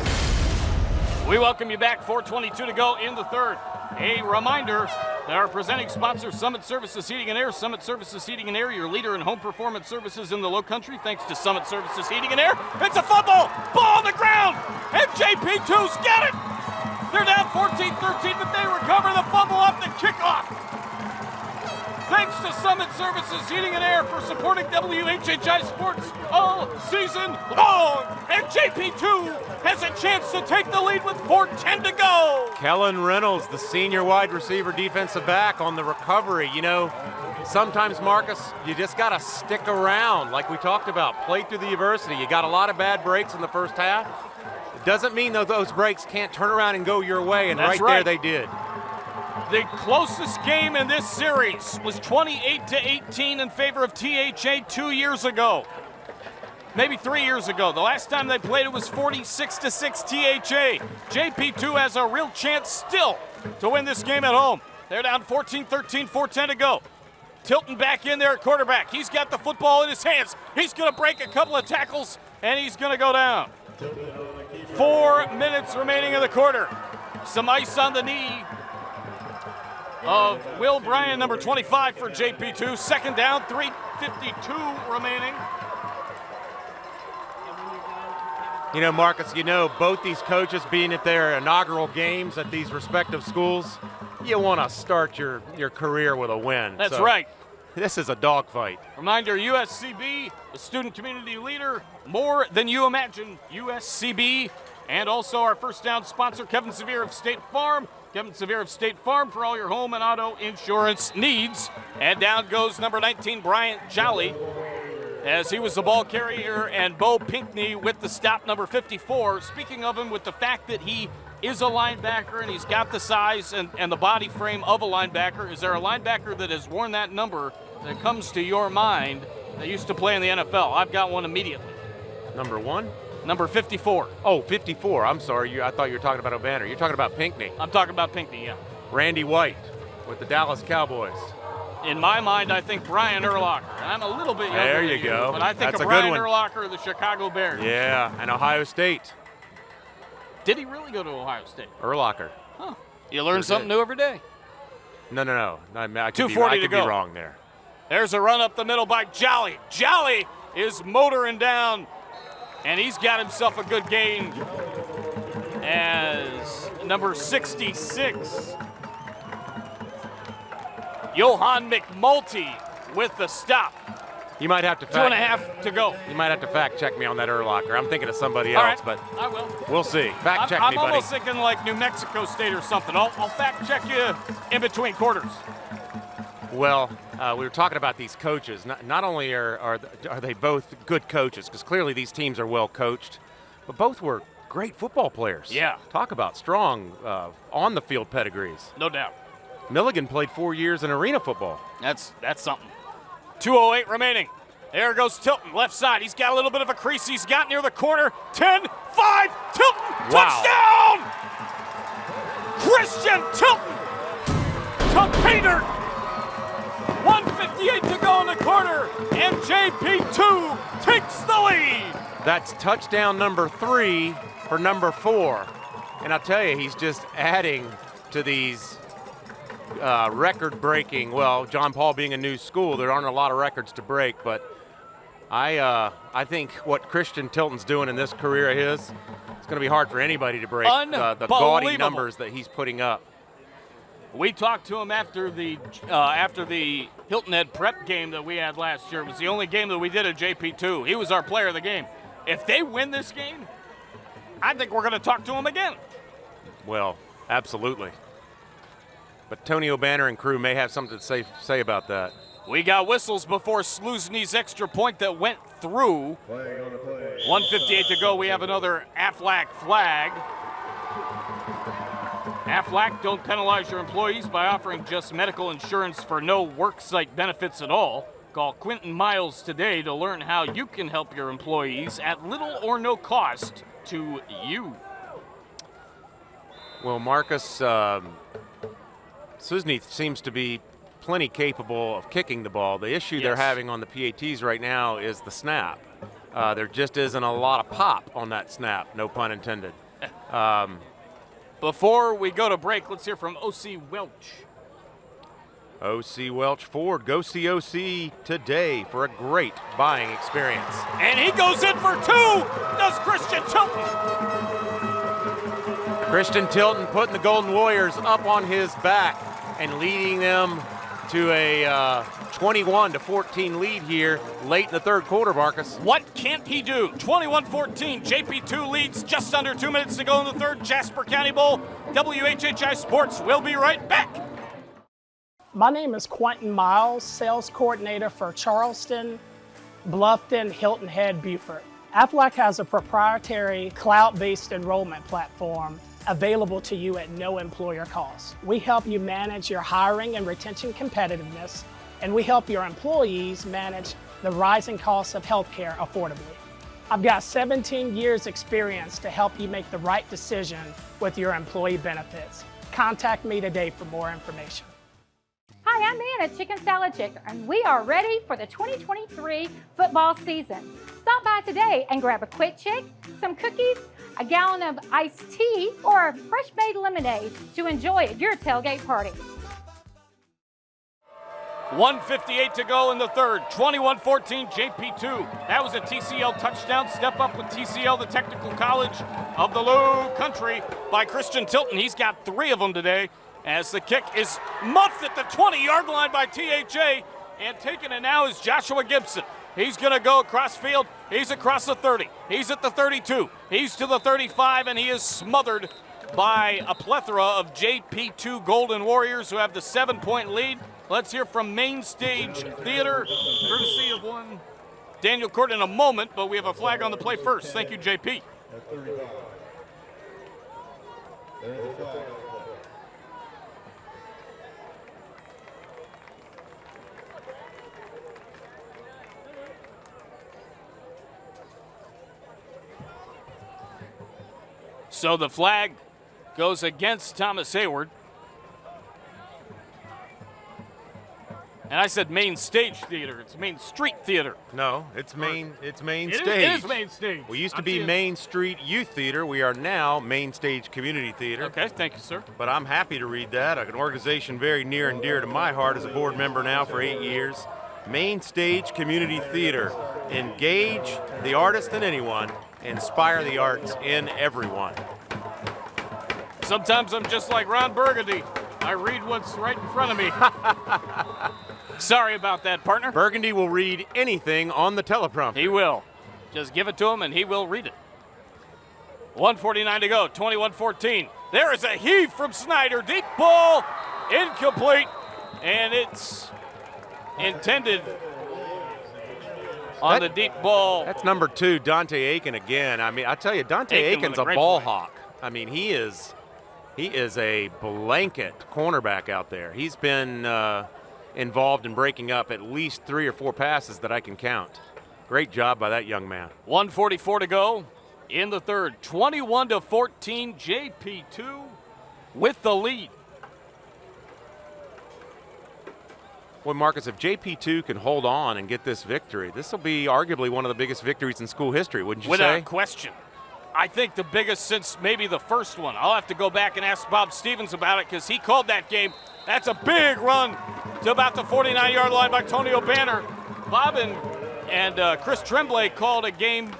We welcome you back. 4:22 to go in the third. A reminder that our presenting sponsor, Summit Services Heating and Air. Summit Services Heating and Air, your leader in home performance services in the Low Country. Thanks to Summit Services Heating and Air. It's a fumble! Ball on the ground! And JP2's got it! They're down 14-13, but they recover the fumble off the kickoff. Thanks to Summit Services Heating and Air for supporting WHHI Sports all season long. And JP2 has a chance to take the lead with 4:10 to go. Kellen Reynolds, the senior wide receiver defensive back on the recovery. You know, sometimes, Marcus, you just got to stick around like we talked about. Play through the adversity. You got a lot of bad breaks in the first half. It doesn't mean that those breaks can't turn around and go your way, and That's right there they did. The closest game in this series was 28-18 in favor of THA 2 years ago. Maybe 3 years ago. The last time they played it was 46-6 THA. JP2 has a real chance still to win this game at home. They're down 14-13, 4:10 to go. Tilton back in there at quarterback. He's got the football in his hands. He's going to break a couple of tackles, and he's going to go down. 4 minutes remaining in the quarter. Some ice on the knee of Will Bryan, number 25 for JP2. Second down, 3:52 remaining. You know, Marcus, you know, both these coaches being at their inaugural games at these respective schools, you want to start your career with a win. That's right. This is a dogfight. Reminder, USCB, the student community leader, more than you imagine, USCB, and also our first down sponsor, Kevin Severe of State Farm. Kevin Severe of State Farm for all your home and auto insurance needs. And down goes number 19, Bryant Jolly, as he was the ball carrier, and Bo Pinckney with the stop, number 54. Speaking of him, with the fact that he is a linebacker and he's got the size and the body frame of a linebacker, is there a linebacker that has worn that number that comes to your mind that used to play in the NFL? I've got one immediately. Number one? Number 54. Oh, 54. I'm sorry. I thought you were talking about O'Banner. You're talking about Pinckney. I'm talking about Pinckney, yeah. Randy White with the Dallas Cowboys. In my mind, I think Brian Urlacher. I'm a little bit younger There than you go. But I think That's of a good Brian one. Urlacher of the Chicago Bears. Yeah, and Ohio State. Did he really go to Ohio State? Urlacher. Huh. You learn something new every day. No. I could 2:40 to be go. wrong there. There's a run up the middle by Jolly. Jolly is motoring down, and he's got himself a good gain as number 66, Johan McMulty with the stop. You might have to 2.5 to go. You might have to fact check me on that Urlacher. I'm thinking of somebody All else, right, but I will. We'll see. Fact check I'm me, buddy. almost thinking like New Mexico State or something. I'll fact check you in between quarters. Well, we were talking about these coaches. Not only are they both good coaches, because clearly these teams are well coached, but both were great football players. Yeah. Talk about strong on-the-field pedigrees. No doubt. Milligan played 4 years in arena football. That's something. 2:08 remaining. There goes Tilton, left side. He's got a little bit of a crease. He's got near the corner. 10-5, Tilton, Wow. touchdown! Christian Tilton to pay dirt. 1:58 to go in the quarter, and JP2 takes the lead. That's touchdown number 3 for number 4. And I'll tell you, he's just adding to these record-breaking, well, John Paul being a new school, there aren't a lot of records to break, but I think what Christian Tilton's doing in this career of his, it's going to be hard for anybody to break the gaudy numbers that he's putting up. We talked to him after the Hilton Head prep game that we had last year. It was the only game that we did at JP2. He was our player of the game. If they win this game, I think we're going to talk to him again. Well, absolutely. But Tony O'Banner and crew may have something to say about that. We got whistles before Sluzny's extra point that went through. 1:58 to go. We have another Aflac flag. Aflac, don't penalize your employees by offering just medical insurance for no worksite benefits at all. Call Quentin Miles today to learn how you can help your employees at little or no cost to you. Well, Marcus, Sluzny seems to be plenty capable of kicking the ball. The issue they're having on the PATs right now is the snap. There just isn't a lot of pop on that snap, no pun intended. Before we go to break, let's hear from OC Welch. OC Welch Ford. Go see OC today for a great buying experience. And he goes in for 2, does Christian Tilton. Christian Tilton putting the Golden Warriors up on his back and leading them to a 21-14 lead here late in the third quarter, Marcus. What can't he do? 21-14, JP2 leads just under 2 minutes to go in the third. Jasper County Bowl, WHHI Sports. We'll be right back. My name is Quentin Miles, sales coordinator for Charleston, Bluffton, Hilton Head, Beaufort. Aflac has a proprietary cloud-based enrollment platform available to you at no employer cost. We help you manage your hiring and retention competitiveness, and we help your employees manage the rising costs of healthcare affordably. I've got 17 years experience to help you make the right decision with your employee benefits. Contact me today for more information. Hi, I'm Ann at Chicken Salad Chick, and we are ready for the 2023 football season. Stop by today and grab a quick chick, some cookies, a gallon of iced tea, or a fresh-made lemonade to enjoy at your tailgate party. 1:58 to go in the third. 21-14 JP2. That was a TCL touchdown. Step up with TCL, the Technical College of the Low Country, by Christian Tilton. He's got 3 of them today, as the kick is muffed at the 20-yard line by THA, and taking it now is Joshua Gibson. He's going to go across field. He's across the 30. He's at the 32. He's to the 35, and he is smothered by a plethora of JP2 Golden Warriors who have the 7-point lead. Let's hear from Main Stage Theater, courtesy of one Daniel Court in a moment, but we have a flag on the play first. Thank you, JP. So the flag goes against Thomas Heyward. And I said Main Stage Theater. It's Main Street Theater. No, it's Main Stage. It is Main Stage. We used to be Main Street Youth Theater. We are now Main Stage Community Theater. Okay, thank you, sir. But I'm happy to read that. An organization very near and dear to my heart as a board member now for 8 years. Main Stage Community Theater. Engage the artist in anyone. Inspire the arts in everyone. Sometimes I'm just like Ron Burgundy. I read what's right in front of me. Sorry about that, partner. Burgundy will read anything on the teleprompter. He will. Just give it to him and he will read it. 1:49 to go, 21-14. There is a heave from Snyder. Deep ball, incomplete, and it's intended on the deep ball. That's number 2, Dante Aiken again. I mean, I tell you, Dante Aiken's a ball hawk. I mean, he is a blanket cornerback out there. He's been involved in breaking up at least 3 or 4 passes that I can count. Great job by that young man. 1:44 to go in the third. 21-14, JP2 with the lead. Well, Marcus, if JP2 can hold on and get this victory, this will be arguably one of the biggest victories in school history, wouldn't you say? Without question. I think the biggest since maybe the first one. I'll have to go back and ask Bob Stevens about it because he called that game. That's a big run to about the 49-yard line by Tony O'Banner. Bob and Chris Tremblay called a game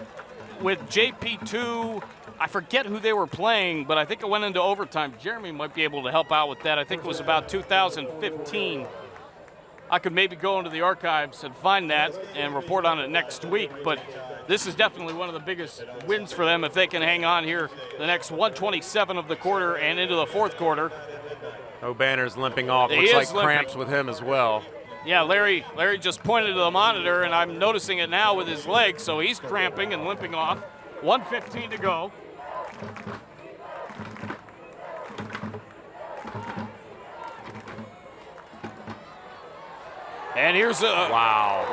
with JP2. I forget who they were playing, but I think it went into overtime. Jeremy might be able to help out with that. I think it was about 2015. I could maybe go into the archives and find that and report on it next week, but this is definitely one of the biggest wins for them if they can hang on here the next 1:27 of the quarter and into the fourth quarter. O'Banner's limping off. Looks like cramps with him as well. Yeah, Larry just pointed to the monitor, and I'm noticing it now with his leg, so he's cramping and limping off. 1:15 to go. And here's a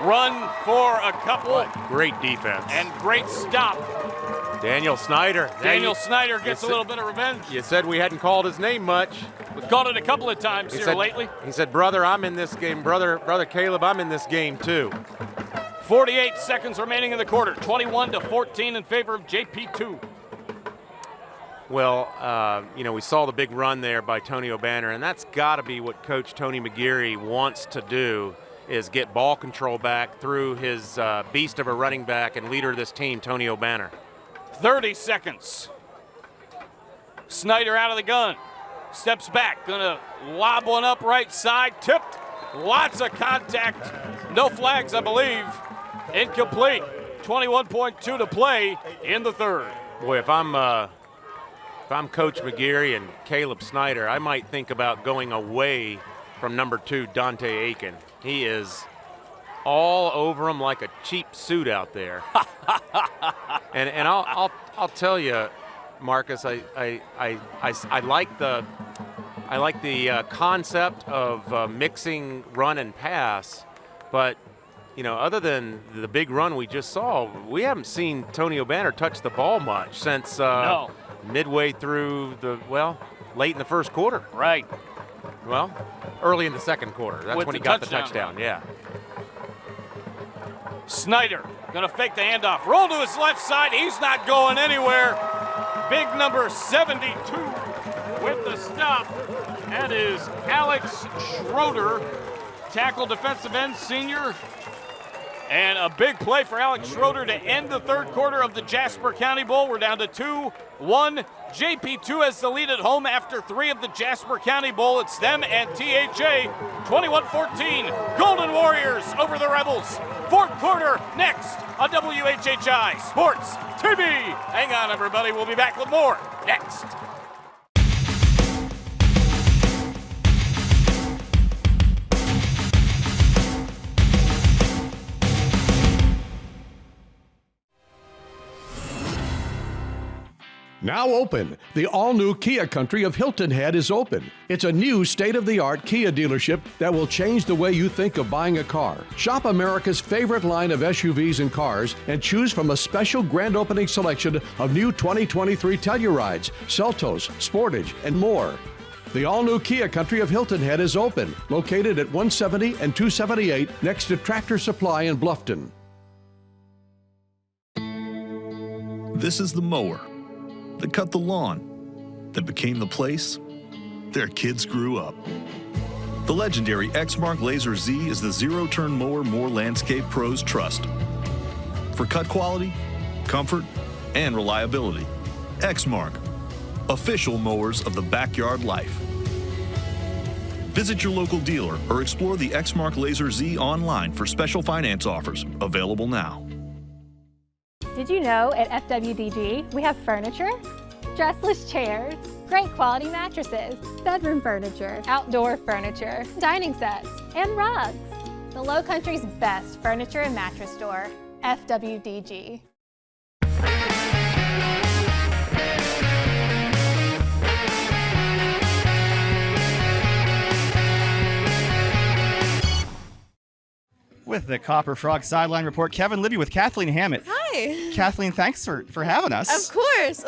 run for a couple. What great defense. And great stop. Daniel Snyder. Daniel Snyder gets a little bit of revenge. You said we hadn't called his name much. We've called it a couple of times lately. He said, brother, I'm in this game. Brother Caleb, I'm in this game too. 48 seconds remaining in the quarter. 21-14 in favor of JP2. Well, we saw the big run there by Tony O'Banner, and that's got to be what Coach Tony McGeary wants to do, is get ball control back through his beast of a running back and leader of this team, Tony O'Banner. 30 seconds. Snyder out of the gun. Steps back, gonna lob one up right side, tipped. Lots of contact. No flags, I believe. Incomplete. 21.2 to play in the third. Boy, if I'm Coach McGeary and Caleb Snyder, I might think about going away from number 2, Dante Aiken. He is all over him like a cheap suit out there. and I'll tell you, Marcus, I like the concept of mixing run and pass, but other than the big run we just saw, we haven't seen Tony O'Banner touch the ball much since midway through late in the first quarter. Right. Well, early in the second quarter. That's when he got the touchdown. Yeah. Snyder gonna fake the handoff. Roll to his left side. He's not going anywhere. Big number 72 with the stop. That is Alex Schroeder, tackle defensive end senior. And a big play for Alex Schroeder to end the third quarter of the Jasper County Bowl. We're down to 2-1. JP2 has the lead at home after 3 of the Jasper County Bowl. It's them and THA. 21-14. Golden Warriors over the Rebels. Fourth quarter next on WHHI Sports TV. Hang on, everybody. We'll be back with more next. Now open, the all-new Kia Country of Hilton Head is open. It's a new state-of-the-art Kia dealership that will change the way you think of buying a car. Shop America's favorite line of SUVs and cars and choose from a special grand opening selection of new 2023 Tellurides, Seltos, Sportage, and more. The all-new Kia Country of Hilton Head is open, located at 170 and 278 next to Tractor Supply in Bluffton. This is the mower that cut the lawn, that became the place their kids grew up. The legendary Exmark Laser Z is the zero-turn mower more landscape pros trust. For cut quality, comfort, and reliability. Exmark, official mowers of the backyard life. Visit your local dealer or explore the Exmark Laser Z online for special finance offers, available now. Did you know at FWDG we have furniture, dressless chairs, great quality mattresses, bedroom furniture, outdoor furniture, dining sets, and rugs. The Low Country's best furniture and mattress store, FWDG. With the Copper Frog Sideline Report, Kevin Libby with Kathleen Hammett. Hi. Kathleen, thanks for having us. Of course,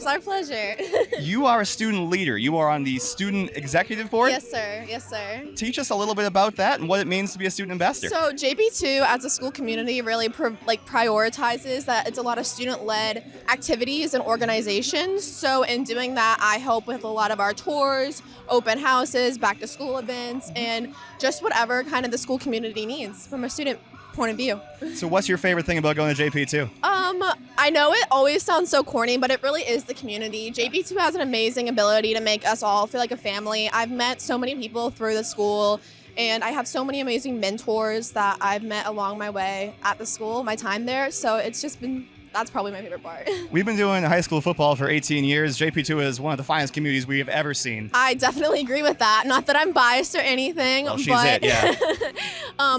our pleasure. You are a student leader. You are on the Student Executive Board? Yes, sir. Teach us a little bit about that and what it means to be a student ambassador. So JP2 as a school community really prioritizes that it's a lot of student-led activities and organizations. So in doing that, I help with a lot of our tours, open houses, back-to-school events, and just whatever kind of the school community needs from a student point of view. So what's your favorite thing about going to JP2? I know it always sounds so corny, but it really is the community. JP2 has an amazing ability to make us all feel like a family. I've met so many people through the school, and I have so many amazing mentors that I've met along my way at the school, my time there. So it's just been, that's probably my favorite part. We've been doing high school football for 18 years. JP2 is one of the finest communities we have ever seen. I definitely agree with that. Not that I'm biased or anything. Well, she's but, it, yeah.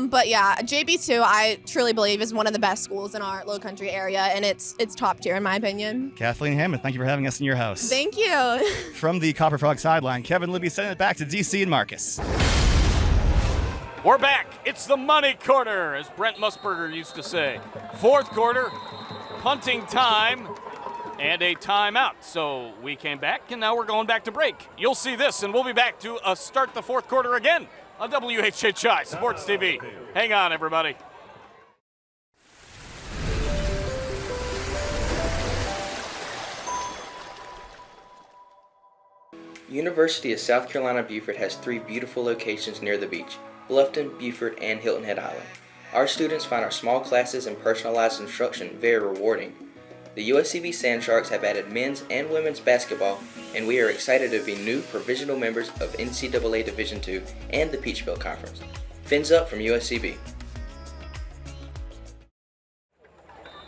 But yeah, JP2 I truly believe is one of the best schools in our Low Country area, and it's top tier in my opinion. Kathleen Hammett, thank you for having us in your house. Thank you. From the Copper Frog Sideline, Kevin Libby sending it back to DC and Marcus. We're back. It's the money quarter, as Brent Musburger used to say. Fourth quarter, punting time, and a timeout. So we came back, and now we're going back to break. You'll see this, and we'll be back to start the fourth quarter again on WHHI Sports TV. Hang on, everybody. University of South Carolina Beaufort has 3 beautiful locations near the beach: Bluffton, Beaufort, and Hilton Head Island. Our students find our small classes and personalized instruction very rewarding. The USCB Sand Sharks have added men's and women's basketball, and we are excited to be new provisional members of NCAA Division II and the Peach Belt Conference. Fins up from USCB.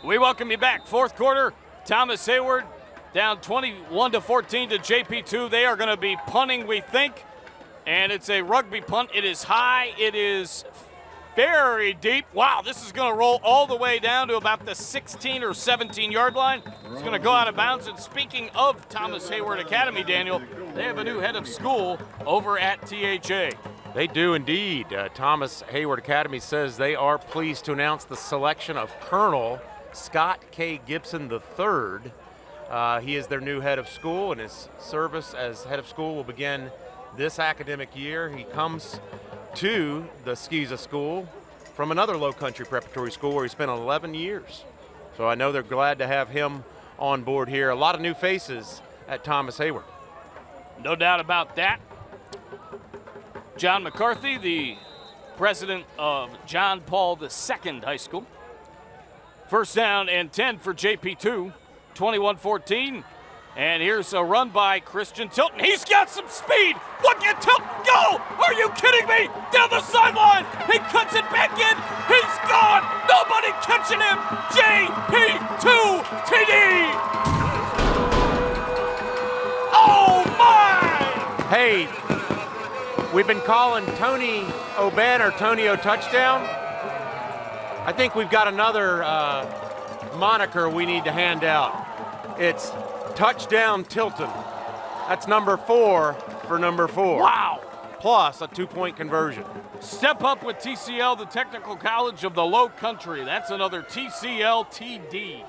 We welcome you back. Fourth quarter, Thomas Heyward down 21-14 to JP2. They are going to be punting, we think, and it's a rugby punt. It is high. It is very deep. Wow, this is going to roll all the way down to about the 16 or 17-yard line. It's going to go out of bounds. And speaking of Thomas Heyward Academy, Daniel, they have a new head of school over at THA. They do indeed. Thomas Heyward Academy says they are pleased to announce the selection of Colonel Scott K. Gibson III. He is their new head of school, and his service as head of school will begin this academic year. He comes to the Skeeza School from another low-country preparatory school where he spent 11 years. So I know they're glad to have him on board here. A lot of new faces at Thomas Heyward. No doubt about that. John McCarthy, the president of John Paul II High School. First down and 10 for JP2, 21-14. And here's a run by Christian Tilton. He's got some speed. Look at Tilton go! Are you kidding me? Down the sideline. He cuts it back in. He's gone. Nobody catching him. JP2 TD. Oh my! Hey, we've been calling Tony O'Banner Tony O touchdown. I think we've got another moniker we need to hand out. It's Touchdown Tilton. That's number 4 for number 4. Wow. Plus a 2-point conversion. Step up with TCL, the Technical College of the Low Country. That's another TCL TD.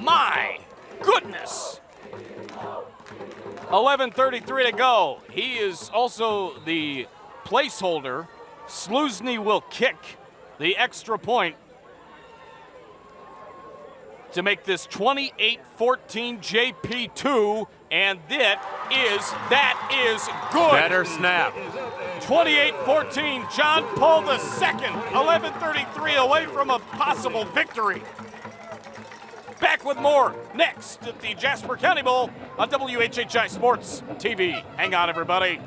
My goodness. 11:33 to go. He is also the placeholder. Slousny will kick the extra point to make this 28-14 JP2, and that is good. Better snap. 28-14, John Paul II, 11:33 away from a possible victory. Back with more next at the Jasper County Bowl on WHHI Sports TV. Hang on, everybody.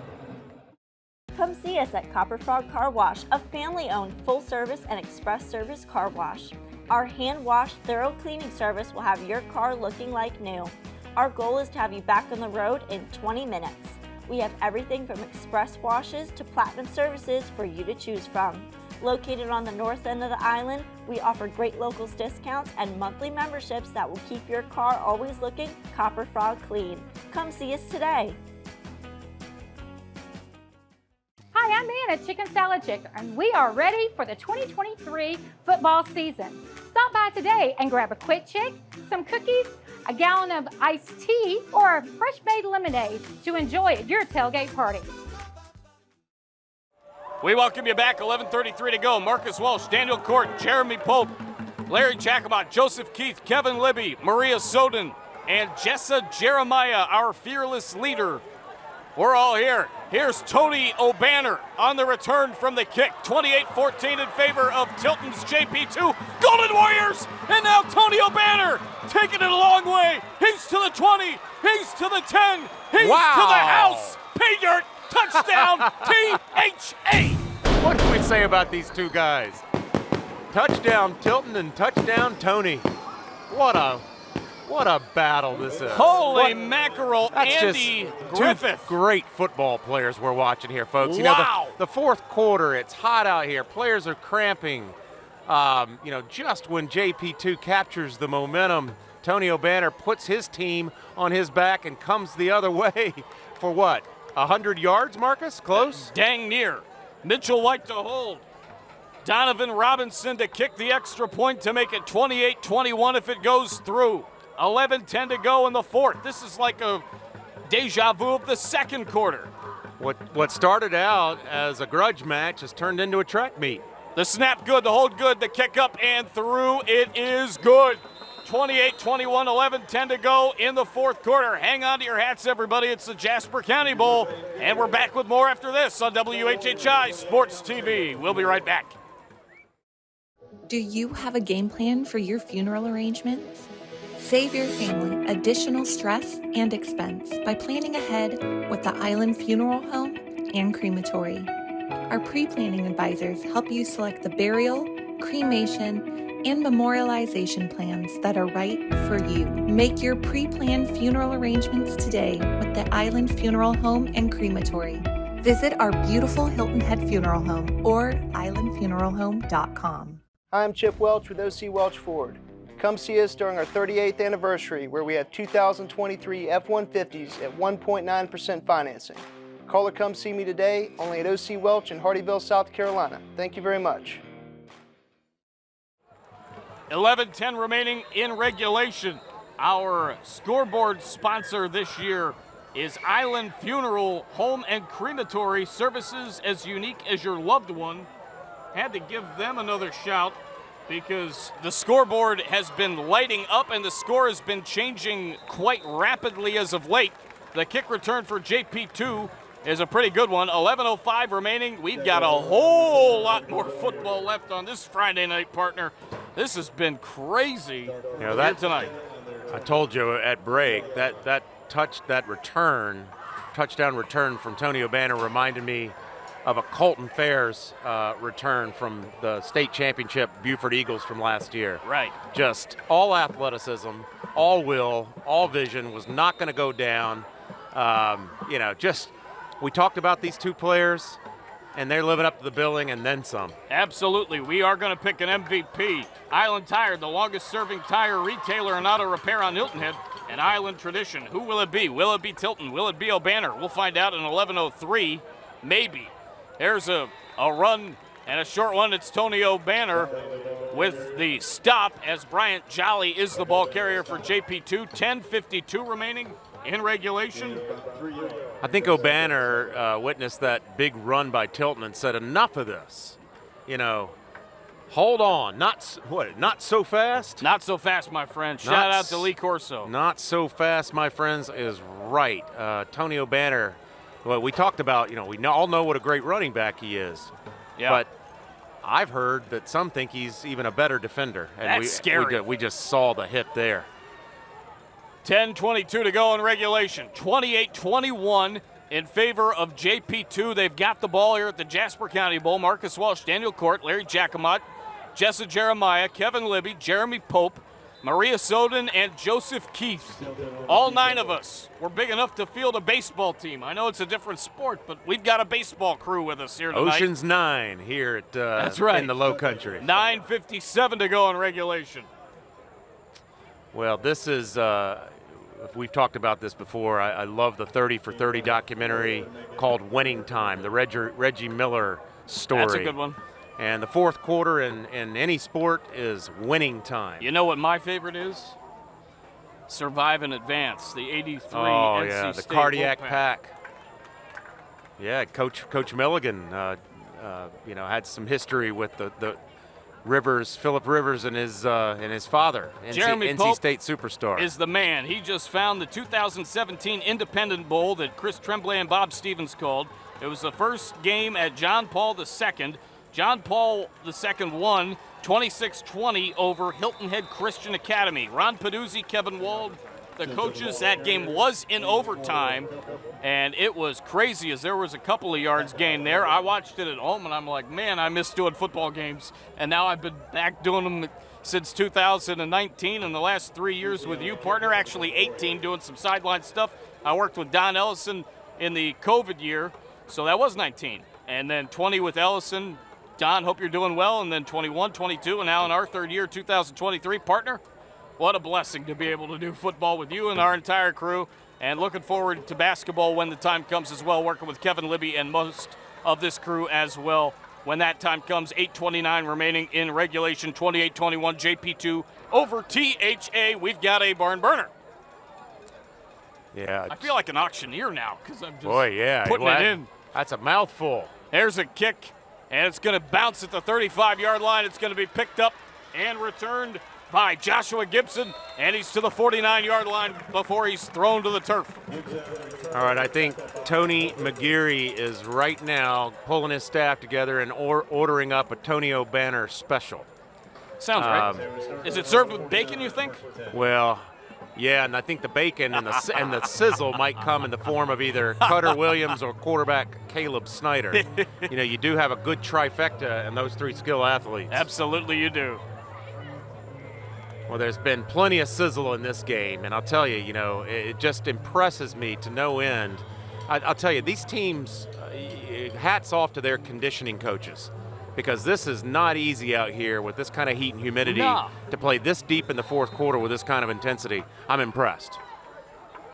Come see us at Copper Frog Car Wash, a family-owned full-service and express service car wash. Our hand-wash, thorough cleaning service will have your car looking like new. Our goal is to have you back on the road in 20 minutes. We have everything from express washes to platinum services for you to choose from. Located on the north end of the island, we offer great locals discounts and monthly memberships that will keep your car always looking Copper Frog clean. Come see us today. Hi, I'm Ann at Chicken Salad Chick, and we are ready for the 2023 football season. Stop by today and grab a quick chick, some cookies, a gallon of iced tea, or a fresh-made lemonade to enjoy at your tailgate party. We welcome you back. 11:33 to go. Marcus Welch, Daniel Court, Jeremy Pope, Larry Jacobot, Joseph Keith, Kevin Libby, Maria Soden, and Jessa Jeremiah, our fearless leader. We're all here. Here's Tony O'Banner on the return from the kick. 28-14 in favor of Tilton's JP2 Golden Warriors. And now Tony O'Banner taking it a long way. He's to the 20. He's to the 10. He's to the house. Pay dirt. Touchdown. THA. What do we say about these two guys? Touchdown Tilton and touchdown Tony. What a battle this is. Holy mackerel, That's Andy just Griffith. Two great football players we're watching here, folks. You Wow. know, the fourth quarter, it's hot out here. Players are cramping. Just when JP2 captures the momentum, Tony O'Banner puts his team on his back and comes the other way for what? 100 yards, Marcus? Close? Dang near. Mitchell White to hold. Donovan Robinson to kick the extra point to make it 28-21 if it goes through. 11:10 to go in the fourth. This is like a deja vu of the second quarter. What started out as a grudge match has turned into a track meet. The snap good, the hold good, the kick up and through. It is good. 28-21, 11-10 to go in the fourth quarter. Hang on to your hats, everybody. It's the Jasper County Bowl, and we're back with more after this on WHHI Sports TV. We'll be right back. Do you have a game plan for your funeral arrangements? Save your family additional stress and expense by planning ahead with the Island Funeral Home and Crematory. Our pre-planning advisors help you select the burial, cremation, and memorialization plans that are right for you. Make your pre-planned funeral arrangements today with the Island Funeral Home and Crematory. Visit our beautiful Hilton Head Funeral Home or islandfuneralhome.com. Hi, I'm Chip Welch with OC Welch Ford. Come see us during our 38th anniversary where we have 2023 F-150s at 1.9% financing. Call or come see me today, only at OC Welch in Hardeeville, South Carolina. Thank you very much. 11-10 remaining in regulation. Our scoreboard sponsor this year is Island Funeral Home and Crematory, services as unique as your loved one. Had to give them another shout because the scoreboard has been lighting up and the score has been changing quite rapidly as of late. The kick return for JP2 is a pretty good one. 11:05 remaining. We've got a whole lot more football left on this Friday night, partner. This has been crazy here tonight. I told you at break that touchdown return from Tony O'Banner reminded me of a Colton Fairs return from the state championship Beaufort Eagles from last year. Right. Just all athleticism, all will, all vision, was not going to go down. We talked about these two players, and they're living up to the billing and then some. Absolutely. We are going to pick an MVP. Island Tire, the longest-serving tire retailer and auto repair on Hilton Head, an Island tradition. Who will it be? Will it be Tilton? Will it be O'Banner? We'll find out in 11:03, maybe. There's a run and a short one. It's Tony O'Banner with the stop as Bryant Jolly is the ball carrier for JP2. 10:52 remaining in regulation. I think O'Banner witnessed that big run by Tilton and said, enough of this. Hold on. Not so fast? Not so fast, my friend. Shout out to Lee Corso. Not so fast, my friends, is right. Tony O'Banner, well, we talked about, we all know what a great running back he is. Yeah. But I've heard that some think he's even a better defender. And That's scary. We just saw the hit there. 10:22 to go in regulation. 28-21 in favor of JP2. They've got the ball here at the Jasper County Bowl. Marcus Walsh, Daniel Court, Larry Jacomot, Jessa Jeremiah, Kevin Libby, Jeremy Pope, Maria Soden, and Joseph Keith. All 9 of us were big enough to field a baseball team. I know it's a different sport, but we've got a baseball crew with us here tonight. Ocean's 9 here at That's right. in the Low Country. 9:57 to go in regulation. Well, this is, we've talked about this before. I love the 30 for 30 documentary called Winning Time, the Reggie Miller story. That's a good one. And the fourth quarter in any sport is winning time. You know what my favorite is? Survive and Advance, the 83 Oh, NC yeah, the State cardiac Wolfpack. pack. Yeah, Coach Milligan, had some history with the Rivers, Philip Rivers, and his father, Jeremy NC Pope State superstar. is the man. He just found the 2017 Independent Bowl that Chris Tremblay and Bob Stevens called. It was the first game at John Paul II. John Paul II won 26-20 over Hilton Head Christian Academy. Ron Peduzzi, Kevin Wald, the coaches. That game was in overtime, and it was crazy as there was a couple of yards gained there. I watched it at home, and I'm like, man, I miss doing football games. And now I've been back doing them since 2019, and the last 3 years with you, partner, actually 18, doing some sideline stuff. I worked with Don Ellison in the COVID year, so that was 19. And then 20 with Ellison. Don, hope you're doing well. And then 21, 22, and now in our third year, 2023. Partner, what a blessing to be able to do football with you and our entire crew. And looking forward to basketball when the time comes as well, working with Kevin Libby and most of this crew as well. When that time comes, 8:29 remaining in regulation, 28-21, JP2 over THA. We've got a barn burner. Yeah. I feel like an auctioneer now because I'm just Boy, putting it in. That's a mouthful. There's a kick, and it's going to bounce at the 35-yard line. It's going to be picked up and returned by Joshua Gibson, and he's to the 49-yard line before he's thrown to the turf. All right, I think Tony McGeary is right now pulling his staff together and ordering up a Tony O'Banner special. Sounds right. Is it served with bacon, you think? Well, yeah, and I think the bacon and the sizzle might come in the form of either Cutter Williams or quarterback Caleb Snyder. You know, you do have a good trifecta in those three skill athletes. Absolutely you do. Well, there's been plenty of sizzle in this game, and I'll tell you, you know, it just impresses me to no end. I'll tell you, these teams, hats off to their conditioning coaches, because this is not easy out here with this kind of heat and humidity to play this deep in the fourth quarter with this kind of intensity. I'm impressed.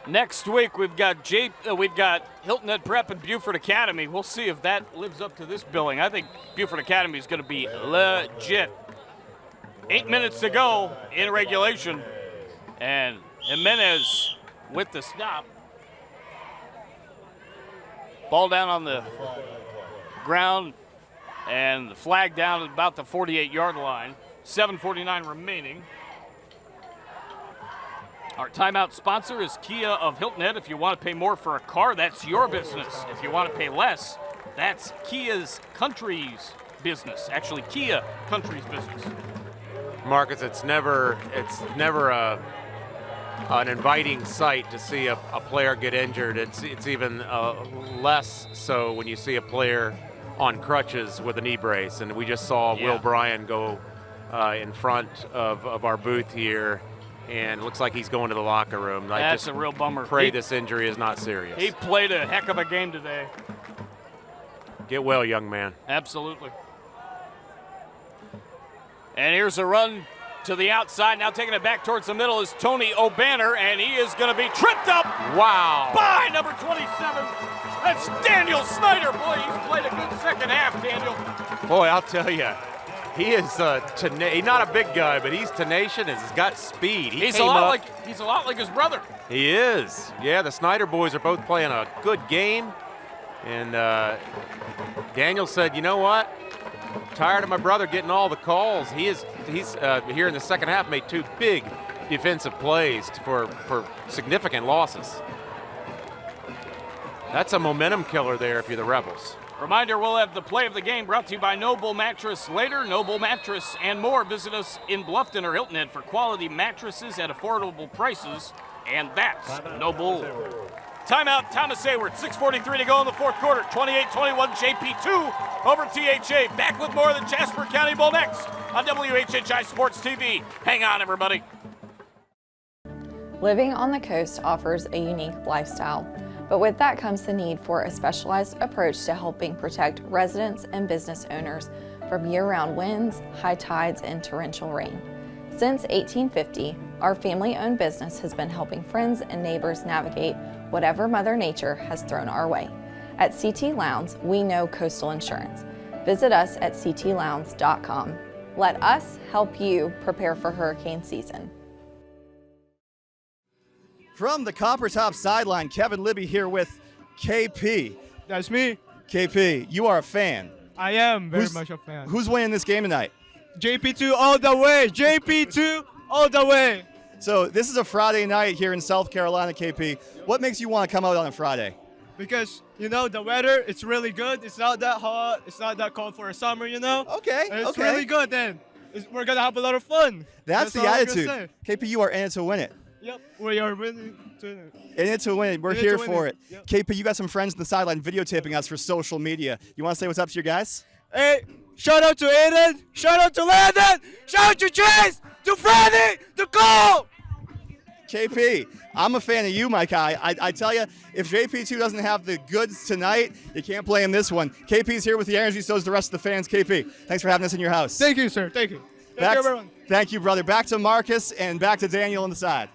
Next week we've got Hilton Head Prep and Beaufort Academy. We'll see if that lives up to this billing. I think Beaufort Academy is going to be legit. 8 minutes to go in regulation, and Jimenez with the stop. Ball down on the ground, and the flag down at about the 48-yard line. 7:49 remaining. Our timeout sponsor is Kia of Hilton Head. If you want to pay more for a car, that's your business. If you want to pay less, that's Kia's Country's business. Actually, Kia Country's business. Marcus, it's never an inviting sight to see a player get injured. It's even less so when you see a player on crutches with a knee brace. And we just saw Will Bryan go in front of our booth here, and it looks like he's going to the locker room. That's a real bummer. Pray this injury is not serious. He played a heck of a game today. Get well, young man. Absolutely. And here's a run to the outside. Now taking it back towards the middle is Tony O'Banner, and he is going to be tripped up. Wow. By number 27. That's Daniel Snyder. Boy, he's played a good second half, Daniel. Boy, I'll tell you, he is he's not a big guy, but he's tenacious. He's got speed. He's a lot like his brother. He is. Yeah, the Snyder boys are both playing a good game. And Daniel said, you know what? Tired of my brother getting all the calls. He's here in the second half made two big defensive plays for significant losses. That's a momentum killer there if you're the Rebels. Reminder, we'll have the play of the game brought to you by Noble Mattress later. Noble Mattress and more. Visit us in Bluffton or Hilton Head for quality mattresses at affordable prices. And that's Noble. Timeout, Thomas Heyward, 6:43 to go in the fourth quarter. 28-21, JP2 over THA. Back with more of the Jasper County Bowl next on WHHI Sports TV. Hang on, everybody. Living on the coast offers a unique lifestyle, but with that comes the need for a specialized approach to helping protect residents and business owners from year-round winds, high tides, and torrential rain. Since 1850, our family-owned business has been helping friends and neighbors navigate whatever Mother Nature has thrown our way. At CT Lowndes, we know coastal insurance. Visit us at ctlowndes.com. Let us help you prepare for hurricane season. From the Copper Top sideline, Kevin Libby here with KP. That's me. KP, you are a fan. I am very much a fan. Who's winning this game tonight? JP2 all the way. JP2 all the way. So this is a Friday night here in South Carolina, KP. What makes you want to come out on a Friday? Because, you know, the weather, it's really good. It's not that hot. It's not that cold for a summer, you know? Okay, and it's really good then. We're going to have a lot of fun. That's the attitude. KP, you are in it to win it. Yep, we are winning. In it to win it. We're here for it. Yep. KP, you got some friends in the sideline videotaping us for social media. You want to say what's up to your guys? Hey, shout out to Aiden. Shout out to Landon. Shout out to Chase. To Freddie. To Cole. KP, I'm a fan of you, my guy. I tell you, if JP2 doesn't have the goods tonight, you can't play him this one. KP's here with the energy, so is the rest of the fans. KP, thanks for having us in your house. Thank you, sir. Thank you. Thank you, everyone. Thank you, brother. Back to Marcus and back to Daniel on the side.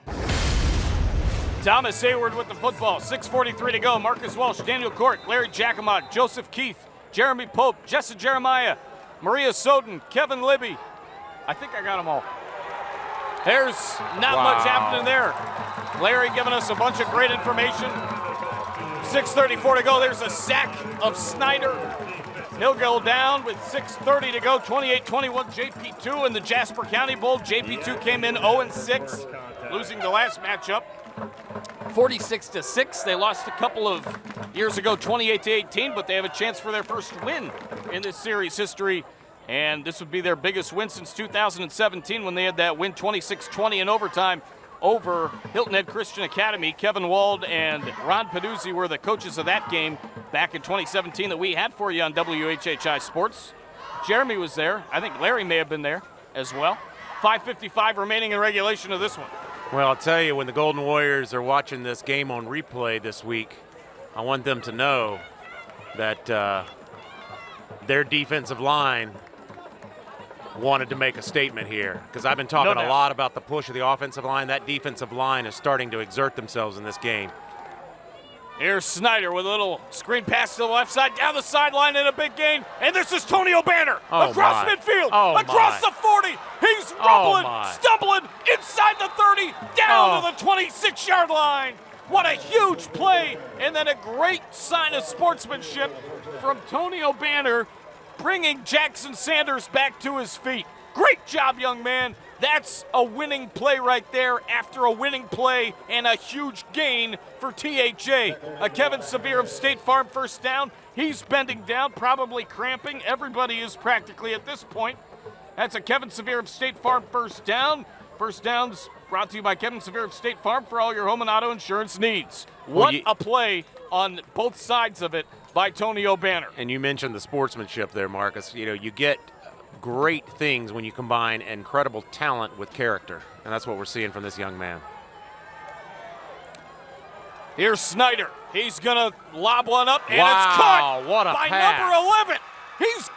Thomas Heyward with the football. 6:43 to go. Marcus Welch, Daniel Court, Larry Jacomot, Joseph Keith, Jeremy Pope, Jessa Jeremiah, Maria Soden, Kevin Libby. I think I got them all. There's not much happening there. Larry giving us a bunch of great information. 6:34 to go. There's a sack of Snyder. They'll go down with 6:30 to go, 28-21 JP2 in the Jasper County Bowl. JP2 came in 0-6, losing the last matchup 46-6. They lost a couple of years ago, 28-18, but they have a chance for their first win in this series history. And this would be their biggest win since 2017 when they had that win 26-20 in overtime over Hilton Head Christian Academy. Kevin Wald and Ron Peduzzi were the coaches of that game back in 2017 that we had for you on WHHI Sports. Jeremy was there. I think Larry may have been there as well. 5:55 remaining in regulation of this one. Well, I'll tell you, when the Golden Warriors are watching this game on replay this week, I want them to know that their defensive line wanted to make a statement here, because I've been talking a lot about the push of the offensive line. That defensive line is starting to exert themselves in this game. Here's Snyder with a little screen pass to the left side, down the sideline, and a big gain. And this is Tony O'Banner across midfield, across the 40. He's rumbling, stumbling inside the 30, down to the 26-yard line. What a huge play, and then a great sign of sportsmanship from Tony O'Banner, bringing Jackson Sanders back to his feet. Great job, young man. That's a winning play right there after a winning play and a huge gain for THA. A Kevin Severe of State Farm first down. He's bending down, probably cramping. Everybody is practically at this point. That's a Kevin Severe of State Farm first down. First downs brought to you by Kevin Severe of State Farm for all your home and auto insurance needs. What a play on both sides of it by Tony O'Banner. And you mentioned the sportsmanship there, Marcus. You know, you get great things when you combine incredible talent with character, and that's what we're seeing from this young man. Here's Snyder. He's going to lob one up, and it's caught by number 11. He's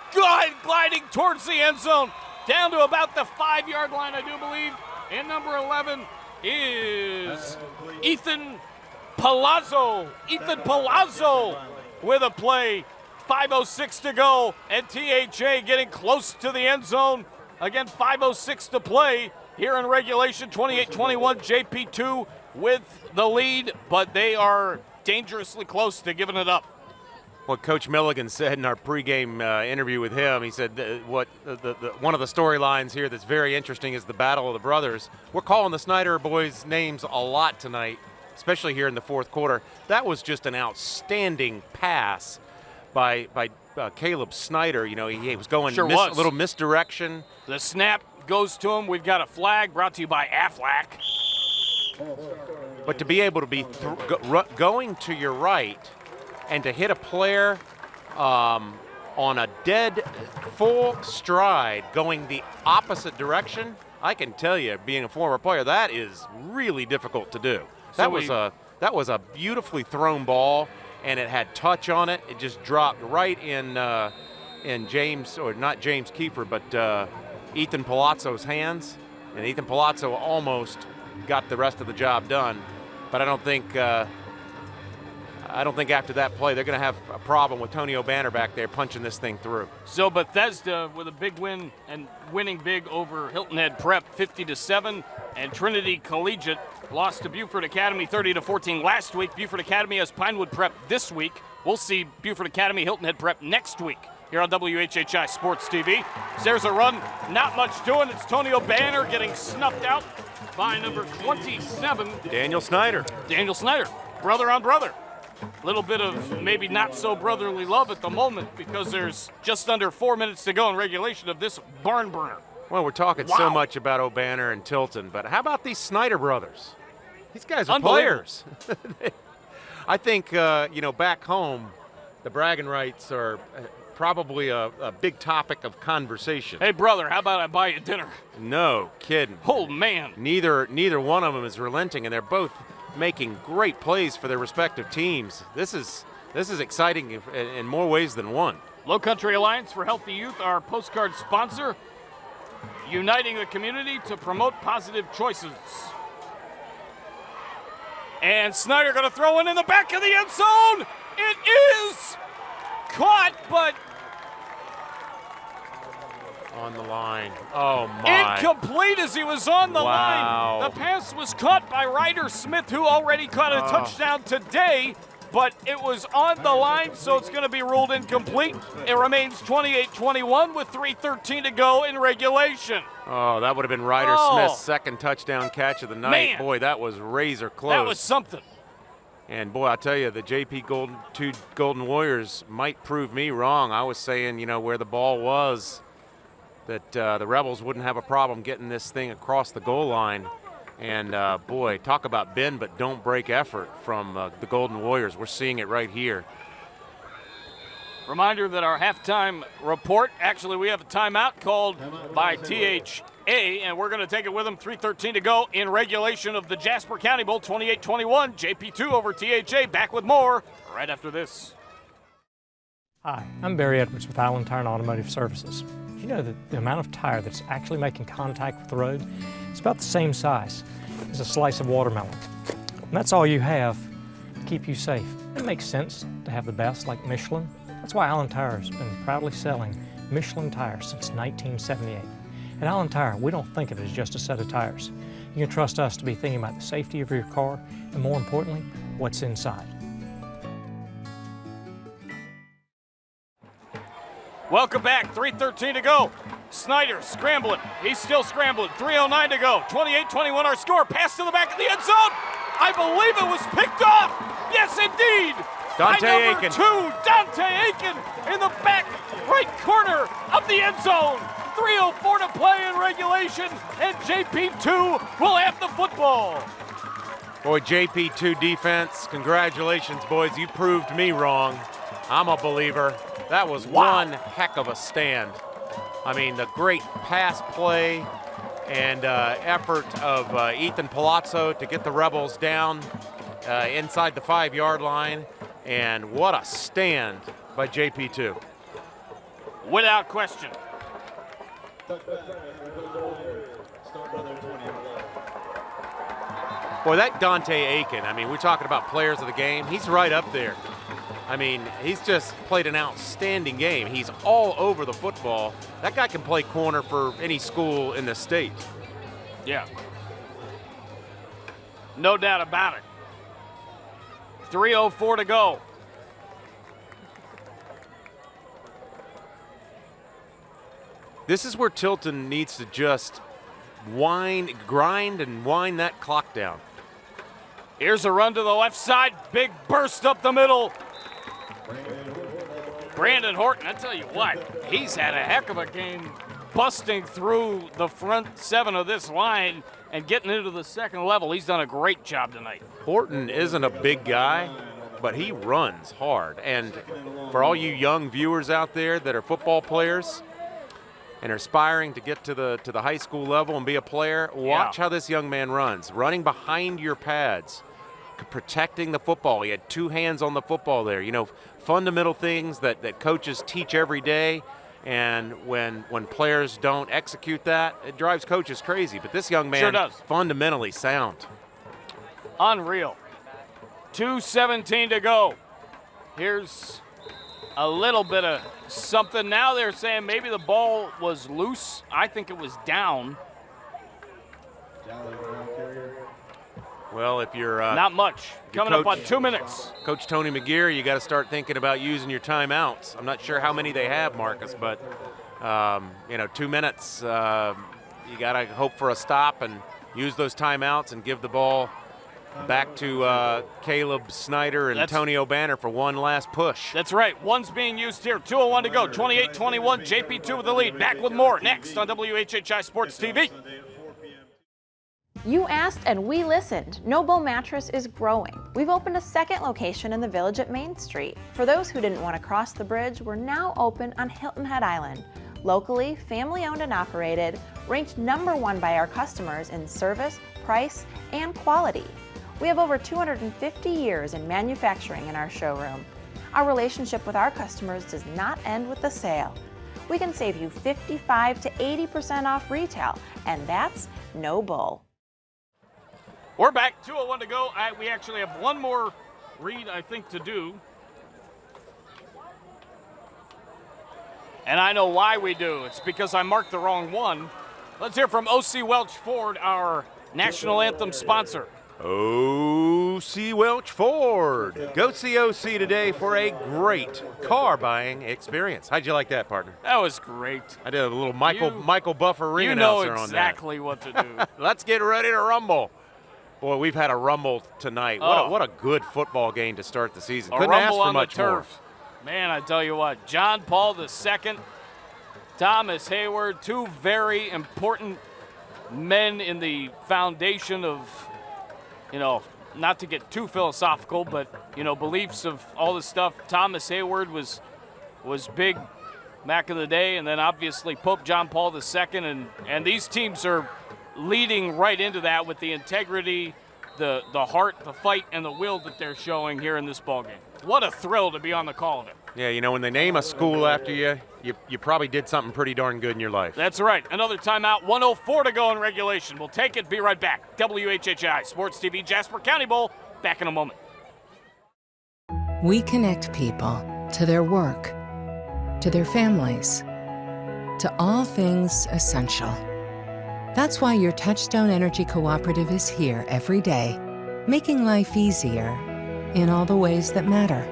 gliding towards the end zone, down to about the 5-yard line, I do believe. And number 11 is Ethan Palazzo. Ethan Palazzo with a play. 5:06 to go, and THA getting close to the end zone. Again, 5:06 to play here in regulation. 28-21, JP2 with the lead, but they are dangerously close to giving it up. What Coach Milligan said in our pregame interview with him, he said one of the storylines here that's very interesting is the battle of the brothers. We're calling the Snyder boys names a lot tonight, especially here in the fourth quarter. That was just an outstanding pass by Caleb Snyder. You know, he was going a little misdirection. The snap goes to him. We've got a flag brought to you by Aflac. But to be able to be going to your right and to hit a player on a dead full stride going the opposite direction, I can tell you, being a former player, that is really difficult to do. That was a beautifully thrown ball, and it had touch on it. It just dropped right in James, or not James Kiefer, but Ethan Palazzo's hands. And Ethan Palazzo almost got the rest of the job done. But I don't think after that play they're going to have a problem with Tony O'Banner back there punching this thing through. So Bethesda with a big win and winning big over Hilton Head Prep 50-7, and Trinity Collegiate lost to Beaufort Academy 30-14 last week. Beaufort Academy has Pinewood Prep this week. We'll see Beaufort Academy, Hilton Head Prep next week here on WHHI Sports TV. So there's a run, not much doing. It's Tony O'Banner getting snuffed out by number 27. Daniel Snyder. Daniel Snyder, brother on brother. A little bit of maybe not so brotherly love at the moment because there's just under 4 minutes to go in regulation of this barn burner. Well, we're talking so much about O'Banner and Tilton, but how about these Snyder brothers? These guys are players. I think, back home, the bragging rights are probably a big topic of conversation. Hey, brother, how about I buy you dinner? No kidding. Oh, man. Neither one of them is relenting, and they're both making great plays for their respective teams. This is exciting in more ways than one. Low Country Alliance for Healthy Youth, our postcard sponsor, uniting the community to promote positive choices. And Snyder going to throw one in the back of the end zone. It is caught, but on the line. Oh, my. Incomplete as he was on the line. The pass was caught by Ryder Smith, who already caught a touchdown today. but it was on the line, so it's going to be ruled incomplete. It remains 28-21 with 3:13 to go in regulation. Oh, that would have been Ryder Smith's second touchdown catch of the night. Man. Boy, that was razor close. That was something. And boy, I tell you, the JP Golden Warriors might prove me wrong. I was saying, where the ball was, that the Rebels wouldn't have a problem getting this thing across the goal line. And boy, talk about bend but don't break effort from the Golden Warriors. We're seeing it right here. Reminder that our halftime report, actually we have a timeout called by THA, and we're going to take it with them. 3:13 to go in regulation of the Jasper County Bowl, 28-21. JP2 over THA. Back with more right after this. Hi, I'm Barry Edwards with Island Tire and Automotive Services. Did you know that the amount of tire that's actually making contact with the road is about the same size as a slice of watermelon? And that's all you have to keep you safe. It makes sense to have the best, like Michelin. That's why Island Tire has been proudly selling Michelin tires since 1978. At Island Tire, we don't think of it as just a set of tires. You can trust us to be thinking about the safety of your car and, more importantly, what's inside. Welcome back, 3:13 to go. Snyder scrambling, he's still scrambling, 3:09 to go, 28-21 our score, pass to the back of the end zone. I believe it was picked off, yes indeed. Dante By number Aiken. 2, Dante Aiken in the back right corner of the end zone. 3:04 to play in regulation, and JP2 will have the football. Boy, JP2 defense, congratulations, boys. You proved me wrong. I'm a believer. That was one heck of a stand. I mean, the great pass play and effort of Ethan Palazzo to get the Rebels down inside the 5-yard line. And what a stand by JP2. Without question. Boy, that Dante Aiken, I mean, we're talking about players of the game. He's right up there. I mean, he's just played an outstanding game. He's all over the football. That guy can play corner for any school in the state. Yeah. No doubt about it. 3:04 to go. This is where Tilton needs to just grind and wind that clock down. Here's a run to the left side. Big burst up the middle. Brandon Horton, I tell you what, he's had a heck of a game busting through the front 7 of this line and getting into the second level. He's done a great job tonight. Horton isn't a big guy, but he runs hard. And for all you young viewers out there that are football players and are aspiring to get to the high school level and be a player, watch how this young man runs. Running behind your pads, protecting the football. He had 2 hands on the football there. You know, fundamental things that coaches teach every day. And when players don't execute that, it drives coaches crazy. But this young man sure does. Fundamentally sound. Unreal. 2:17 to go. Here's a little bit of something. Now they're saying maybe the ball was loose. I think it was down. Well, if you're not much. Coming up on 2 minutes. Coach Tony McGeary, you got to start thinking about using your timeouts. I'm not sure how many they have, Marcus, but 2 minutes. You got to hope for a stop and use those timeouts and give the ball back to Caleb Snyder and Tony O'Banner for one last push. That's right. One's being used here. 2:01 to go. 28-21. JP2 with the lead. Back with more next on WHHI Sports TV. You asked and we listened. Noble Mattress is growing. We've opened a second location in the Village at Main Street. For those who didn't want to cross the bridge, we're now open on Hilton Head Island. Locally, family owned and operated, ranked #1 by our customers in service, price, and quality. We have over 250 years in manufacturing in our showroom. Our relationship with our customers does not end with the sale. We can save you 55 to 80% off retail, and that's no bull. We're back. 2:01 to go. We actually have one more read, I think, to do. And I know why we do. It's because I marked the wrong one. Let's hear from OC Welch Ford, our national anthem sponsor. OC OC Welch Ford. Go see OC today for a great car buying experience. How'd you like that, partner? That was great. I did a little Michael Buffer ring You know announcer on that. exactly what to do. Let's get ready to rumble. Boy, we've had a rumble tonight. What a good football game to start the season. Couldn't ask for much more. Man, I tell you what, John Paul II, Thomas Heyward, two very important men in the foundation of, not to get too philosophical, but, beliefs of all this stuff. Thomas Heyward was big back in the day, and then obviously Pope John Paul II, and these teams are leading right into that with the integrity, the heart, the fight, and the will that they're showing here in this ballgame. What a thrill to be on the call of it. Yeah, when they name a school after you probably did something pretty darn good in your life. That's right. Another timeout, 1:04 to go in regulation. We'll take it, be right back. WHHI Sports TV, Jasper County Bowl, back in a moment. We connect people to their work, to their families, to all things essential. That's why your Touchstone Energy Cooperative is here every day, making life easier in all the ways that matter.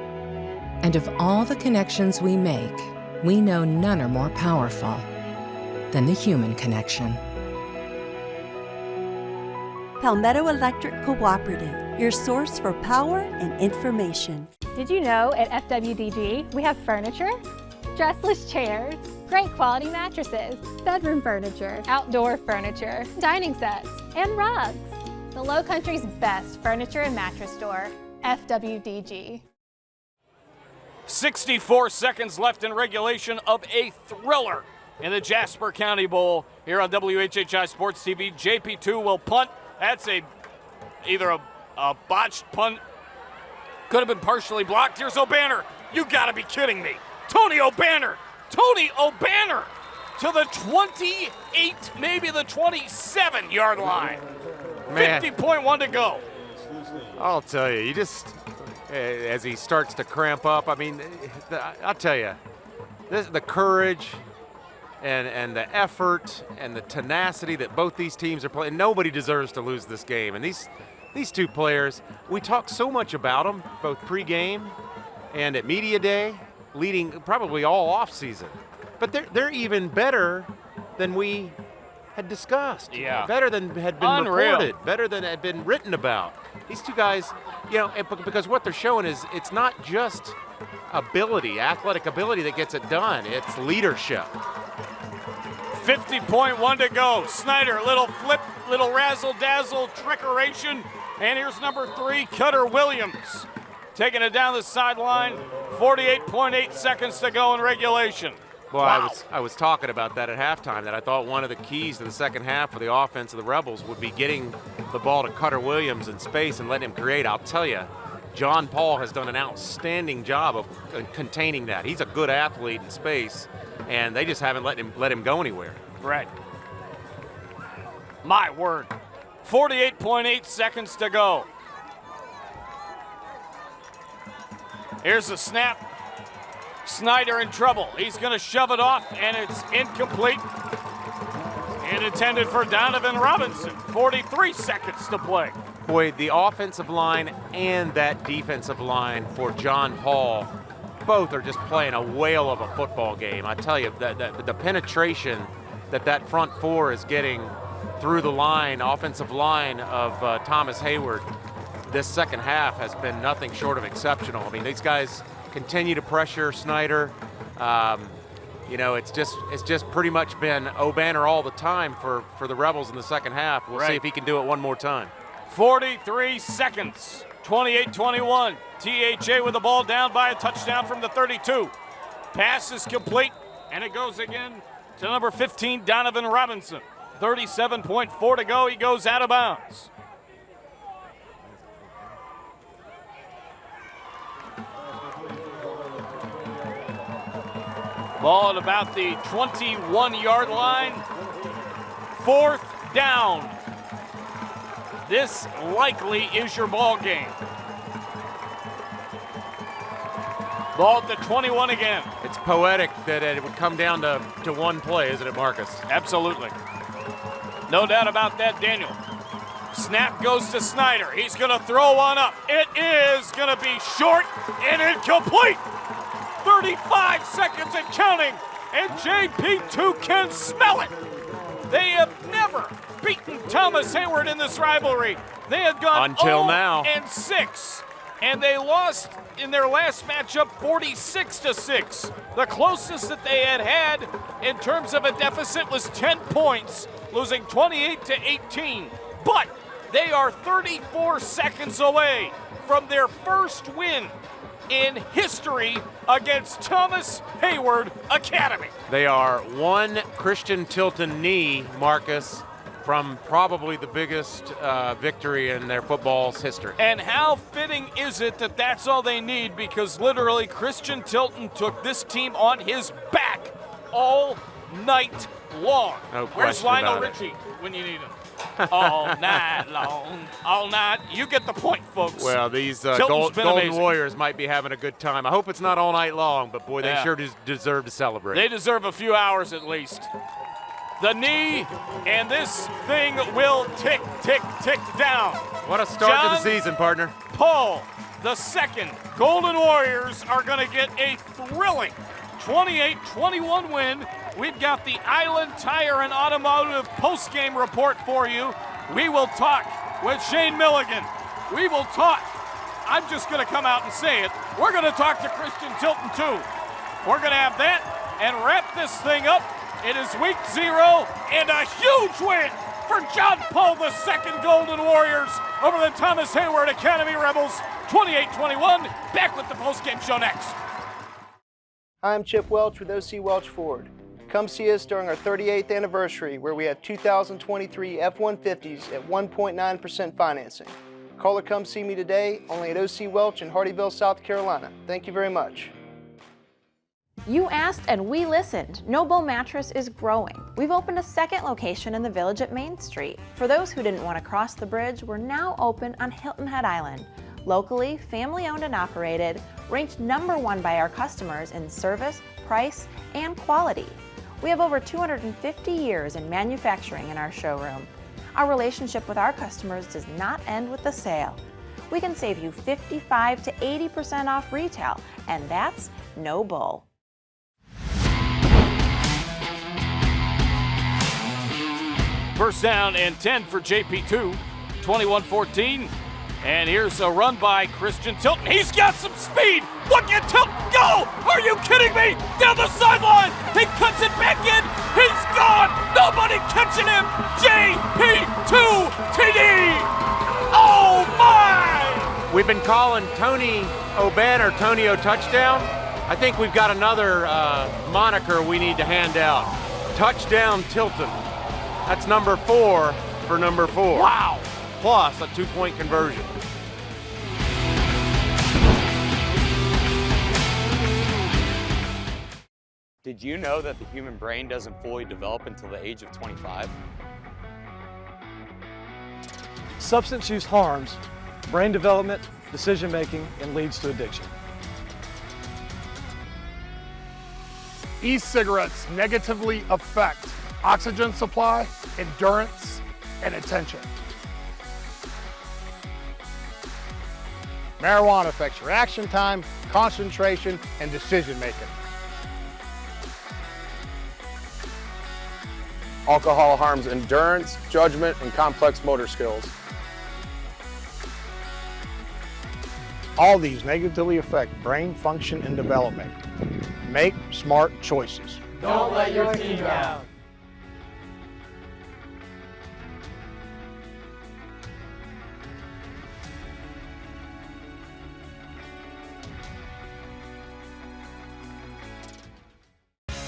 And of all the connections we make, we know none are more powerful than the human connection. Palmetto Electric Cooperative, your source for power and information. Did you know at FWDG we have furniture, dressless chairs, great quality mattresses, bedroom furniture, outdoor furniture, dining sets, and rugs. The Low Country's best furniture and mattress store, FWDG. 64 seconds left in regulation of a thriller in the Jasper County Bowl here on WHHI Sports TV. JP2 will punt. That's either a botched punt, could have been partially blocked. Here's O'Banner. You gotta be kidding me. Tony O'Banner to the 28, maybe the 27-yard line. Man. 50.1 to go. I'll tell you, as he starts to cramp up, I'll tell you, the courage and the effort and the tenacity that both these teams are playing, nobody deserves to lose this game. And these two players, we talk so much about them, both pregame and at media day, leading probably all off season. But they're even better than we had discussed. Yeah. Better than had been Unreal. reported, better than had been written about. These two guys, because what they're showing is it's not just ability, athletic ability that gets it done, it's leadership. 50.1 to go. Snyder, little flip, little razzle-dazzle, trickeration. And here's number 3, Cutter Williams. Taking it down the sideline. 48.8 seconds to go in regulation. Well, wow. I was talking about that at halftime, that I thought one of the keys to the second half for the offense of the Rebels would be getting the ball to Cutter Williams in space and letting him create. I'll tell you, John Paul has done an outstanding job of containing that. He's a good athlete in space, and they just haven't let him go anywhere. Right. My word. 48.8 seconds to go. Here's the snap. Snyder in trouble. He's going to shove it off, and it's incomplete. And intended for Donovan Robinson. 43 seconds to play. Boy, the offensive line and that defensive line for John Paul, both are just playing a whale of a football game. I tell you, the penetration that front four is getting through the offensive line of Thomas Heyward this second half has been nothing short of exceptional. These guys continue to pressure Snyder. It's just pretty much been O'Banner all the time for the Rebels in the second half. We'll see if he can do it one more time. 43 seconds. 28-21. THA with the ball down by a touchdown from the 32. Pass is complete, and it goes again to number 15, Donovan Robinson. 37.4 to go. He goes out of bounds. Ball at about the 21-yard line. 4th down. This likely is your ball game. Ball at the 21 again. It's poetic that it would come down to one play, isn't it, Marcus? Absolutely. No doubt about that, Daniel. Snap goes to Snyder. He's going to throw one up. It is going to be short and incomplete. 35 seconds and counting, and JP2 can smell it. They have never beaten Thomas Heyward in this rivalry. They had gone until now 0-6, and they lost in their last matchup 46-6. The closest that they had in terms of a deficit was 10 points, losing 28-18. But they are 34 seconds away from their first win in history against Thomas Heyward Academy. They are one Christian Tilton knee, Marcus, from probably the biggest victory in their football's history. And how fitting is it that that's all they need, because literally Christian Tilton took this team on his back all night long. No Where's question Lionel about it. Richie when you need him? All night long, all night. You get the point, folks. Well, these Tilton's been Golden amazing. Warriors might be having a good time. I hope it's not all night long, but boy, they Yeah. sure deserve to celebrate. They deserve a few hours at least. The knee, and this thing will tick, tick, tick down. What a start to the John season, partner. Paul, the second. Golden Warriors are going to get a thrilling 28-21 win. We've got the Island Tire and Automotive postgame report for you. We will talk with Shayne Milligan. We will talk. I'm just going to come out and say it. We're going to talk to Christian Tilton too. We're going to have that and wrap this thing up. It is week 0 and a huge win for John Paul II Golden Warriors over the Thomas Heyward Academy Rebels. 28-21. Back with the postgame show next. I'm Chip Welch with OC Welch Ford. Come see us during our 38th anniversary, where we have 2023 F-150s at 1.9% financing. Call or come see me today, only at OC Welch in Hardeeville, South Carolina. Thank you very much. You asked and we listened. No Bull Mattress is growing. We've opened a second location in the Village at Main Street. For those who didn't want to cross the bridge, we're now open on Hilton Head Island. Locally, family owned and operated, ranked #1 by our customers in service, price, and quality. We have over 250 years in manufacturing in our showroom. Our relationship with our customers does not end with the sale. We can save you 55 to 80% off retail, and that's no bull. First down and 10 for JP2, 21-14. And here's a run by Christian Tilton. He's got some speed. Look at Tilton go! Are you kidding me? Down the sideline. He cuts it back in. He's gone. Nobody catching him. JP2 TD. Oh my! We've been calling Tony O'Banner Tony O Touchdown. I think we've got another moniker we need to hand out. Touchdown Tilton. That's number 4 for number 4. Wow. Plus a 2-point conversion. Did you know that the human brain doesn't fully develop until the age of 25? Substance use harms brain development, decision making, and leads to addiction. E-cigarettes negatively affect oxygen supply, endurance, and attention. Marijuana affects reaction time, concentration, and decision making. Alcohol harms endurance, judgment, and complex motor skills. All these negatively affect brain function and development. Make smart choices. Don't let your team down.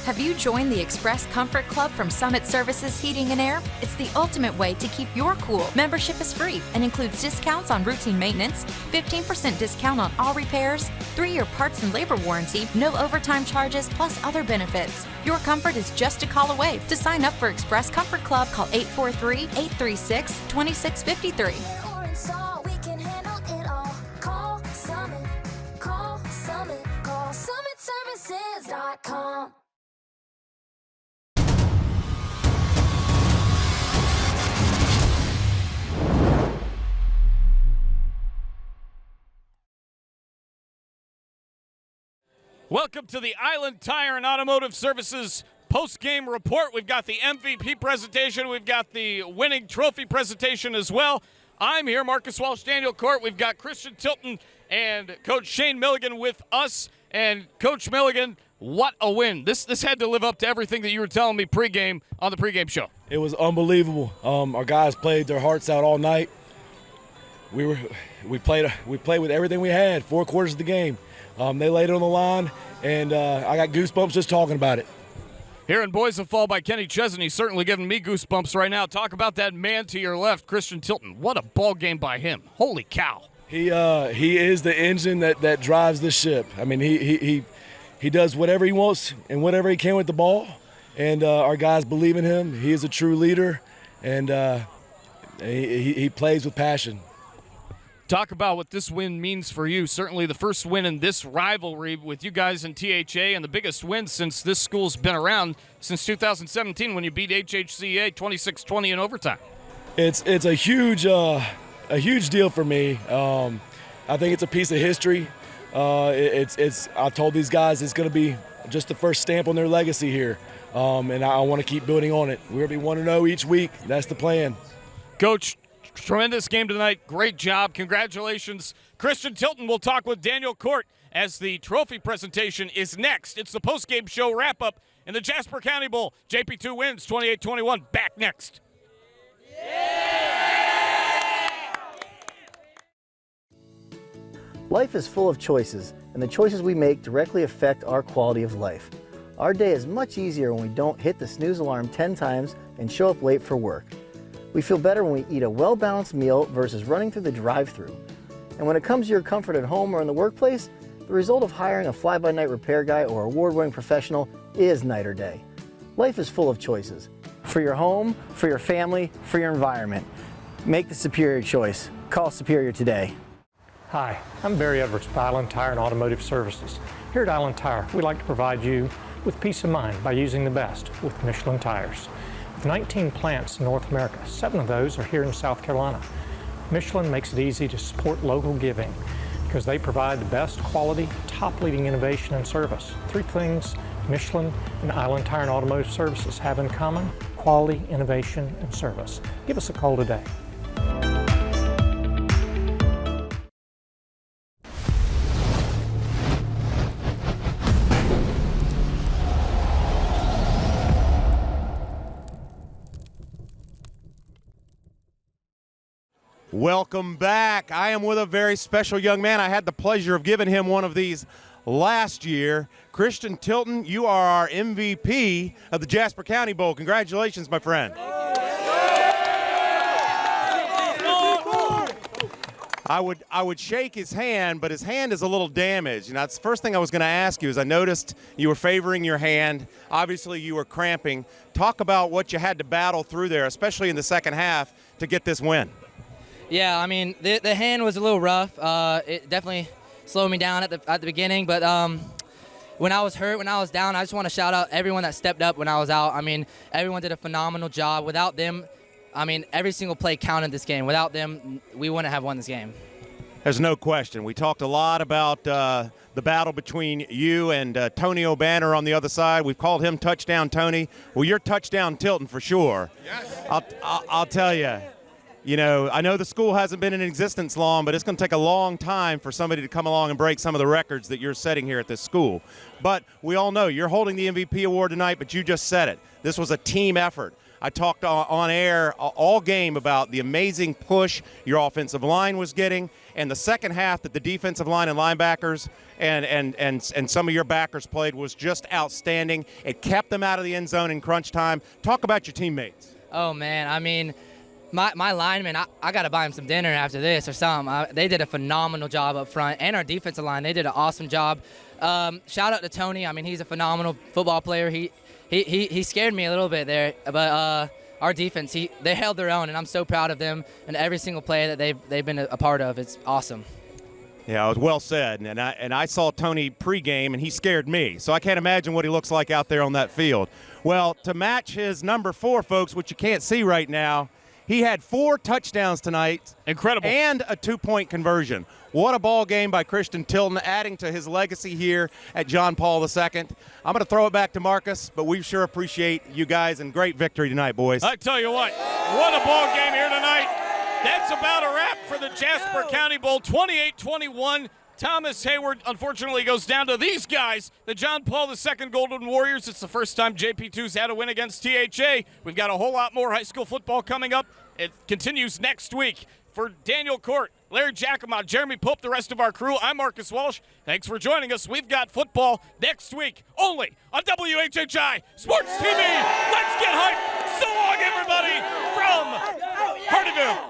Have you joined the Express Comfort Club from Summit Services Heating and Air? It's the ultimate way to keep your cool. Membership is free and includes discounts on routine maintenance, 15% discount on all repairs, 3-year parts and labor warranty, no overtime charges, plus other benefits. Your comfort is just a call away. To sign up for Express Comfort Club, call 843-836-2653. Call SummitServices.com. Welcome to the Island Tire and Automotive Services post-game report. We've got the MVP presentation. We've got the winning trophy presentation as well. I'm here, Marcus Walsh, Daniel Court. We've got Christian Tilton and Coach Shayne Milligan with us. And Coach Milligan, what a win. This had to live up to everything that you were telling me pregame on the pregame show. It was unbelievable. Our guys played their hearts out all night. We played with everything we had, 4 quarters of the game. They laid it on the line, and I got goosebumps just talking about it. Here in Boys of Fall by Kenny Chesney, certainly giving me goosebumps right now. Talk about that man to your left, Christian Tilton. What a ball game by him. Holy cow. He is the engine that drives the ship. I mean, he does whatever he wants and whatever he can with the ball, and our guys believe in him. He is a true leader, and he plays with passion. Talk about what this win means for you. Certainly the first win in this rivalry with you guys in THA, and the biggest win since this school's been around since 2017 when you beat HHCA 26-20 in overtime. It's a huge deal for me. I think it's a piece of history. I told these guys it's going to be just the first stamp on their legacy here, and I want to keep building on it. We're going to be 1-0 each week. That's the plan. Coach, tremendous game tonight. Great job. Congratulations. Christian Tilton will talk with Daniel Court as the trophy presentation is next. It's the post-game show wrap-up in the Jasper County Bowl. JP2 wins 28-21. Back next. Life is full of choices, and the choices we make directly affect our quality of life. Our day is much easier when we don't hit the snooze alarm 10 times and show up late for work. We feel better when we eat a well-balanced meal versus running through the drive-thru. And when it comes to your comfort at home or in the workplace, the result of hiring a fly-by-night repair guy or award-winning professional is night or day. Life is full of choices. For your home, for your family, for your environment. Make the superior choice. Call Superior today. Hi, I'm Barry Edwards with Island Tire and Automotive Services. Here at Island Tire, we like to provide you with peace of mind by using the best with Michelin tires. With 19 plants in North America, 7 of those are here in South Carolina. Michelin makes it easy to support local giving because they provide the best quality, top-leading innovation and service. 3 things Michelin and Island Tire and Automotive Services have in common: quality, innovation, and service. Give us a call today. Welcome back. I am with a very special young man. I had the pleasure of giving him one of these last year. Christian Tilton, you are our MVP of the Jasper County Bowl. Congratulations, my friend. I would shake his hand, but his hand is a little damaged. That's the first thing I was going to ask you. Is I noticed you were favoring your hand. Obviously, you were cramping. Talk about what you had to battle through there, especially in the second half, to get this win. Yeah, I mean, the hand was a little rough. It definitely slowed me down at the beginning, but when I was hurt, when I was down, I just want to shout out everyone that stepped up when I was out. I mean, everyone did a phenomenal job. Without them, I mean, every single play counted this game. Without them, we wouldn't have won this game. There's no question. We talked a lot about the battle between you and Tony O'Banner on the other side. We've called him Touchdown Tony. Well, you're Touchdown Tilton for sure. Yes. I'll tell you. You know, I know the school hasn't been in existence long, but it's going to take a long time for somebody to come along and break some of the records that you're setting here at this school. But we all know you're holding the MVP award tonight, but you just said it. This was a team effort. I talked on air all game about the amazing push your offensive line was getting, and the second half that the defensive line and linebackers and some of your backers played was just outstanding. It kept them out of the end zone in crunch time. Talk about your teammates. Oh, man, I mean, my linemen, I got to buy them some dinner after this or something. They did a phenomenal job up front, and our defensive line, they did an awesome job. Shout out to Tony. I mean, he's a phenomenal football player. He scared me a little bit there, but our defense, they held their own, and I'm so proud of them and every single play that they've been a part of. It's awesome. Yeah, it was well said, and I saw Tony pregame, and he scared me, so I can't imagine what he looks like out there on that field. Well, to match his number 4, folks, which you can't see right now, He had 4 touchdowns tonight. Incredible. And a 2-point conversion. What a ball game by Christian Tilton, adding to his legacy here at John Paul II. I'm going to throw it back to Marcus, but we sure appreciate you guys, and great victory tonight, boys. I tell you what a ball game here tonight. That's about a wrap for the Jasper County Bowl, 28-21. Thomas Heyward, unfortunately, goes down to these guys, the John Paul II Golden Warriors. It's the first time JP2's had a win against THA. We've got a whole lot more high school football coming up. It continues next week. For Daniel Court, Larry Giacomo, Jeremy Pope, the rest of our crew, I'm Marcus Walsh. Thanks for joining us. We've got football next week only on WHHI Sports TV. Let's get hyped. So long, everybody, from Hardeeville.